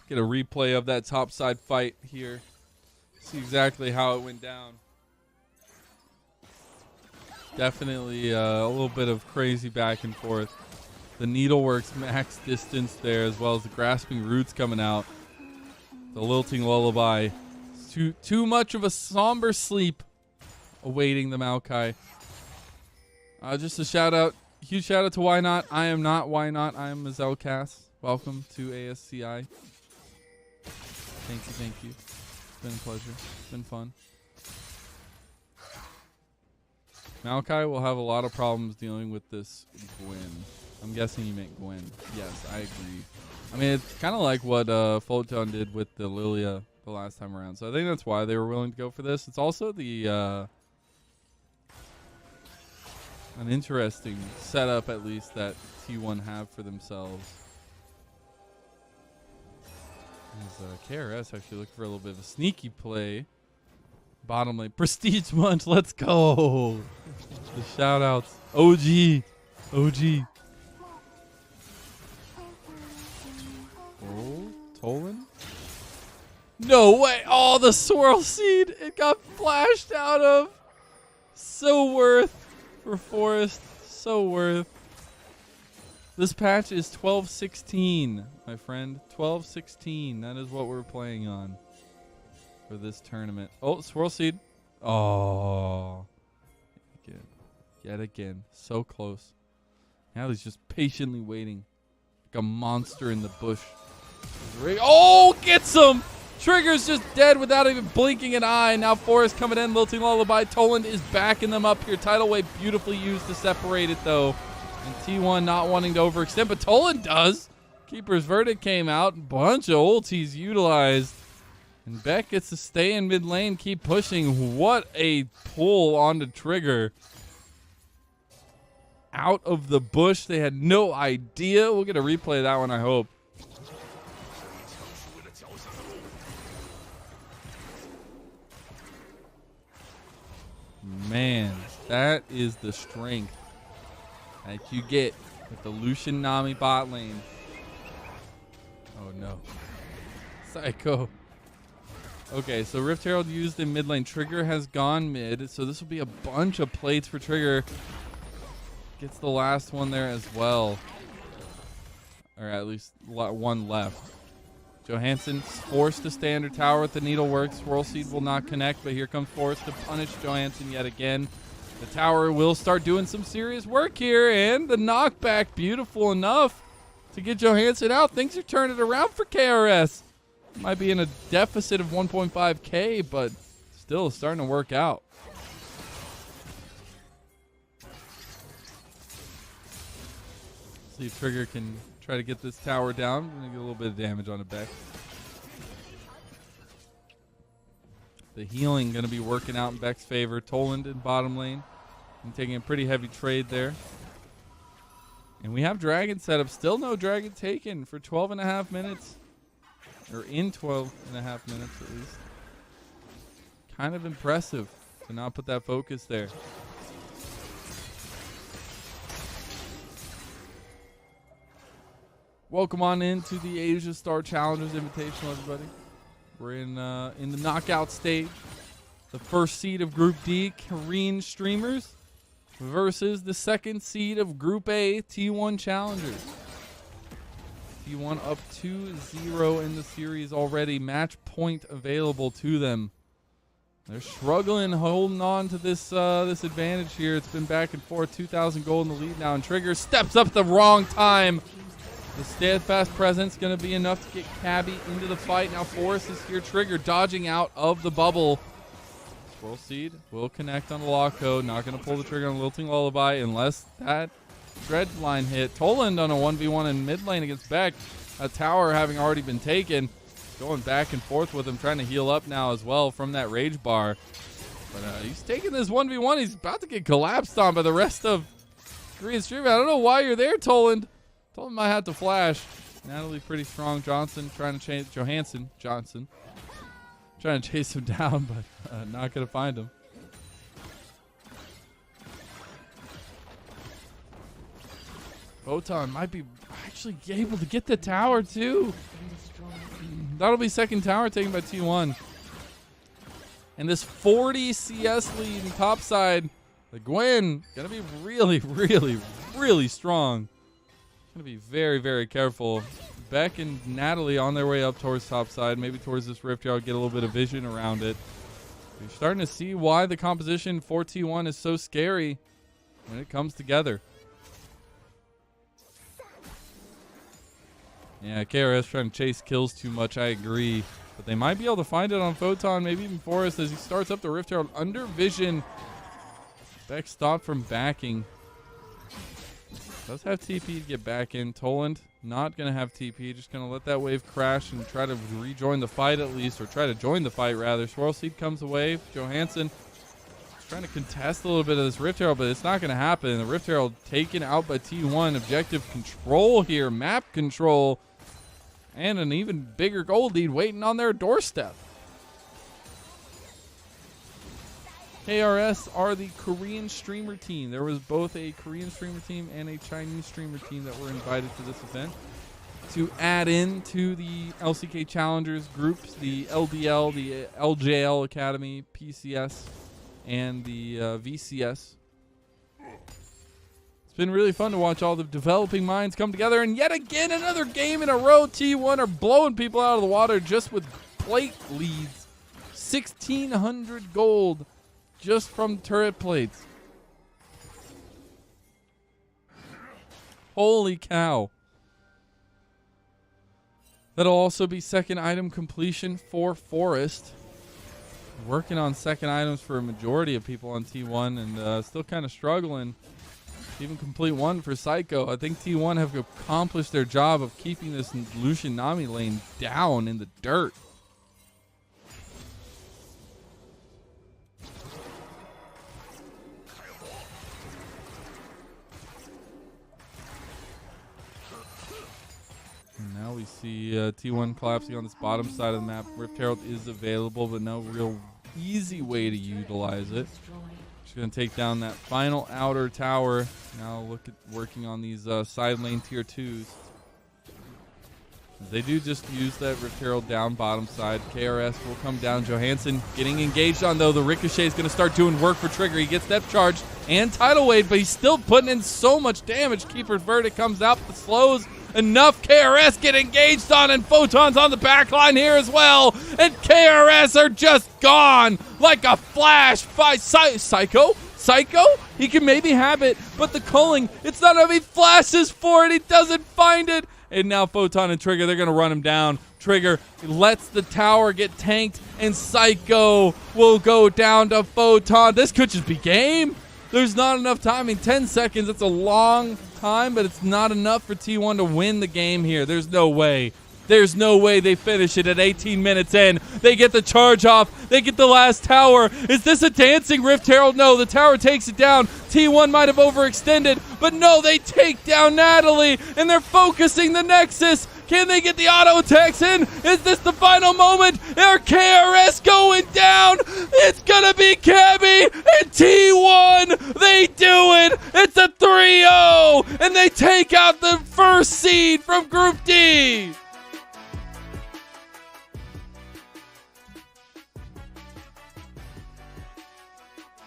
Get a replay of that topside fight here. See exactly how it went down. Definitely a little bit of crazy back and forth. The Needleworks max distance there, as well as the Grasping Roots coming out. The Lilting Lullaby. Too much of a somber sleep awaiting the Maokai. Just a shout out, huge shout out to Why Not. I am not Why Not. I am Mazel Cass. Welcome to ASCI. Thank you. It's been a pleasure. It's been fun. Malachi will have a lot of problems dealing with this Gwen. I'm guessing you meant Gwen. Yes, I agree. I mean, it's kind of like what Photon did with the Lilia the last time around. So I think that's why they were willing to go for this. It's also the an interesting setup, at least, that T1 have for themselves. As KRS actually looking for a little bit of a sneaky play. Bottom lane. Prestige Munch, let's go. The shout outs. OG. Oh, Tolan? No way. Oh, the swirl seed. It got flashed out of. So worth for Forest. So worth. This patch is 12-16, my friend. 12-16. That is what we're playing on for this tournament. Oh, swirl seed. Oh. Yet again. So close. Now he's just patiently waiting. Like a monster in the bush. Oh, gets him! Trigger's just dead without even blinking an eye. Now Forrest coming in, Lilting Lullaby. Toland is backing them up here. Tidal Wave beautifully used to separate it, though. And T1 not wanting to overextend, but Toland does. Keeper's Verdict came out. Bunch of ultis utilized. And Beck gets to stay in mid lane, keep pushing. What a pull onto Trigger. Out of the bush. They had no idea. We'll get a replay of that one, I hope. Man, that is the strength that you get with the Lucian Nami bot lane. Oh no. Psycho. Okay, so Rift Herald used in mid lane. Trigger has gone mid, so this will be a bunch of plates for Trigger. Gets the last one there as well. Or at least one left. Johansson's forced to stay under tower with the Needleworks. Swirl Seed will not connect, but here comes Forrest to punish Johansson yet again. The tower will start doing some serious work here, and the knockback beautiful enough to get Johansson out. Things are turning around for KRS. Might be in a deficit of 1.5k, but still starting to work out. See if Trigger can try to get this tower down. We're going to get a little bit of damage on it back. The healing going to be working out in Beck's favor. Toland in bottom lane. And taking a pretty heavy trade there. And we have Dragon set up. Still no Dragon taken for 12.5 minutes. Or in 12.5 minutes at least. Kind of impressive to not put that focus there. Welcome on into the Asia Star Challengers Invitational, everybody. We're in the knockout stage. The first seed of Group D, Korean streamers, versus the second seed of Group A, T1 Challengers. T1 up 2-0 in the series already. Match point available to them. They're struggling, holding on to this this advantage here. It's been back and forth. 2,000 gold in the lead now, and Trigger steps up at the wrong time. The steadfast presence going to be enough to get Cabby into the fight. Now Forrest is here. Trigger dodging out of the bubble. Swirl Seed will connect on the lock code. Not going to pull the trigger on Lilting Lullaby unless that Dread line hit. Toland on a 1v1 in mid lane against Beck. A tower having already been taken. Going back and forth with him, trying to heal up now as well from that rage bar. But he's taking this 1v1. He's about to get collapsed on by the rest of Korean streamer. I don't know why you're there, Toland. Toland might have to flash. Natalie pretty strong. Johnson trying to chase Johansson. Trying to chase him down, but not going to find him. Photon might be actually able to get the tower too. That'll be second tower taken by T1. And this 40 CS lead in top side, the Gwen, going to be really, really, really strong. Going to be very, very careful. Beck and Natalie on their way up towards top side, maybe towards this Rift Yard, get a little bit of vision around it. You're starting to see why the composition for T1 is so scary. when it comes together. Yeah, KRS trying to chase kills too much, I agree. But they might be able to find it on Photon, maybe even Forrest as he starts up the Rift Herald under vision. Beck stopped from backing. Does have TP to get back in. Toland not going to have TP. Just going to let that wave crash and try to rejoin the fight at least, or try to join the fight rather. Swirl Seed comes away. Johansson is trying to contest a little bit of this Rift Herald, but it's not going to happen. The Rift Herald taken out by T1. Objective control here. Map control. And an even bigger gold lead waiting on their doorstep. KRS are the Korean streamer team. There was both a Korean streamer team and a Chinese streamer team that were invited to this event to add in to the LCK Challengers groups, the LDL, the LJL Academy, PCS, and the VCS. It's been really fun to watch all the developing minds come together, and yet again, another game in a row, T1 are blowing people out of the water just with plate leads. 1,600 gold. Just from turret plates. Holy cow. That'll also be second item completion for Forrest. Working on second items for a majority of people on T1 and still kind of struggling. Even complete one for Psycho. I think T1 have accomplished their job of keeping this Lucian Nami lane down in the dirt. Now we see T1 collapsing on this bottom side of the map. Rift Herald is available, but no real easy way to utilize it. Just going to take down that final outer tower. Now look at working on these side lane tier 2s. They do just use that Rift Herald down bottom side. KRS will come down. Johansson getting engaged on, though. The Ricochet is going to start doing work for Trigger. He gets step charge and tidal wave, but he's still putting in so much damage. Keeper's Verdict comes out, but slows enough. KRS get engaged on, and Photon's on the back line here as well. And KRS are just gone like a flash by Psycho. He can maybe have it, but the culling, it's not enough. He flashes for it. He doesn't find it. And now Photon and Trigger, they're going to run him down. Trigger lets the tower get tanked, and Psycho will go down to Photon. This could just be game. There's not enough time. I mean, 10 seconds, that's a long time, but it's not enough for T1 to win the game here. There's no way. There's no way they finish it at 18 minutes in. They get the charge off. They get the last tower. Is this a dancing Rift Herald? No, the tower takes it down. T1 might have overextended, but no, they take down Natalie, and they're focusing the Nexus. Can they get the auto attacks in? Is this the final moment? Are KRS going down? It's gonna be Cabby and T1. They do it. It's a 3-0, and they take out the first seed from Group D.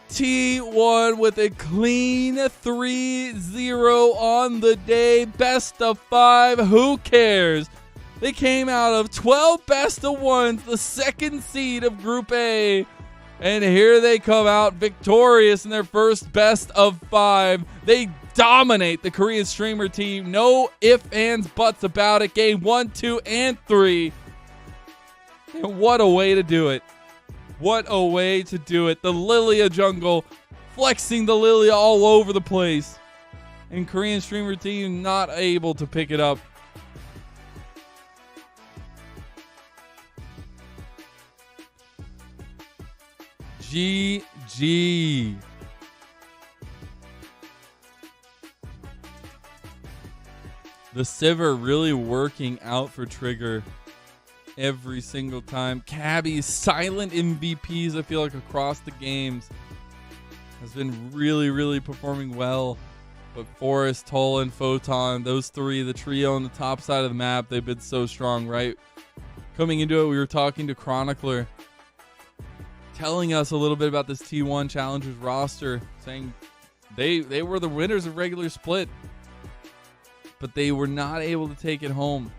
T1 with a clean 3-0 on the day. Best of 5. Who cares? They came out of 12 best of 1s, the second seed of Group A. And here they come out victorious in their first best of 5. They dominate the Korean streamer team. No ifs, ands, buts about it. Game 1, 2, and 3. And what a way to do it. What a way to do it. The Lilia jungle flexing the Lilia all over the place. And Korean streamer team not able to pick it up. GG. The Sivir really working out for Trigger every single time. Cabby's silent MVPs, I feel like, across the games has been really, really performing well. But Forrest, Toland, Photon, those three, the trio on the top side of the map, they've been so strong, right? Coming into it, we were talking to Chronicler, telling us a little bit about this T1 Challengers roster, saying they were the winners of regular split, but they were not able to take it home.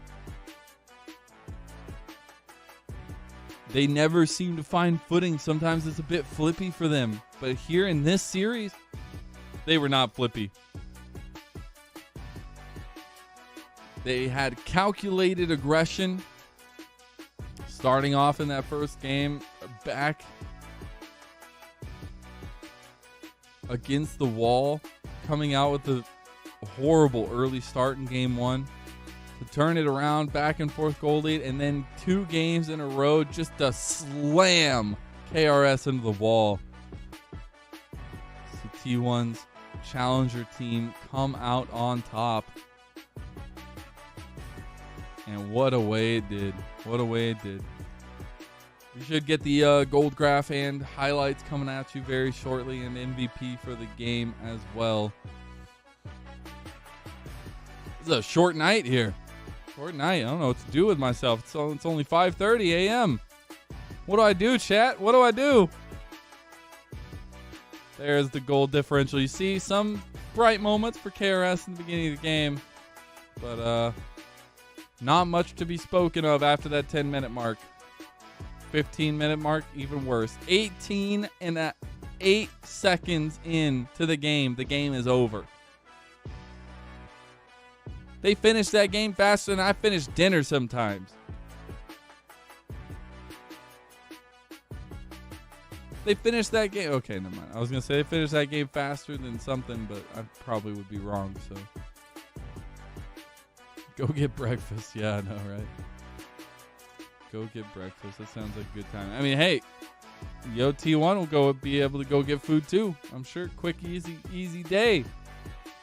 They never seem to find footing. Sometimes it's a bit flippy for them. But here in this series, They were not flippy. They had calculated aggression starting off in that first game, back against the wall, coming out with a horrible early start in game 1 to turn it around, back and forth goal lead, and then 2 games in a row just to slam KRS into the wall. So T1's challenger team come out on top. And what a way it did. What a way it did. We should get the gold graph and highlights coming at you very shortly, and MVP for the game as well. This is a short night here. Short night. I don't know what to do with myself. It's only 5:30 a.m. What do I do, chat? What do I do? There's the goal differential. You see some bright moments for KRS in the beginning of the game, but not much to be spoken of after that 10-minute mark. 15-minute mark, even worse. 18 and 8 seconds into the game is over. They finished that game faster than I finished dinner sometimes. They finished that game. Okay, never mind. I was going to say they finished that game faster than something, but I probably would be wrong, so. Go get breakfast. Yeah, I know, right? Go get breakfast. That sounds like a good time. I mean, hey, yo, T1 will be able to go get food too. I'm sure. Quick, easy day.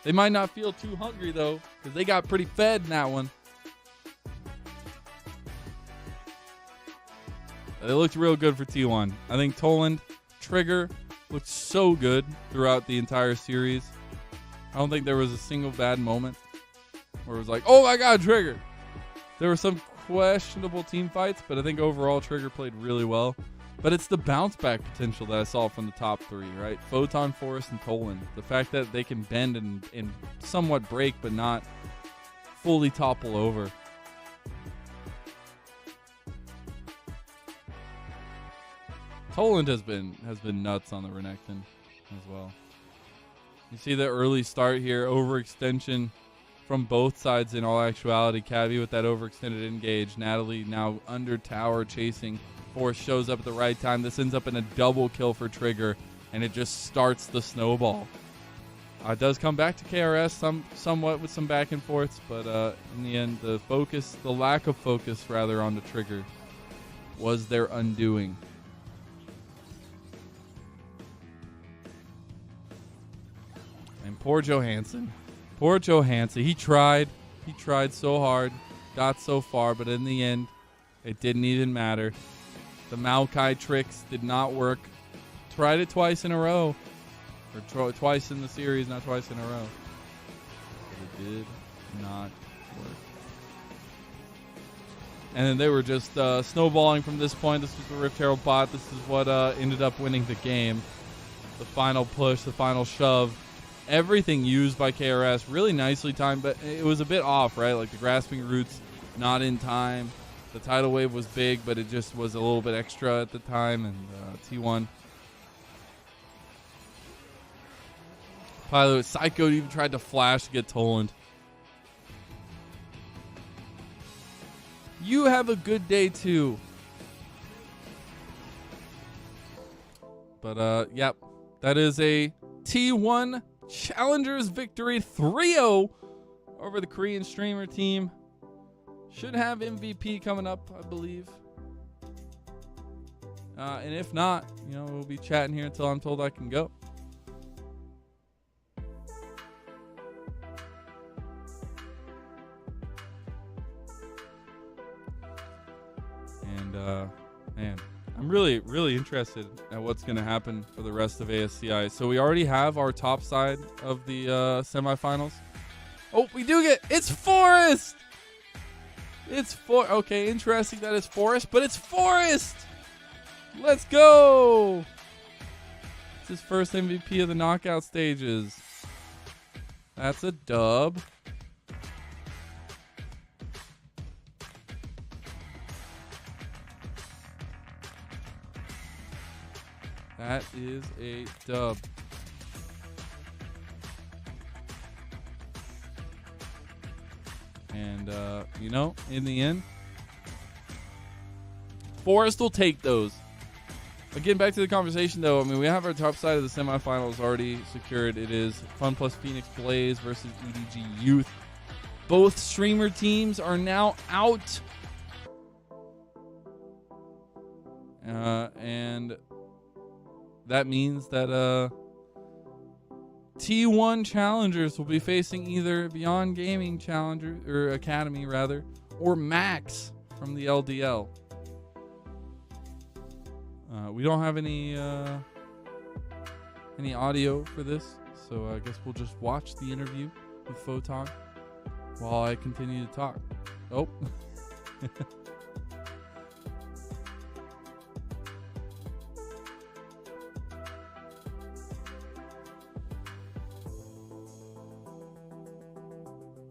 They might not feel too hungry though, because they got pretty fed in that one. They looked real good for T1. I think Toland, Trigger looked so good throughout the entire series. I don't think there was a single bad moment where it was like, oh my God, Trigger. There were some questionable team fights, but I think overall Trigger played really well. But it's the bounce back potential that I saw from the top 3, right? Photon, Forest, and Toland. The fact that they can bend and somewhat break, but not fully topple over. Toland has been nuts on the Renekton as well. You see the early start here, overextension from both sides in all actuality. Cavi with that overextended engage. Natalie now under tower chasing. Force shows up at the right time. This ends up in a double kill for Trigger, and it just starts the snowball. It does come back to KRS somewhat with some back and forths, but in the end, the lack of focus rather on the Trigger was their undoing. And poor Johansson. Poor Johansson. He tried so hard, got so far, but in the end, it didn't even matter. The Maokai tricks did not work. Tried it twice in a row. Or twice in the series, not twice in a row. But it did not work. And then they were just snowballing from this point. This was the Rift Herald bot. This is what ended up winning the game. The final push, the final shove. Everything used by KRS, really nicely timed, but it was a bit off, right? Like the grasping roots, not in time. The tidal wave was big, but it just was a little bit extra at the time, and T1. Pilot Psycho even tried to flash to get Toland. You have a good day too. But yep, that is a T1 Challengers victory 3-0 over the Korean streamer team. Should have MVP coming up, I believe. And if not, we'll be chatting here until I'm told I can go. And man, I'm really, really interested at what's going to happen for the rest of ASCI. So we already have our top side of the semifinals. Oh, we do it's Forest! Okay, interesting that it's Forest, but it's Forest! Let's go! It's his first MVP of the knockout stages. That's a dub. That is a dub. And, you know, in the end, Forest will take those. Again, back to the conversation, though. I mean, we have our top side of the semifinals already secured. It is Fun plus Phoenix Blaze versus EDG Youth. Both streamer teams are now out. And that means that T1 challengers will be facing either Beyond Gaming Challenger or Academy rather, or Max from the LDL. We don't have any audio for this, so I guess we'll just watch the interview with Photon while I continue to talk. Oh.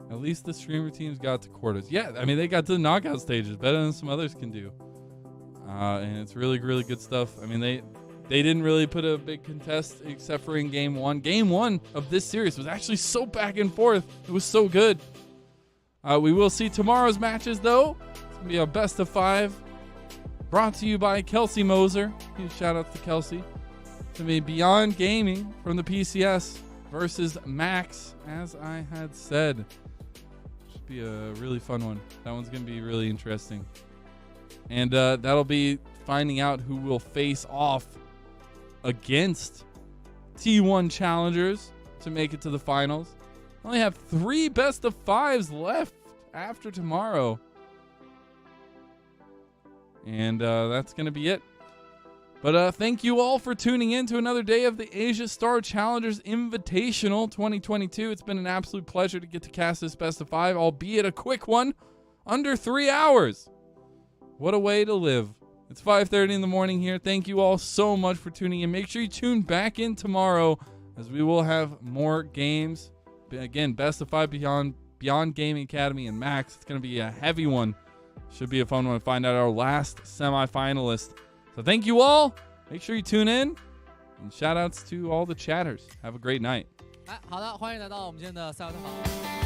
At least the streamer teams got to quarters. Yeah, I mean, they got to the knockout stages better than some others can do. And it's really, really good stuff. I mean, they didn't really put a big contest except for in game one. Game one of this series was actually so back and forth. It was so good. We will see tomorrow's matches, though. It's going to be a best of 5. Brought to you by Kelsey Moser. Huge shout out to Kelsey. It's going to be Beyond Gaming from the PCS versus Max, as I had said. Should be a really fun one. That one's going to be really interesting. And that'll be finding out who will face off against T1 challengers to make it to the finals. Only have 3 best of 5s left after tomorrow. And that's going to be it. But thank you all for tuning in to another day of the Asia Star Challengers Invitational 2022. It's been an absolute pleasure to get to cast this best of 5, albeit a quick one, under 3 hours. What a way to live. It's 5:30 in the morning here. Thank you all so much for tuning in. Make sure you tune back in tomorrow as we will have more games. Again, best of 5 Beyond Gaming Academy and Max. It's going to be a heavy one. Should be a fun one to find out our last semifinalist. So thank you all. Make sure you tune in. And shout outs to all the chatters. Have a great night. 好的，欢迎来到我们今天的赛后采访。